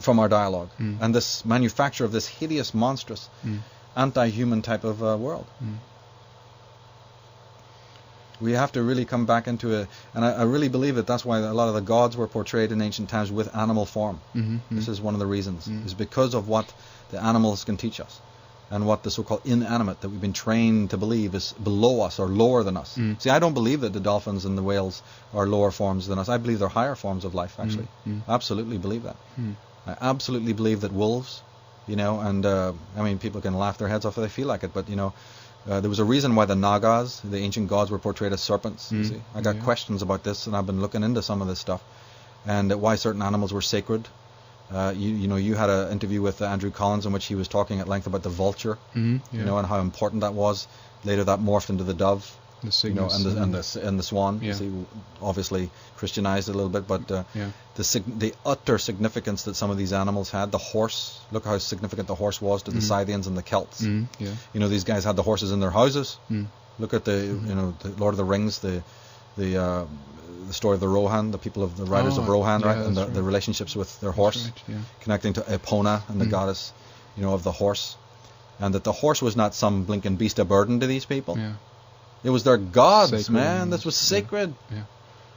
Speaker 2: our dialogue. And this manufacture of this hideous, monstrous, anti-human type of world. We have to really come back into it, and I really believe that that's why a lot of the gods were portrayed in ancient times with animal form. This is one of the reasons, is because of what the animals can teach us, and what the so-called inanimate that we've been trained to believe is below us or lower than us. See, I don't believe that the dolphins and the whales are lower forms than us. I believe they're higher forms of life, actually. I absolutely believe that. I absolutely believe that wolves, and people can laugh their heads off if they feel like it, but there was a reason why the Nagas, the ancient gods, were portrayed as serpents. You see, I got questions about this, and I've been looking into some of this stuff, and why certain animals were sacred. You had an interview with Andrew Collins in which he was talking at length about the vulture, and how important that was. Later, that morphed into the dove. The cygnus, and the swan. Yeah. See, obviously Christianized it a little bit, but the utter significance that some of these animals had. The horse, look how significant the horse was to the Scythians and the Celts. These guys had the horses in their houses. Look at the Lord of the Rings, the story of the Rohan, the people of the riders of Rohan, right, and the relationships with their horse, connecting to Epona and the goddess, of the horse, and that the horse was not some blinking beast of burden to these people. It was their gods,
Speaker 1: Sacred
Speaker 2: man. This was sacred.
Speaker 1: Yeah.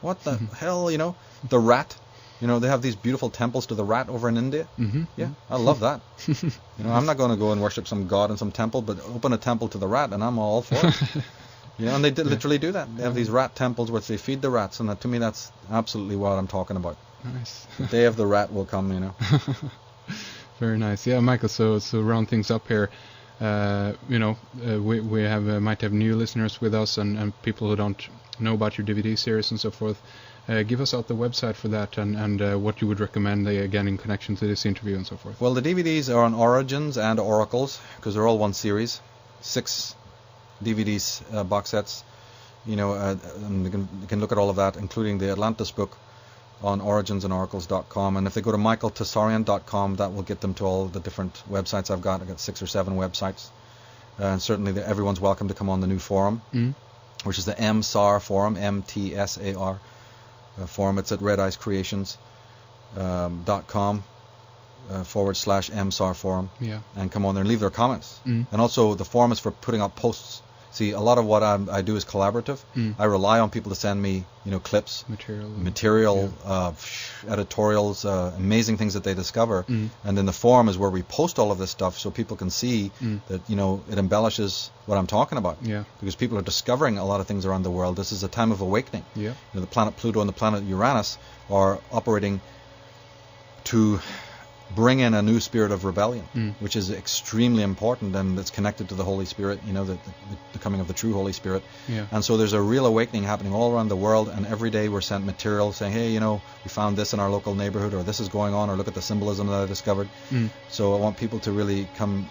Speaker 2: What the hell, you know? The rat. You know, they have these beautiful temples to the rat over in India.
Speaker 1: Mm-hmm.
Speaker 2: Yeah, I love that. You know, I'm not going to go and worship some god in some temple, but open a temple to the rat, and I'm all for it. You know, and they literally do that. They have these rat temples where they feed the rats, and to me, that's absolutely what I'm talking about.
Speaker 1: Nice.
Speaker 2: The day of the rat will come, you know.
Speaker 1: Very nice. Yeah, Michael. So round things up here. You know, we have might have new listeners with us and people who don't know about your DVD series and so forth. Give us out the website for that and what you would recommend again in connection to this interview and so forth.
Speaker 2: Well, the DVDs are on Origins and Oracles because they're all one series, 6 DVDs box sets. You know, and you can look at all of that, including the Atlantis book, on originsandoracles.com. And if they go to michaeltsarion.com, that will get them to all the different websites I've got. I've got 6 or 7 websites. And certainly everyone's welcome to come on the new forum, which is the MSAR forum, MTSAR forum. It's at redicecreations.com /MSAR forum.
Speaker 1: Yeah.
Speaker 2: And come on there and leave their comments. And also the forum is for putting up posts. See, a lot of what I do is collaborative. I rely on people to send me, you know, clips, material, editorials, amazing things that they discover. And then the forum is where we post all of this stuff so people can see that, you know, it embellishes what I'm talking about.
Speaker 1: Yeah.
Speaker 2: Because people are discovering a lot of things around the world. This is a time of awakening.
Speaker 1: Yeah.
Speaker 2: You know, the planet Pluto and the planet Uranus are operating to bring in a new spirit of rebellion, which is extremely important, and it's connected to the Holy Spirit, you know, the coming of the true Holy Spirit.
Speaker 1: Yeah.
Speaker 2: And so there's a real awakening happening all around the world, and every day we're sent material saying, hey, you know, we found this in our local neighborhood, or this is going on, or look at the symbolism that I discovered. So I want people to really come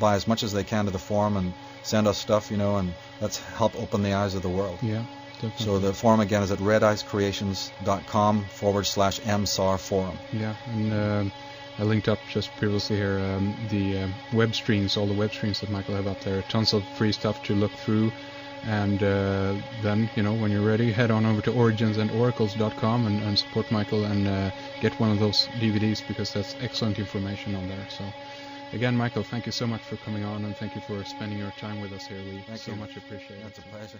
Speaker 2: by as much as they can to the forum and send us stuff, you know, and let's help open the eyes of the world.
Speaker 1: Yeah, definitely.
Speaker 2: So the forum again is at redicecreations.com /MSAR forum.
Speaker 1: Yeah, and I linked up just previously here the web streams, all the web streams that Michael have up there. Tons of free stuff to look through. And then, you know, when you're ready, head on over to originsandoracles.com and support Michael and get one of those DVDs because that's excellent information on there. So, again, Michael, thank you so much for coming on and thank you for spending your time with us here. We so much appreciate it.
Speaker 2: That's a pleasure.